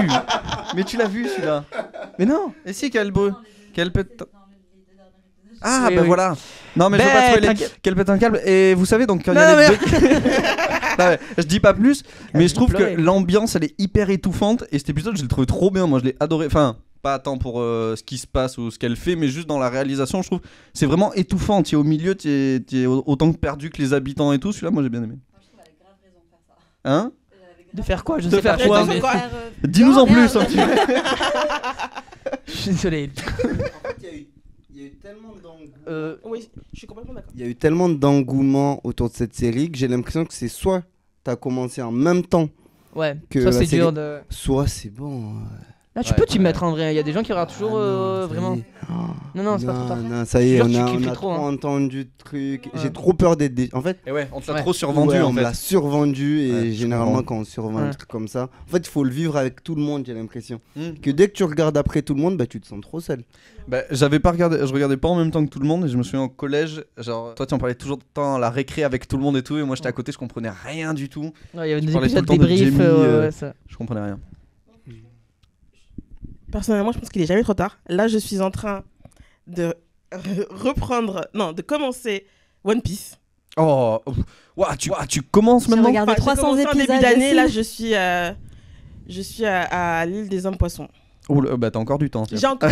Mais tu l'as vu celui-là. Mais non. Et si qu'elle pète. Ah oui, bah voilà. Non mais je veux pas spoiler. Qu'elle pète un câble et vous savez donc quand il y a les deux. Je dis pas plus, mais je trouve que l'ambiance elle est hyper étouffante et cet épisode je l'ai trouvé trop bien. Moi je l'ai adoré. Enfin. Pas tant pour ce qui se passe ou ce qu'elle fait, mais juste dans la réalisation, je trouve c'est vraiment étouffant. Tu es au milieu, tu es autant perdu que les habitants et tout. Celui-là, moi j'ai bien aimé. Hein? De faire quoi? Je sais faire quoi? Dis-nous en plus. Je suis désolé. En fait, il y a eu tellement d'engouement. Oui, je suis complètement d'accord. Il y a eu tellement d'engouement autour de cette série que j'ai l'impression que c'est soit t'as commencé en même temps. Ouais. Que soit c'est série, dur de. Soit c'est bon. Là, tu peux t'y mettre en vrai. Il y a des gens qui regardent toujours vraiment. Non, c'est pas trop tard. Non, ça y est, on a trop entendu de trucs. J'ai trop peur d'être. En fait, et ouais, on te l'a trop survendu. On me l'a survendu et généralement, quand on survend un truc comme ça, en fait, il faut le vivre avec tout le monde, j'ai l'impression. Que dès que tu regardes après tout le monde, bah, tu te sens trop seul. Bah, je regardais pas en même temps que tout le monde et je me souviens au collège, genre toi tu en parlais toujours tout le temps à la récré avec tout le monde et tout et moi j'étais à côté, je comprenais rien du tout. Il y avait des épisodes débriefs, je comprenais rien. Personnellement, je pense qu'il est jamais trop tard. Là, je suis en train de de commencer One Piece. Oh, tu commences maintenant. J'ai regardé 300 épisodes. En début d'année, là, je suis à l'île des hommes poissons. Oh, bah t'as encore du temps. J'ai encore...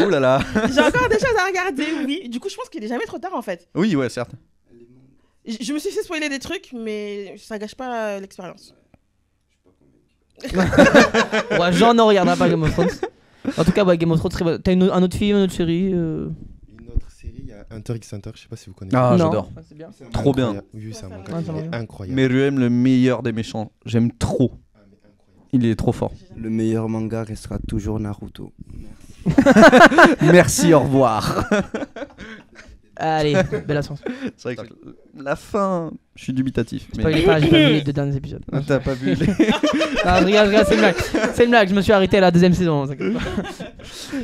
oh là là. J'ai encore des choses à regarder, oui. Du coup, je pense qu'il est jamais trop tard en fait. Oui, ouais, certes. Je me suis fait spoiler des trucs, mais ça gâche pas l'expérience. Ouais, Jean ne regardera pas Game of Thrones. En tout cas, Game of Thrones, très bon. T'as un autre film, une autre série Une autre série, il y a Hunter x Hunter, je sais pas si vous connaissez. Ah, j'adore. C'est bien. Trop bien. Oui, c'est incroyable. Meruem, le meilleur des méchants. J'aime trop. Il est trop fort. Le meilleur manga restera toujours Naruto. Merci, au revoir. Allez, belle ascension. C'est vrai que la fin, je suis dubitatif. J'ai pas vu les 2 derniers épisodes. T'as pas vu les... Non, je regarde, c'est une blague. C'est une blague, je me suis arrêté à la 2ème saison.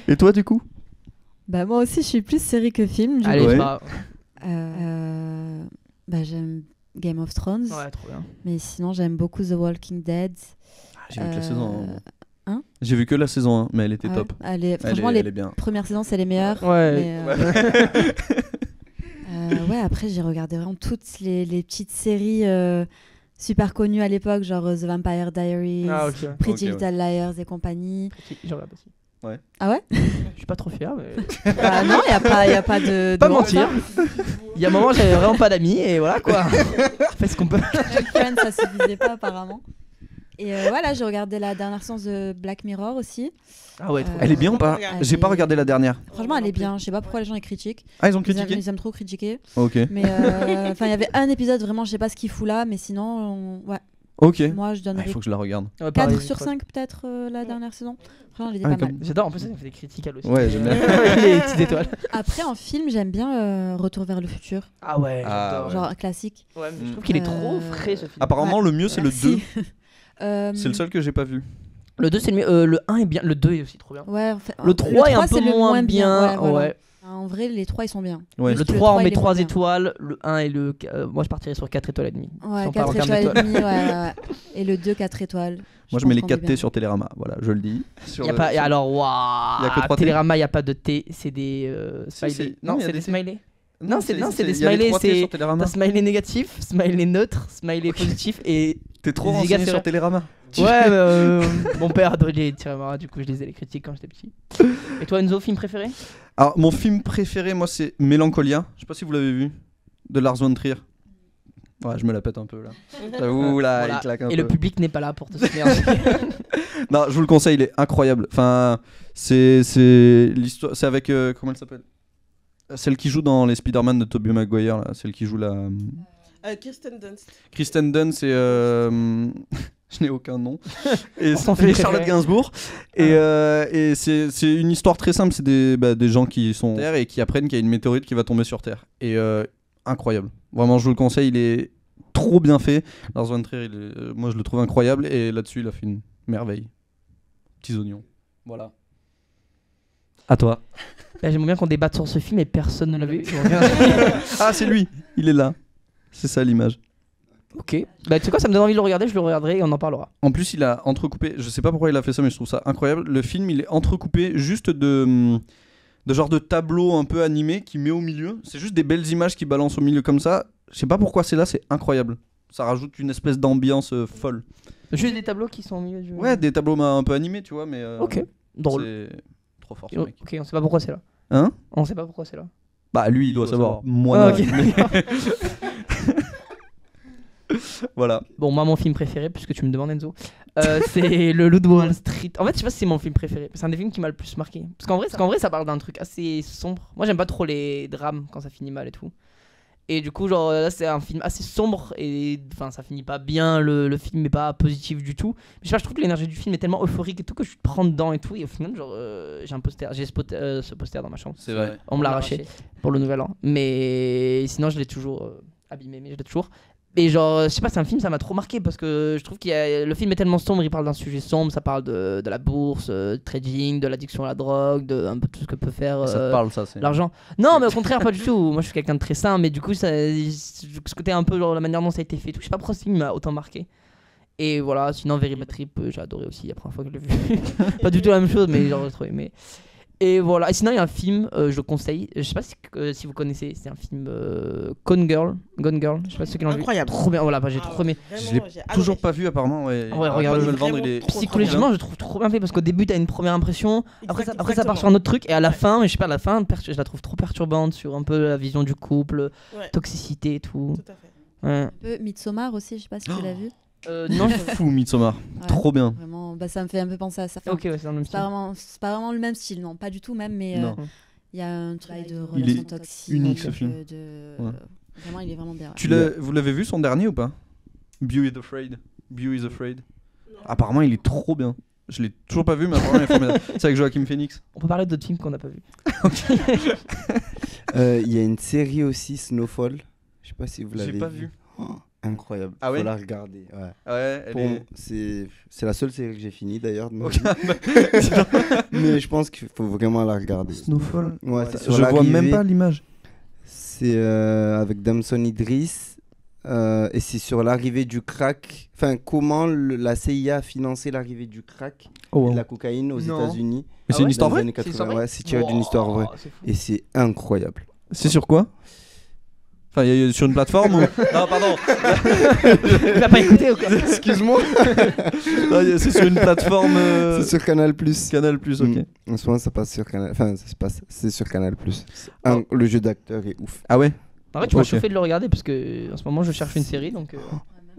Et toi, du coup? Bah, moi aussi, je suis plus série que film. Allez, c'est pas bah, j'aime Game of Thrones. Ouais, trop bien. Mais sinon, j'aime beaucoup The Walking Dead. J'ai vu que la saison 1. Hein, j'ai vu que la saison 1, mais elle était top. Franchement, les premières saisons, c'est les meilleures. Ouais. Ouais, après, j'ai regardé vraiment toutes les petites séries super connues à l'époque, genre The Vampire Diaries, Pretty Little Liars et compagnie. Je regarde aussi. Ouais. Ah ouais? Je suis pas trop fier, mais. Bah non, y a pas de. Pas mentir. Il y a un moment, j'avais vraiment pas d'amis et voilà quoi. On fait ce qu'on peut. Friends, ça suffisait pas apparemment. Et voilà, j'ai regardé la dernière séance de Black Mirror aussi. Ah ouais, elle est bien ou pas? J'ai pas regardé la dernière. Franchement, elle est bien. Je sais pas pourquoi les gens les critiquent. Ah, ils ont critiqué? Ils aiment trop critiquer. Ok. Mais enfin, il y avait un épisode vraiment, je sais pas ce qu'il fout là, mais sinon, ouais. Ok. Moi, je donnerais. Il faut que je la regarde. 4 sur 5 peut-être la dernière saison. Franchement, elle était pas mal. J'adore. En plus, ça fait des critiques aussi. Ouais, j'aime bien. Les petites étoiles. Après, en film, j'aime bien Retour vers le futur. Ah ouais. J'adore. Genre classique. Ouais, mais je trouve qu'il est trop frais ce film. Apparemment, le mieux c'est le 2. C'est le seul que j'ai pas vu. Le 2 c'est le mieux, le 1 est bien, le 2 est aussi trop bien. Ouais, en fait, le 3 est un peu moins bien. Ouais. En vrai, les 3 ils sont bien. Ouais. Le 3 on met 3 étoiles, le 1 et le moi je partirais sur 4 étoiles et demie. Ouais, 4 étoiles et demie, ouais. Et le 2 4 étoiles. Moi je mets les 4T sur Télérama, voilà, je le dis. Alors waouh. Télérama, il y a pas de T, c'est des smileys. Non, c'est des smileys. Non, c'est des smileys, c'est t'as smiley négatif, smiley neutre, smiley positif et t'es trop renseigné sur Télérama. Ouais, mon père adorait les Télérama, du coup je lisais les critiques quand j'étais petit. Et toi Enzo, film préféré? Alors mon film préféré moi c'est Mélancolia, je sais pas si vous l'avez vu, de Lars von Trier. Ouais, je me la pète un peu là. Ouh là, voilà. Il claque un peu. Et le public n'est pas là pour te soutenir. Non, je vous le conseille, il est incroyable. Enfin, c'est l'histoire, c'est avec comment elle s'appelle? Celle qui joue dans les Spider-Man de Tobey Maguire, là, celle qui joue la. Kirsten Dunst. Kristen Dunst, c'est. Je n'ai aucun nom. Et c'est Charlotte Gainsbourg. Et c'est une histoire très simple. C'est des gens qui sont sur Terre et qui apprennent qu'il y a une météorite qui va tomber sur Terre. Et incroyable. Vraiment, je vous le conseille. Il est trop bien fait. Lars von Trier, moi je le trouve incroyable. Et là-dessus, il a fait une merveille. Petits oignons. Voilà. À toi. Là, j'aimerais bien qu'on débatte sur ce film et personne ne l'a vu. Ah, c'est lui, il est là. C'est ça l'image. Ok. Bah, tu sais quoi, ça me donne envie de le regarder, je le regarderai et on en parlera. En plus, il a entrecoupé, je sais pas pourquoi il a fait ça, mais je trouve ça incroyable. Le film, il est entrecoupé juste de genre de tableaux un peu animés qui met au milieu. C'est juste des belles images qui balancent au milieu comme ça. Je sais pas pourquoi c'est là, c'est incroyable. Ça rajoute une espèce d'ambiance folle. Juste des tableaux qui sont au milieu du... Ouais, des tableaux un peu animés, tu vois, mais. Ok, drôle. C'est trop fort ce mec. Ok, on sait pas pourquoi c'est là. Hein? On sait pas pourquoi c'est là. Bah lui il doit savoir. Moi non. Voilà. Bon, moi mon film préféré, puisque tu me demandes Enzo, c'est le Loup de Wall Street. En fait, je sais pas si c'est mon film préféré. C'est un des films qui m'a le plus marqué. Parce qu'en vrai, ça parle d'un truc assez sombre. Moi, j'aime pas trop les drames quand ça finit mal et tout. Et du coup, genre là, c'est un film assez sombre et enfin, ça finit pas bien. Le film n'est pas positif du tout. Mais je sais pas, je trouve que l'énergie du film est tellement euphorique et tout que je te prends dedans et tout. Et au final, genre, j'ai ce poster dans ma chambre. C'est vrai. On me l'a arraché pour le nouvel an. Mais sinon, je l'ai toujours abîmé, mais je l'ai toujours. Et genre, je sais pas, c'est un film, ça m'a trop marqué parce que je trouve le film est tellement sombre, il parle d'un sujet sombre, ça parle de la bourse, trading, de l'addiction à la drogue, de un peu tout ce que peut faire Ça te parle, ça, c'est... l'argent. Non, mais au contraire, pas du tout. Moi, je suis quelqu'un de très sain, mais du coup, ce côté un peu, genre la manière dont ça a été fait, tout. Je sais pas pourquoi ce film m'a autant marqué. Et voilà, sinon, Very Bad Trip, j'ai adoré aussi la première fois que je l'ai vu. Pas du tout la même chose, mais genre, j'ai trop aimé. Et voilà, et sinon il y a un film, je le conseille, je sais pas si vous connaissez, c'est un film Gone Girl, je sais pas ceux qui l'ont vu. Incroyable. Trop bien, voilà, j'ai trop aimé. Je l'ai toujours pas vu apparemment, ouais. Ouais, regarde, me le vendre, il est psychologiquement je trouve trop bien fait parce qu'au début t'as une première impression, après ça part sur un autre truc et à la fin, je sais pas, à la fin je la trouve trop perturbante sur un peu la vision du couple, toxicité et tout. Tout à fait. Ouais. Un peu Midsommar aussi, je sais pas si tu l'as vu. Non, fou Midsommar, trop bien. Vraiment, ça me fait un peu penser à ça. Ok, ouais, c'est dans le même style. C'est pas vraiment le même style, non, pas du tout même, mais il y a un travail de il relation est toxique. Unique ce film. Vraiment, il est vraiment bien. Vous l'avez vu son dernier ou pas? Beau is Afraid. Apparemment, il est trop bien. Je l'ai toujours pas vu, mais apparemment, il est formidable. C'est avec Joaquin Phoenix. On peut parler d'autres films qu'on n'a pas vu. Il y a une série aussi, Snowfall. Je sais pas si vous l'avez vu. J'ai pas vu. Incroyable, ah ouais, faut la regarder. Ouais, c'est la seule série que j'ai finie d'ailleurs. Mais je pense qu'il faut vraiment la regarder. Snowfall. Ouais, je vois même pas l'image. C'est avec Damson Idris et c'est sur l'arrivée du crack. Enfin, comment la CIA a financé l'arrivée du crack et de la cocaïne aux États-Unis. Mais c'est une histoire vraie. Ouais, c'est tiré d'une histoire vraie. Et c'est incroyable. C'est sur quoi? Enfin, sur une plateforme ou... Non, pardon. Tu l'as pas écouté ou quoi? Excuse-moi. C'est sur une plateforme... C'est sur Canal+. Canal+, ok. En ce moment, ça passe sur Canal... Enfin, c'est sur Canal+. Le jeu d'acteur est ouf. Ah ouais? En vrai, tu m'as chauffé de le regarder parce que en ce moment, je cherche une série, donc...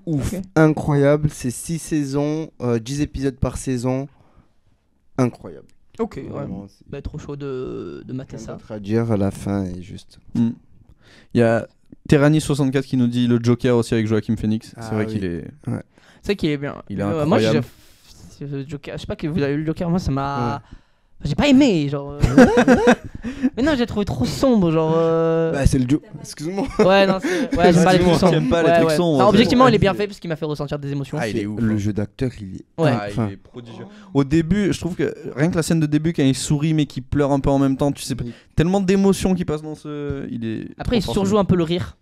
Ouf. Okay. Incroyable. C'est 6 saisons, 10 épisodes par saison. Incroyable. Ok, vraiment, ouais. Trop chaud de mater ça. Traduire à la fin est juste... Il y a... Terrani64 qui nous dit le Joker aussi avec Joaquin Phoenix. C'est vrai qu'il est. Ouais. C'est vrai qu'il est bien. Il est incroyable. Moi, Joker, je sais pas que vous avez eu le Joker, moi ça m'a. Ouais. J'ai pas aimé, genre. Mais non, j'ai trouvé trop sombre, genre. Bah, c'est le Joker. Excuse-moi. Ouais, non, ouais, j'aime pas les trucs sombres. J'aime pas les trucs sombres. Non, objectivement, il est bien fait parce qu'il m'a fait ressentir des émotions. Ah, il est ouf. Le jeu d'acteur, il est. Ouais. Il est prodigieux. Au début, je trouve que rien que la scène de début, quand il sourit mais qu'il pleure un peu en même temps, tu sais, tellement d'émotions qui passent dans ce. Il est. Après, il surjoue un peu le rire.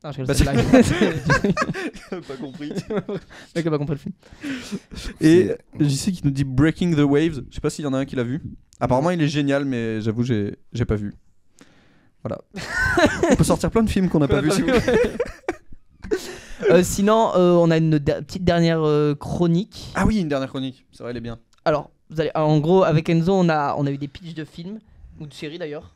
Non, je rigole, pas compris. Mec a pas compris le film. Et JC qui nous dit Breaking the Waves. Je sais pas s'il y en a un qui l'a vu. Apparemment, il est génial, mais j'avoue, j'ai pas vu. Voilà. On peut sortir plein de films qu'on n'a pas vu. Sinon, on a une petite dernière chronique. Ah oui, une dernière chronique. C'est vrai, elle est bien. Alors, en gros, avec Enzo, on a eu des pitchs de films ou de séries d'ailleurs.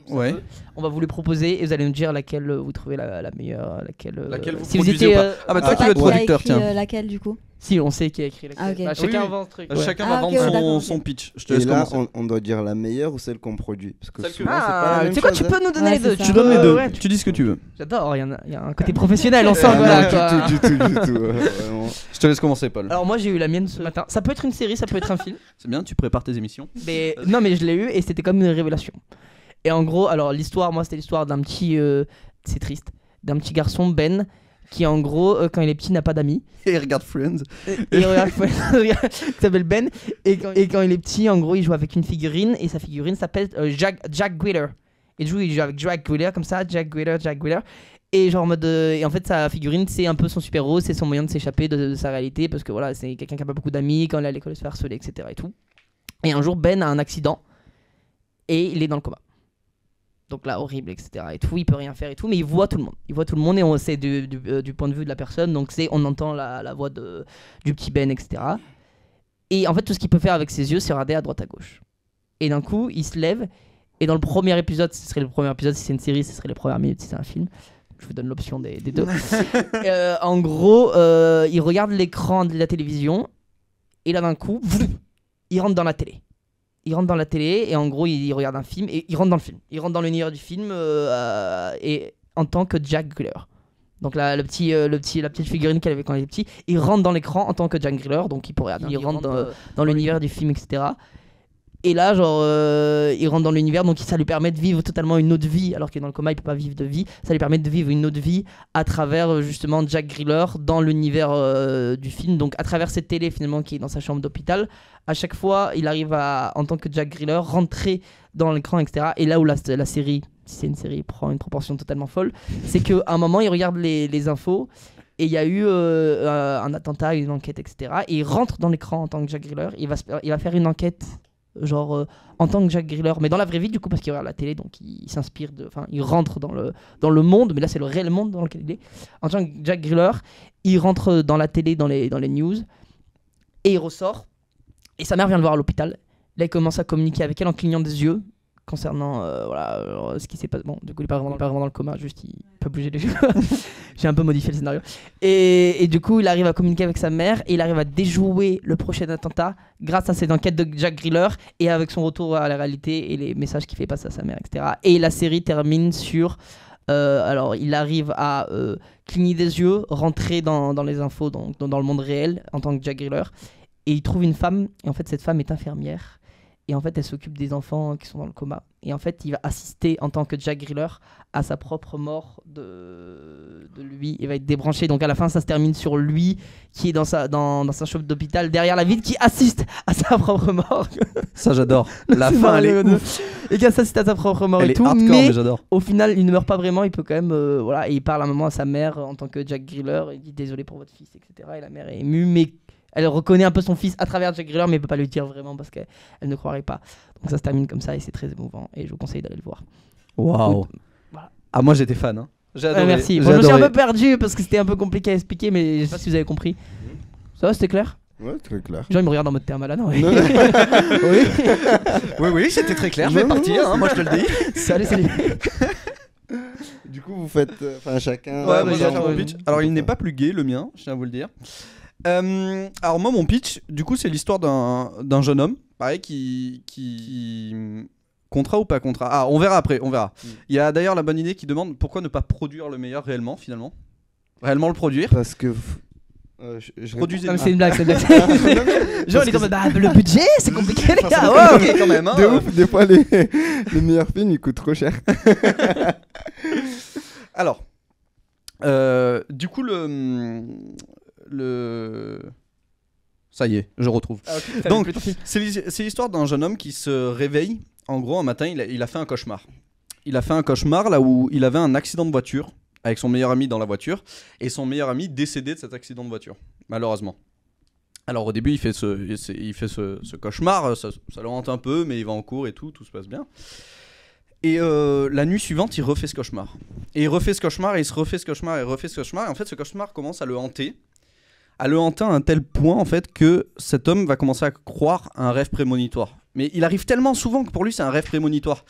Ouais. On va vous les proposer et vous allez nous dire laquelle vous trouvez la meilleure, laquelle vous si produisez ou pas. Ah bah toi qui vas être producteur, tiens. Laquelle du coup? Si, on sait qui a écrit laquelle. Ah, okay. Bah, chacun vend ce truc. Chacun va vendre son pitch. Je te laisse là, commencer. on doit dire la meilleure ou celle qu'on produit parce que souvent, c'est pas la même tu sais quoi, chose, tu peux nous donner les deux. Tu donnes les deux. Tu dis ce que tu veux. J'adore, il y a un côté professionnel ensemble. Du tout. Je te laisse commencer, Paul. Alors moi j'ai eu la mienne ce matin. Ça peut être une série, ça peut être un film. C'est bien, tu prépares tes émissions. Mais non, mais je l'ai eu et c'était comme une révélation. Et en gros, alors l'histoire, moi c'était l'histoire d'un petit, c'est triste, d'un petit garçon Ben qui en gros quand il est petit n'a pas d'amis. Et il regarde Friends. Il regarde Friends, qui s'appelle Ben. Et quand il est petit, en gros, il joue avec une figurine et sa figurine s'appelle Jack Gwiller. Et du coup, il joue avec Jack Gwiller comme ça, Jack Gwiller. Et genre en mode et en fait sa figurine c'est un peu son super-héros, c'est son moyen de s'échapper de sa réalité parce que voilà, c'est quelqu'un qui a pas beaucoup d'amis, quand il est à l'école il se fait harceler, etc. et tout. Et un jour Ben a un accident et il est dans le coma. Donc là, horrible, etc. et tout, il peut rien faire et tout, mais il voit tout le monde et on sait du point de vue de la personne, donc on entend la voix du petit Ben, etc. Et en fait, tout ce qu'il peut faire avec ses yeux, c'est regarder à droite à gauche. Et d'un coup, il se lève, et dans le premier épisode, ce serait le premier épisode, si c'est une série, ce serait les premières minutes, si c'est un film. Je vous donne l'option des deux. En gros, il regarde l'écran de la télévision, et là d'un coup, il rentre dans la télé. Il rentre dans la télé et en gros il regarde un film et il rentre dans le film. Il rentre dans l'univers du film et en tant que Jack Griller. Donc là, la petite figurine qu'elle avait quand il était petit, il rentre dans l'écran en tant que Jack Griller, donc il rentre dans l'univers du film, etc. Et là, genre, il rentre dans l'univers, donc ça lui permet de vivre totalement une autre vie, alors qu'il est dans le coma, il peut pas vivre de vie. Ça lui permet de vivre une autre vie à travers justement Jack Griller dans l'univers du film, donc à travers cette télé finalement qui est dans sa chambre d'hôpital. À chaque fois, il arrive à, en tant que Jack Griller, rentrer dans l'écran, etc. Et là où la série, si c'est une série, prend une proportion totalement folle, c'est qu'à un moment, il regarde les infos. Et il y a eu un attentat, une enquête, etc. Et il rentre dans l'écran en tant que Jack Griller. Il va faire une enquête, genre en tant que Jack Griller, mais dans la vraie vie du coup, parce qu'il regarde la télé, donc il s'inspire il rentre dans le monde, mais là c'est le réel monde dans lequel il est. En tant que Jack Griller, il rentre dans la télé, dans les news, et il ressort. Et sa mère vient le voir à l'hôpital. Là, il commence à communiquer avec elle en clignant des yeux concernant ce qui s'est passé. Bon, du coup, il n'est pas vraiment dans le coma, juste il peut bouger les yeux. J'ai un peu modifié le scénario. Et du coup, il arrive à communiquer avec sa mère et il arrive à déjouer le prochain attentat grâce à cette enquête de Jack Griller et avec son retour à la réalité et les messages qu'il fait passer à sa mère, etc. Et la série termine sur... alors, il arrive à cligner des yeux, rentrer dans les infos, dans le monde réel en tant que Jack Griller. Et il trouve une femme, et en fait, cette femme est infirmière. Et en fait, elle s'occupe des enfants qui sont dans le coma. Et en fait, il va assister en tant que Jack Griller à sa propre mort de lui. Il va être débranché. Donc à la fin, ça se termine sur lui qui est dans sa chambre d'hôpital derrière la vitre, qui assiste à sa propre mort. Ça, j'adore. La fin, elle est ouf. Et qui assiste à sa propre mort elle et tout. Hardcore, mais j'adore. Au final, il ne meurt pas vraiment. Il peut quand même... voilà. Et il parle à un moment à sa mère en tant que Jack Griller. Il dit désolé pour votre fils, etc. Et la mère est émue, mais... Elle reconnaît un peu son fils à travers Jack Griller, mais elle ne peut pas le dire vraiment parce qu'elle ne croirait pas. Donc ça se termine comme ça et c'est très émouvant. Et je vous conseille d'aller le voir. Waouh. Voilà. Ah, moi j'étais fan. Hein. J'ai adoré. Merci. Bon, je me suis un peu perdu parce que c'était un peu compliqué à expliquer, mais je sais pas si vous avez compris. Ça va, c'était clair? Ouais, très clair. Genre, il me regarde en mode terme là, non? Oui, c'était très clair. Je vais partir, hein, moi je te le dis. Salut. Du coup, vous faites chacun. Ouais, moi j'ai mon pitch. Alors, il n'est pas plus gay, le mien, je tiens à vous le dire. Alors moi mon pitch du coup c'est l'histoire d'un jeune homme pareil qui contrat ou pas contrat, ah on verra après, on verra. Il y a d'ailleurs la bonne idée qui demande pourquoi ne pas produire le meilleur réellement le produire parce que produisez c'est une blague, c'est une blague. Genre il est comme le budget c'est compliqué les gars. Ouais, ok quand même hein. De ouf, des fois les meilleurs films ils coûtent trop cher. Alors du coup ça y est, je retrouve. Ah, okay. Donc, c'est l'histoire d'un jeune homme qui se réveille. En gros, un matin, il a fait un cauchemar. Il a fait un cauchemar là où il avait un accident de voiture avec son meilleur ami dans la voiture et son meilleur ami décédé de cet accident de voiture, malheureusement. Alors au début, il fait ce cauchemar, ça le hante un peu, mais il va en cours et tout se passe bien. Et la nuit suivante, il refait ce cauchemar. Et il refait ce cauchemar, et il se refait ce cauchemar, et il refait ce cauchemar. Et en fait, ce cauchemar commence à le hanter à un tel point, en fait, que cet homme va commencer à croire à un rêve prémonitoire. Mais il arrive tellement souvent que pour lui, c'est un rêve prémonitoire.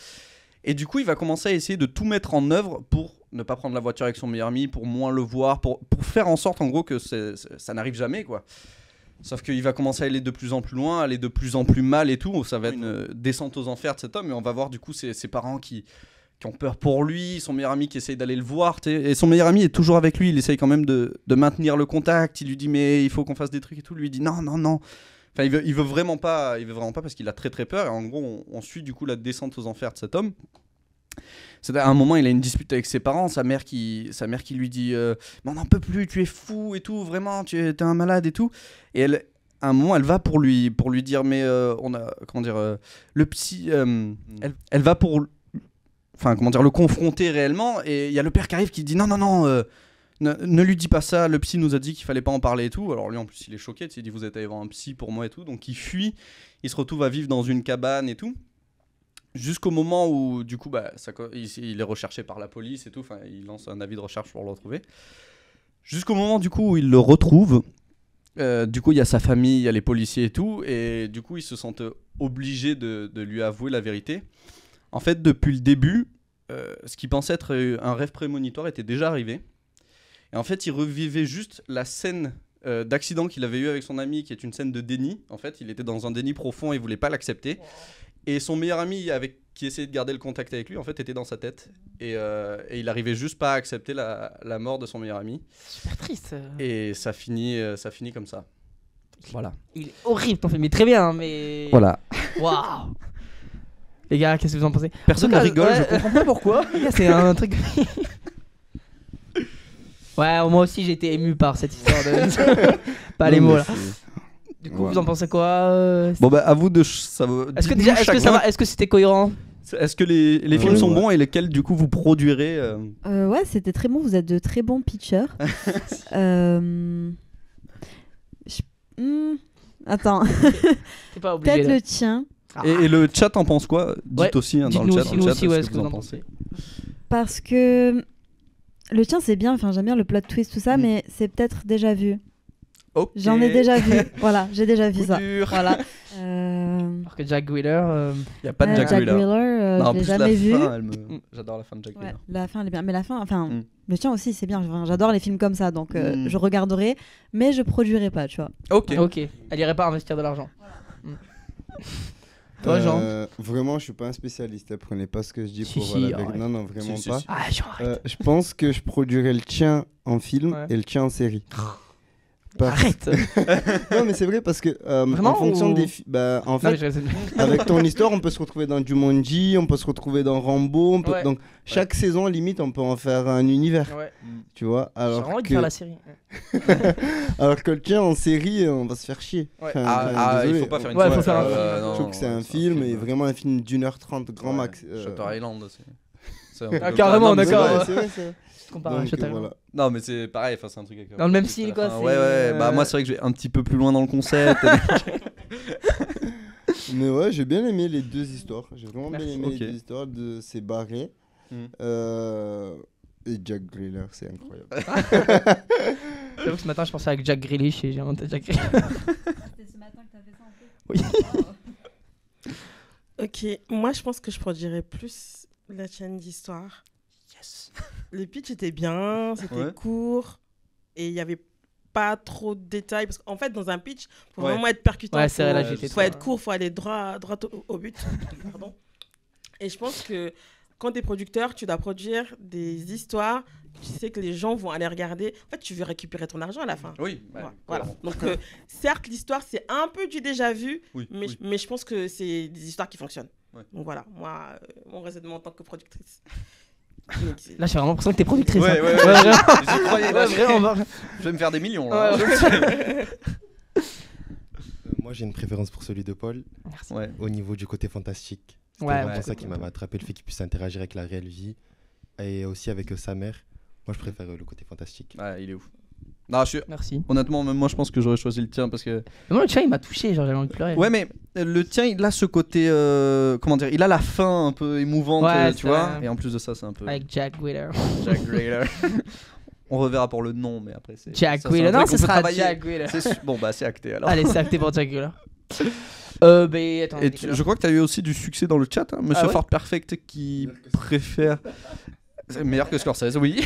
Et du coup, il va commencer à essayer de tout mettre en œuvre pour ne pas prendre la voiture avec son meilleur ami, pour moins le voir, pour faire en sorte, en gros, que ça n'arrive jamais, quoi. Sauf qu'il va commencer à aller de plus en plus loin, aller de plus en plus mal et tout. Ça va être une descente aux enfers de cet homme. Et on va voir du coup ses parents qui ont peur pour lui, son meilleur ami qui essaye d'aller le voir. Et son meilleur ami est toujours avec lui. Il essaye quand même de maintenir le contact. Il lui dit mais il faut qu'on fasse des trucs et tout. Lui dit non. Enfin, il veut vraiment pas parce qu'il a très très peur. Et en gros, on suit du coup la descente aux enfers de cet homme. C'est à un moment, il a une dispute avec ses parents, sa mère qui lui dit mais on n'en peut plus, tu es fou et tout, vraiment, tu es un malade et tout. Et à un moment, elle va pour lui dire mais on a le psy, elle va pour le confronter réellement. Et il y a le père qui arrive qui dit non, ne lui dis pas ça, le psy nous a dit qu'il fallait pas en parler et tout. Alors lui en plus il est choqué, il dit vous êtes allé voir un psy pour moi et tout, donc il fuit, il se retrouve à vivre dans une cabane et tout. Jusqu'au moment où, du coup, il est recherché par la police et tout. Enfin, il lance un avis de recherche pour le retrouver. Jusqu'au moment, du coup, où il le retrouve. Du coup, il y a sa famille, il y a les policiers et tout. Et du coup, ils se sentent obligés de lui avouer la vérité. En fait, depuis le début, ce qui pensait être un rêve prémonitoire était déjà arrivé. Et en fait, il revivait juste la scène d'accident qu'il avait eu avec son ami, qui est une scène de déni. En fait, il était dans un déni profond et il voulait pas l'accepter. Et son meilleur ami, avec qui essayait de garder le contact avec lui, en fait, était dans sa tête. Et il arrivait juste pas à accepter la mort de son meilleur ami. Super triste. Et ça finit comme ça. Voilà. Il est horrible ton film, mais très bien, mais. Voilà. Waouh. Les gars, qu'est-ce que vous en pensez? Personne ne rigole, je comprends pas pourquoi. Les gars, c'est un truc. Ouais, moi aussi j'ai été ému par cette histoire de. Pas les mots là. Du coup, vous en pensez quoi? Bon, bah, à vous de. Ça va... Est-ce que c'était cohérent? Est-ce que les films sont bons et lesquels du coup vous produirez Ouais, c'était très bon, vous êtes de très bons pitchers. Attends. Peut-être le tien. Et le chat en pense quoi? Dites aussi dans le chat, ce que vous en pensez. Parce que le tien c'est bien, enfin j'aime bien le plot twist tout ça, mais c'est peut-être déjà vu. Okay. J'en ai déjà vu, voilà, j'ai déjà vu ça. Voilà. Alors que Jack Wheeler, y a pas de Jack Wheeler. Je l'ai jamais vu. J'adore la fin de Jack Wheeler. La fin elle est bien, mais la fin, enfin, le tien aussi c'est bien. Enfin, j'adore les films comme ça, donc je regarderai, mais je produirai pas, tu vois. Ok. Elle irait pas investir de l'argent. Toi, Jean? Vraiment, je suis pas un spécialiste. Prenez pas ce que je dis pour non, vraiment pas. Ah, je pense que je produirais le tien en film et le tien en série. Arrête. Non mais c'est vrai parce que en fonction des en fait avec ton histoire on peut se retrouver dans Jumanji, on peut se retrouver dans Rambo, donc chaque saison limite on peut en faire un univers. Tu vois, alors j'ai envie de faire la série. Alors que le tien en série on va se faire chier. Il faut pas faire une série. Je trouve que c'est un film et vraiment un film d'1h30 grand max. Shutter Island aussi. Carrément, d'accord. C'est vrai. Voilà. Non mais c'est pareil, c'est un truc avec dans le même style quoi. Ouais, bah moi c'est vrai que je vais un petit peu plus loin dans le concept. Mais ouais, j'ai bien aimé les deux histoires. J'ai vraiment bien aimé les deux histoires de C'est barré. Et Jack Grealish, c'est incroyable. J'avoue que ce matin je pensais avec Jack Grealish et j'ai inventé Jack Grealish. C'était ce matin que t'as fait ça en fait. Oui. Ok, moi je pense que je produirais plus la chaîne d'histoire. Le pitch était bien, c'était court et il n'y avait pas trop de détails parce qu'en fait dans un pitch il faut vraiment être percutant, il faut être court, il faut aller droit au but. Pardon. Et je pense que quand tu es producteur, tu dois produire des histoires, tu sais que les gens vont aller regarder, en fait tu veux récupérer ton argent à la fin. Oui, voilà. Donc certes l'histoire c'est un peu du déjà vu, mais je pense que c'est des histoires qui fonctionnent. Donc voilà, moi mon raisonnement en tant que productrice. Là j'ai vraiment l'impression que t'es productrice. Ouais. J'y croyais. Je vais me faire des millions là. Moi j'ai une préférence pour celui de Paul. Merci. Au niveau du côté fantastique. C'est vraiment ça qui m'a attrapé, le fait qu'il puisse interagir avec la réelle vie et aussi avec sa mère. Moi je préfère le côté fantastique. Ouais, il est ouf. Non, Merci. Honnêtement, même moi je pense que j'aurais choisi le tien parce que. Mais moi le tien il m'a touché, genre j'avais envie de pleurer. Ouais, mais le tien il a ce côté. Comment dire, il a la fin un peu émouvante, tu vois. Et en plus de ça, c'est un peu. Avec Jack Wheeler. On reverra pour le nom, mais après c'est. Jack Wheeler, non, ce sera Jack Wheeler. Bon, bah c'est acté alors. Allez, c'est acté pour Jack Wheeler. Attends, et je crois que tu as eu aussi du succès dans le chat, hein, Monsieur Fort Perfect qui préfère. C'est meilleur que Scorsese, oui.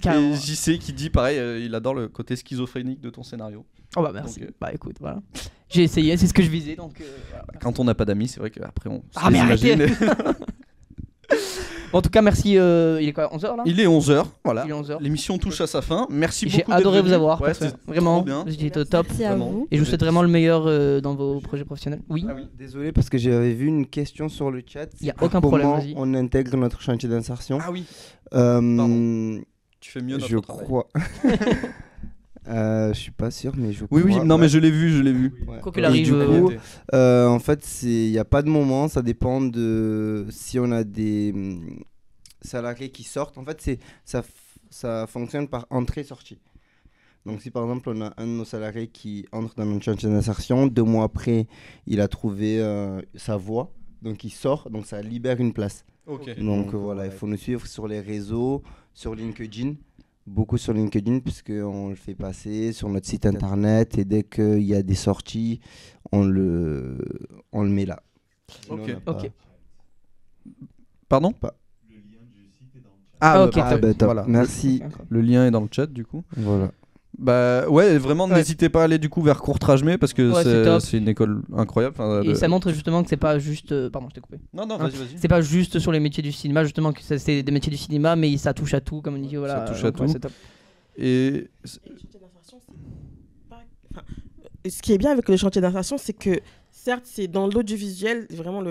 Et JC qui dit pareil, il adore le côté schizophrénique de ton scénario. Oh bah merci. Donc, bah écoute, voilà. J'ai essayé, c'est ce que je visais donc. Voilà. Quand on n'a pas d'amis, c'est vrai qu'après on. Mais arrêtez. Bon, en tout cas, merci. Il est quoi, 11h là? Il est 11h, voilà. Il est 11h. L'émission touche à sa fin. Merci beaucoup. J'ai adoré vous avoir. Ouais, vraiment, bien. j'étais au top. Merci à vous. Et je vous souhaite vraiment le meilleur dans vos projets professionnels. Oui. Désolé parce que j'avais vu une question sur le chat. Il n'y a aucun problème, vas-y. On intègre notre chantier d'insertion. Ah oui. Pardon. Tu fais mieux notre travail. Je crois. Je suis pas sûr, mais je crois. Oui, non, mais je l'ai vu. Ouais. Quoi qu'il arrive. Du coup, en fait, il n'y a pas de moment, ça dépend de si on a des salariés qui sortent. En fait, ça fonctionne par entrée-sortie. Donc, si par exemple, on a un de nos salariés qui entre dans notre chantier d'insertion, 2 mois après, il a trouvé sa voie, donc il sort, donc ça libère une place. Okay. Donc voilà, il faut nous suivre sur les réseaux, sur LinkedIn. Beaucoup sur LinkedIn puisqu'on le fait passer sur notre site internet et dès qu'il y a des sorties, on le met là. Ok. Pardon ? Le lien du site est dans le chat. Ok, top. voilà. Merci. Le lien est dans le chat du coup. Voilà. Bah ouais, vraiment n'hésitez pas à aller du coup vers Courtrajmé parce que c'est une école incroyable. Et ça montre justement que c'est pas juste. Pardon, je t'ai coupé. Non, vas-y. C'est pas juste sur les métiers du cinéma, justement que c'est des métiers du cinéma, mais ça touche à tout, comme on dit. Voilà, ça touche à tout. C'est top. Et ce qui est bien avec le chantier d'insertion, c'est que certes, c'est dans l'audiovisuel, vraiment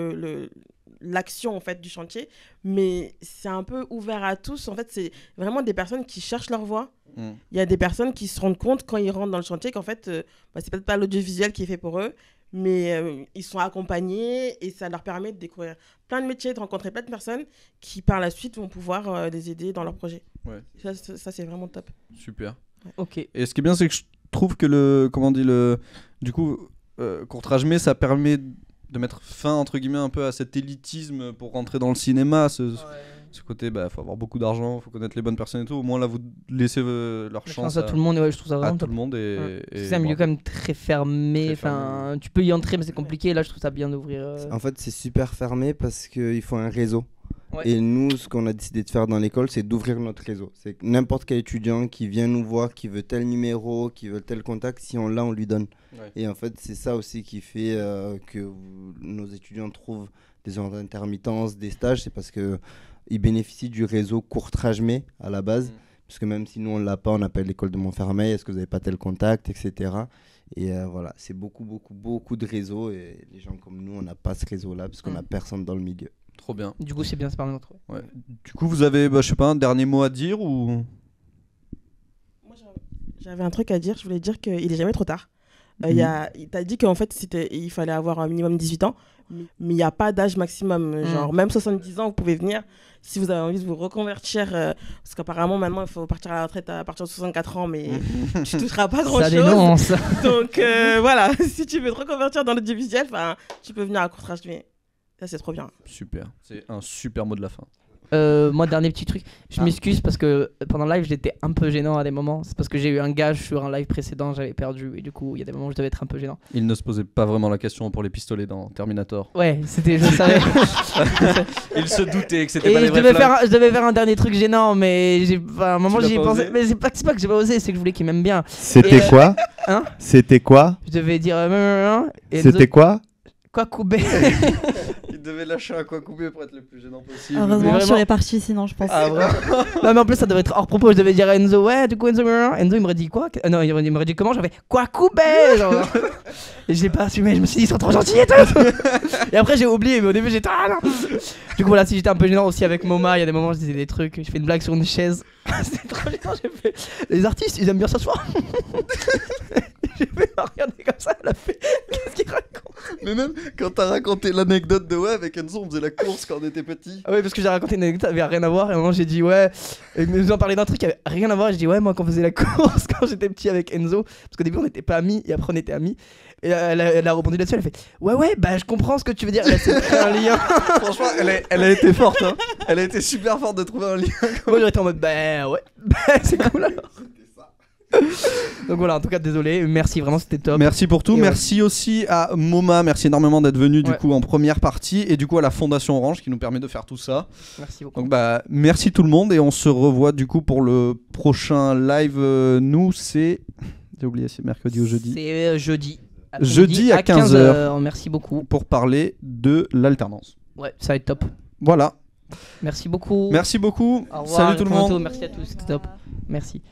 l'action en fait du chantier, mais c'est un peu ouvert à tous. En fait, c'est vraiment des personnes qui cherchent leur voie. Il y a des personnes qui se rendent compte quand ils rentrent dans le chantier qu'en fait, c'est peut-être pas l'audiovisuel qui est fait pour eux, mais ils sont accompagnés et ça leur permet de découvrir plein de métiers, de rencontrer plein de personnes qui par la suite vont pouvoir les aider dans leur projet. Ça c'est vraiment top. Super. Ok. Et ce qui est bien, c'est que je trouve que Courtrajmé, ça permet de mettre fin entre guillemets un peu à cet élitisme pour rentrer dans le cinéma, ce côté faut avoir beaucoup d'argent, faut connaître les bonnes personnes et tout. Au moins là vous laissez leur chance à tout le monde. Je trouve ça vraiment tout le monde et c'est un milieu quand même très fermé. Tu peux y entrer mais c'est compliqué. Là je trouve ça bien d'ouvrir. En fait c'est super fermé parce qu'il faut un réseau. Et nous, ce qu'on a décidé de faire dans l'école, c'est d'ouvrir notre réseau. C'est que n'importe quel étudiant qui vient nous voir, qui veut tel numéro, qui veut tel contact, si on l'a, on lui donne. Et en fait, c'est ça aussi qui fait que nos étudiants trouvent des heures d'intermittence, des stages. C'est parce qu'ils bénéficient du réseau Courtrajmé à la base. Parce que même si nous, on ne l'a pas, on appelle l'école de Montfermeil. Est-ce que vous n'avez pas tel contact, etc. Et voilà, c'est beaucoup de réseaux. Et les gens comme nous, on n'a pas ce réseau-là parce qu'on n'a personne dans le milieu. Trop bien. Du coup, c'est bien, c'est par notre. Ouais. Du coup, vous avez, je sais pas, un dernier mot à dire ou... Moi, j'avais un truc à dire. Je voulais dire qu'il est jamais trop tard. T'as dit qu'en fait, il fallait avoir un minimum 18 ans, mais il n'y a pas d'âge maximum. Genre, même 70 ans, vous pouvez venir si vous avez envie de vous reconvertir. Parce qu'apparemment, maintenant, il faut partir à la retraite à partir de 64 ans, mais tu ne toucheras pas grand-chose. Ça dénonce. Donc, voilà, si tu veux te reconvertir dans l'audiovisuel, tu peux venir à Courtrajmé. Ça, c'est trop bien. Super. C'est un super mot de la fin. Moi, dernier petit truc. Je m'excuse parce que pendant le live, j'étais un peu gênant à des moments. C'est parce que j'ai eu un gage sur un live précédent, j'avais perdu. Et du coup, il y a des moments où je devais être un peu gênant. Il ne se posait pas vraiment la question pour les pistolets dans Terminator. Ouais, c'était, je savais. Il se doutait que c'était pas les vrais je devais faire un dernier truc gênant, mais à un moment j'y ai pensé. Mais c'est pas que j'ai pas osé, c'est que je voulais qu'il m'aime bien. C'était quoi C'était quoi Je devais dire. C'était quoi Kwakubé. Il devait lâcher un Kwakubé pour être le plus gênant possible. Heureusement, je serais parti sinon, je pense. Ah, vraiment? Non, mais en plus, ça devait être hors propos. Je devais dire à Enzo, ouais, du coup, Enzo, il m'aurait dit quoi? Non, il m'aurait dit comment? J'avais Kwakubé. Et j'ai pas assumé, je me suis dit, ils sont trop gentils et tout. Et après, j'ai oublié, mais au début, j'étais. Ah non. Du coup, voilà, si j'étais un peu gênant aussi avec Moma, il y a des moments où je disais des trucs. Je fais une blague sur une chaise. C'était trop gênant. J'ai fait. Les artistes, ils aiment bien s'asseoir. J'ai fait regarder comme ça, elle a fait. Qu'est-ce qu'il raconte? Mais même quand t'as raconté l'anecdote de avec Enzo, on faisait la course quand on était petit. Ah ouais, parce que j'ai raconté une anecdote, elle avait rien à voir. Et à un moment, j'ai dit ouais. Et nous en parlait d'un truc qui avait rien à voir. Et j'ai dit ouais, moi quand on faisait la course quand j'étais petit avec Enzo, parce qu'au début on n'était pas amis et après on était amis. Et elle a rebondi là-dessus, elle a fait ouais, bah je comprends ce que tu veux dire. Elle a fait un lien. Franchement, elle a été forte, hein. Elle a été super forte de trouver un lien. Moi j'aurais été en mode bah ouais, c'est cool alors. Donc voilà, en tout cas désolé, merci vraiment, c'était top. Merci pour tout, merci aussi à Moma, merci énormément d'être venu du coup en première partie et du coup à la Fondation Orange qui nous permet de faire tout ça. Merci beaucoup. Donc merci tout le monde et on se revoit du coup pour le prochain live. Nous c'est, j'ai oublié, c'est mercredi ou jeudi. C'est jeudi. Jeudi à 15h. Merci beaucoup. Pour parler de l'alternance. Ouais, ça va être top. Voilà. Merci beaucoup. Merci beaucoup. Au revoir, salut tout le monde. Merci à tous, c'était top. Merci.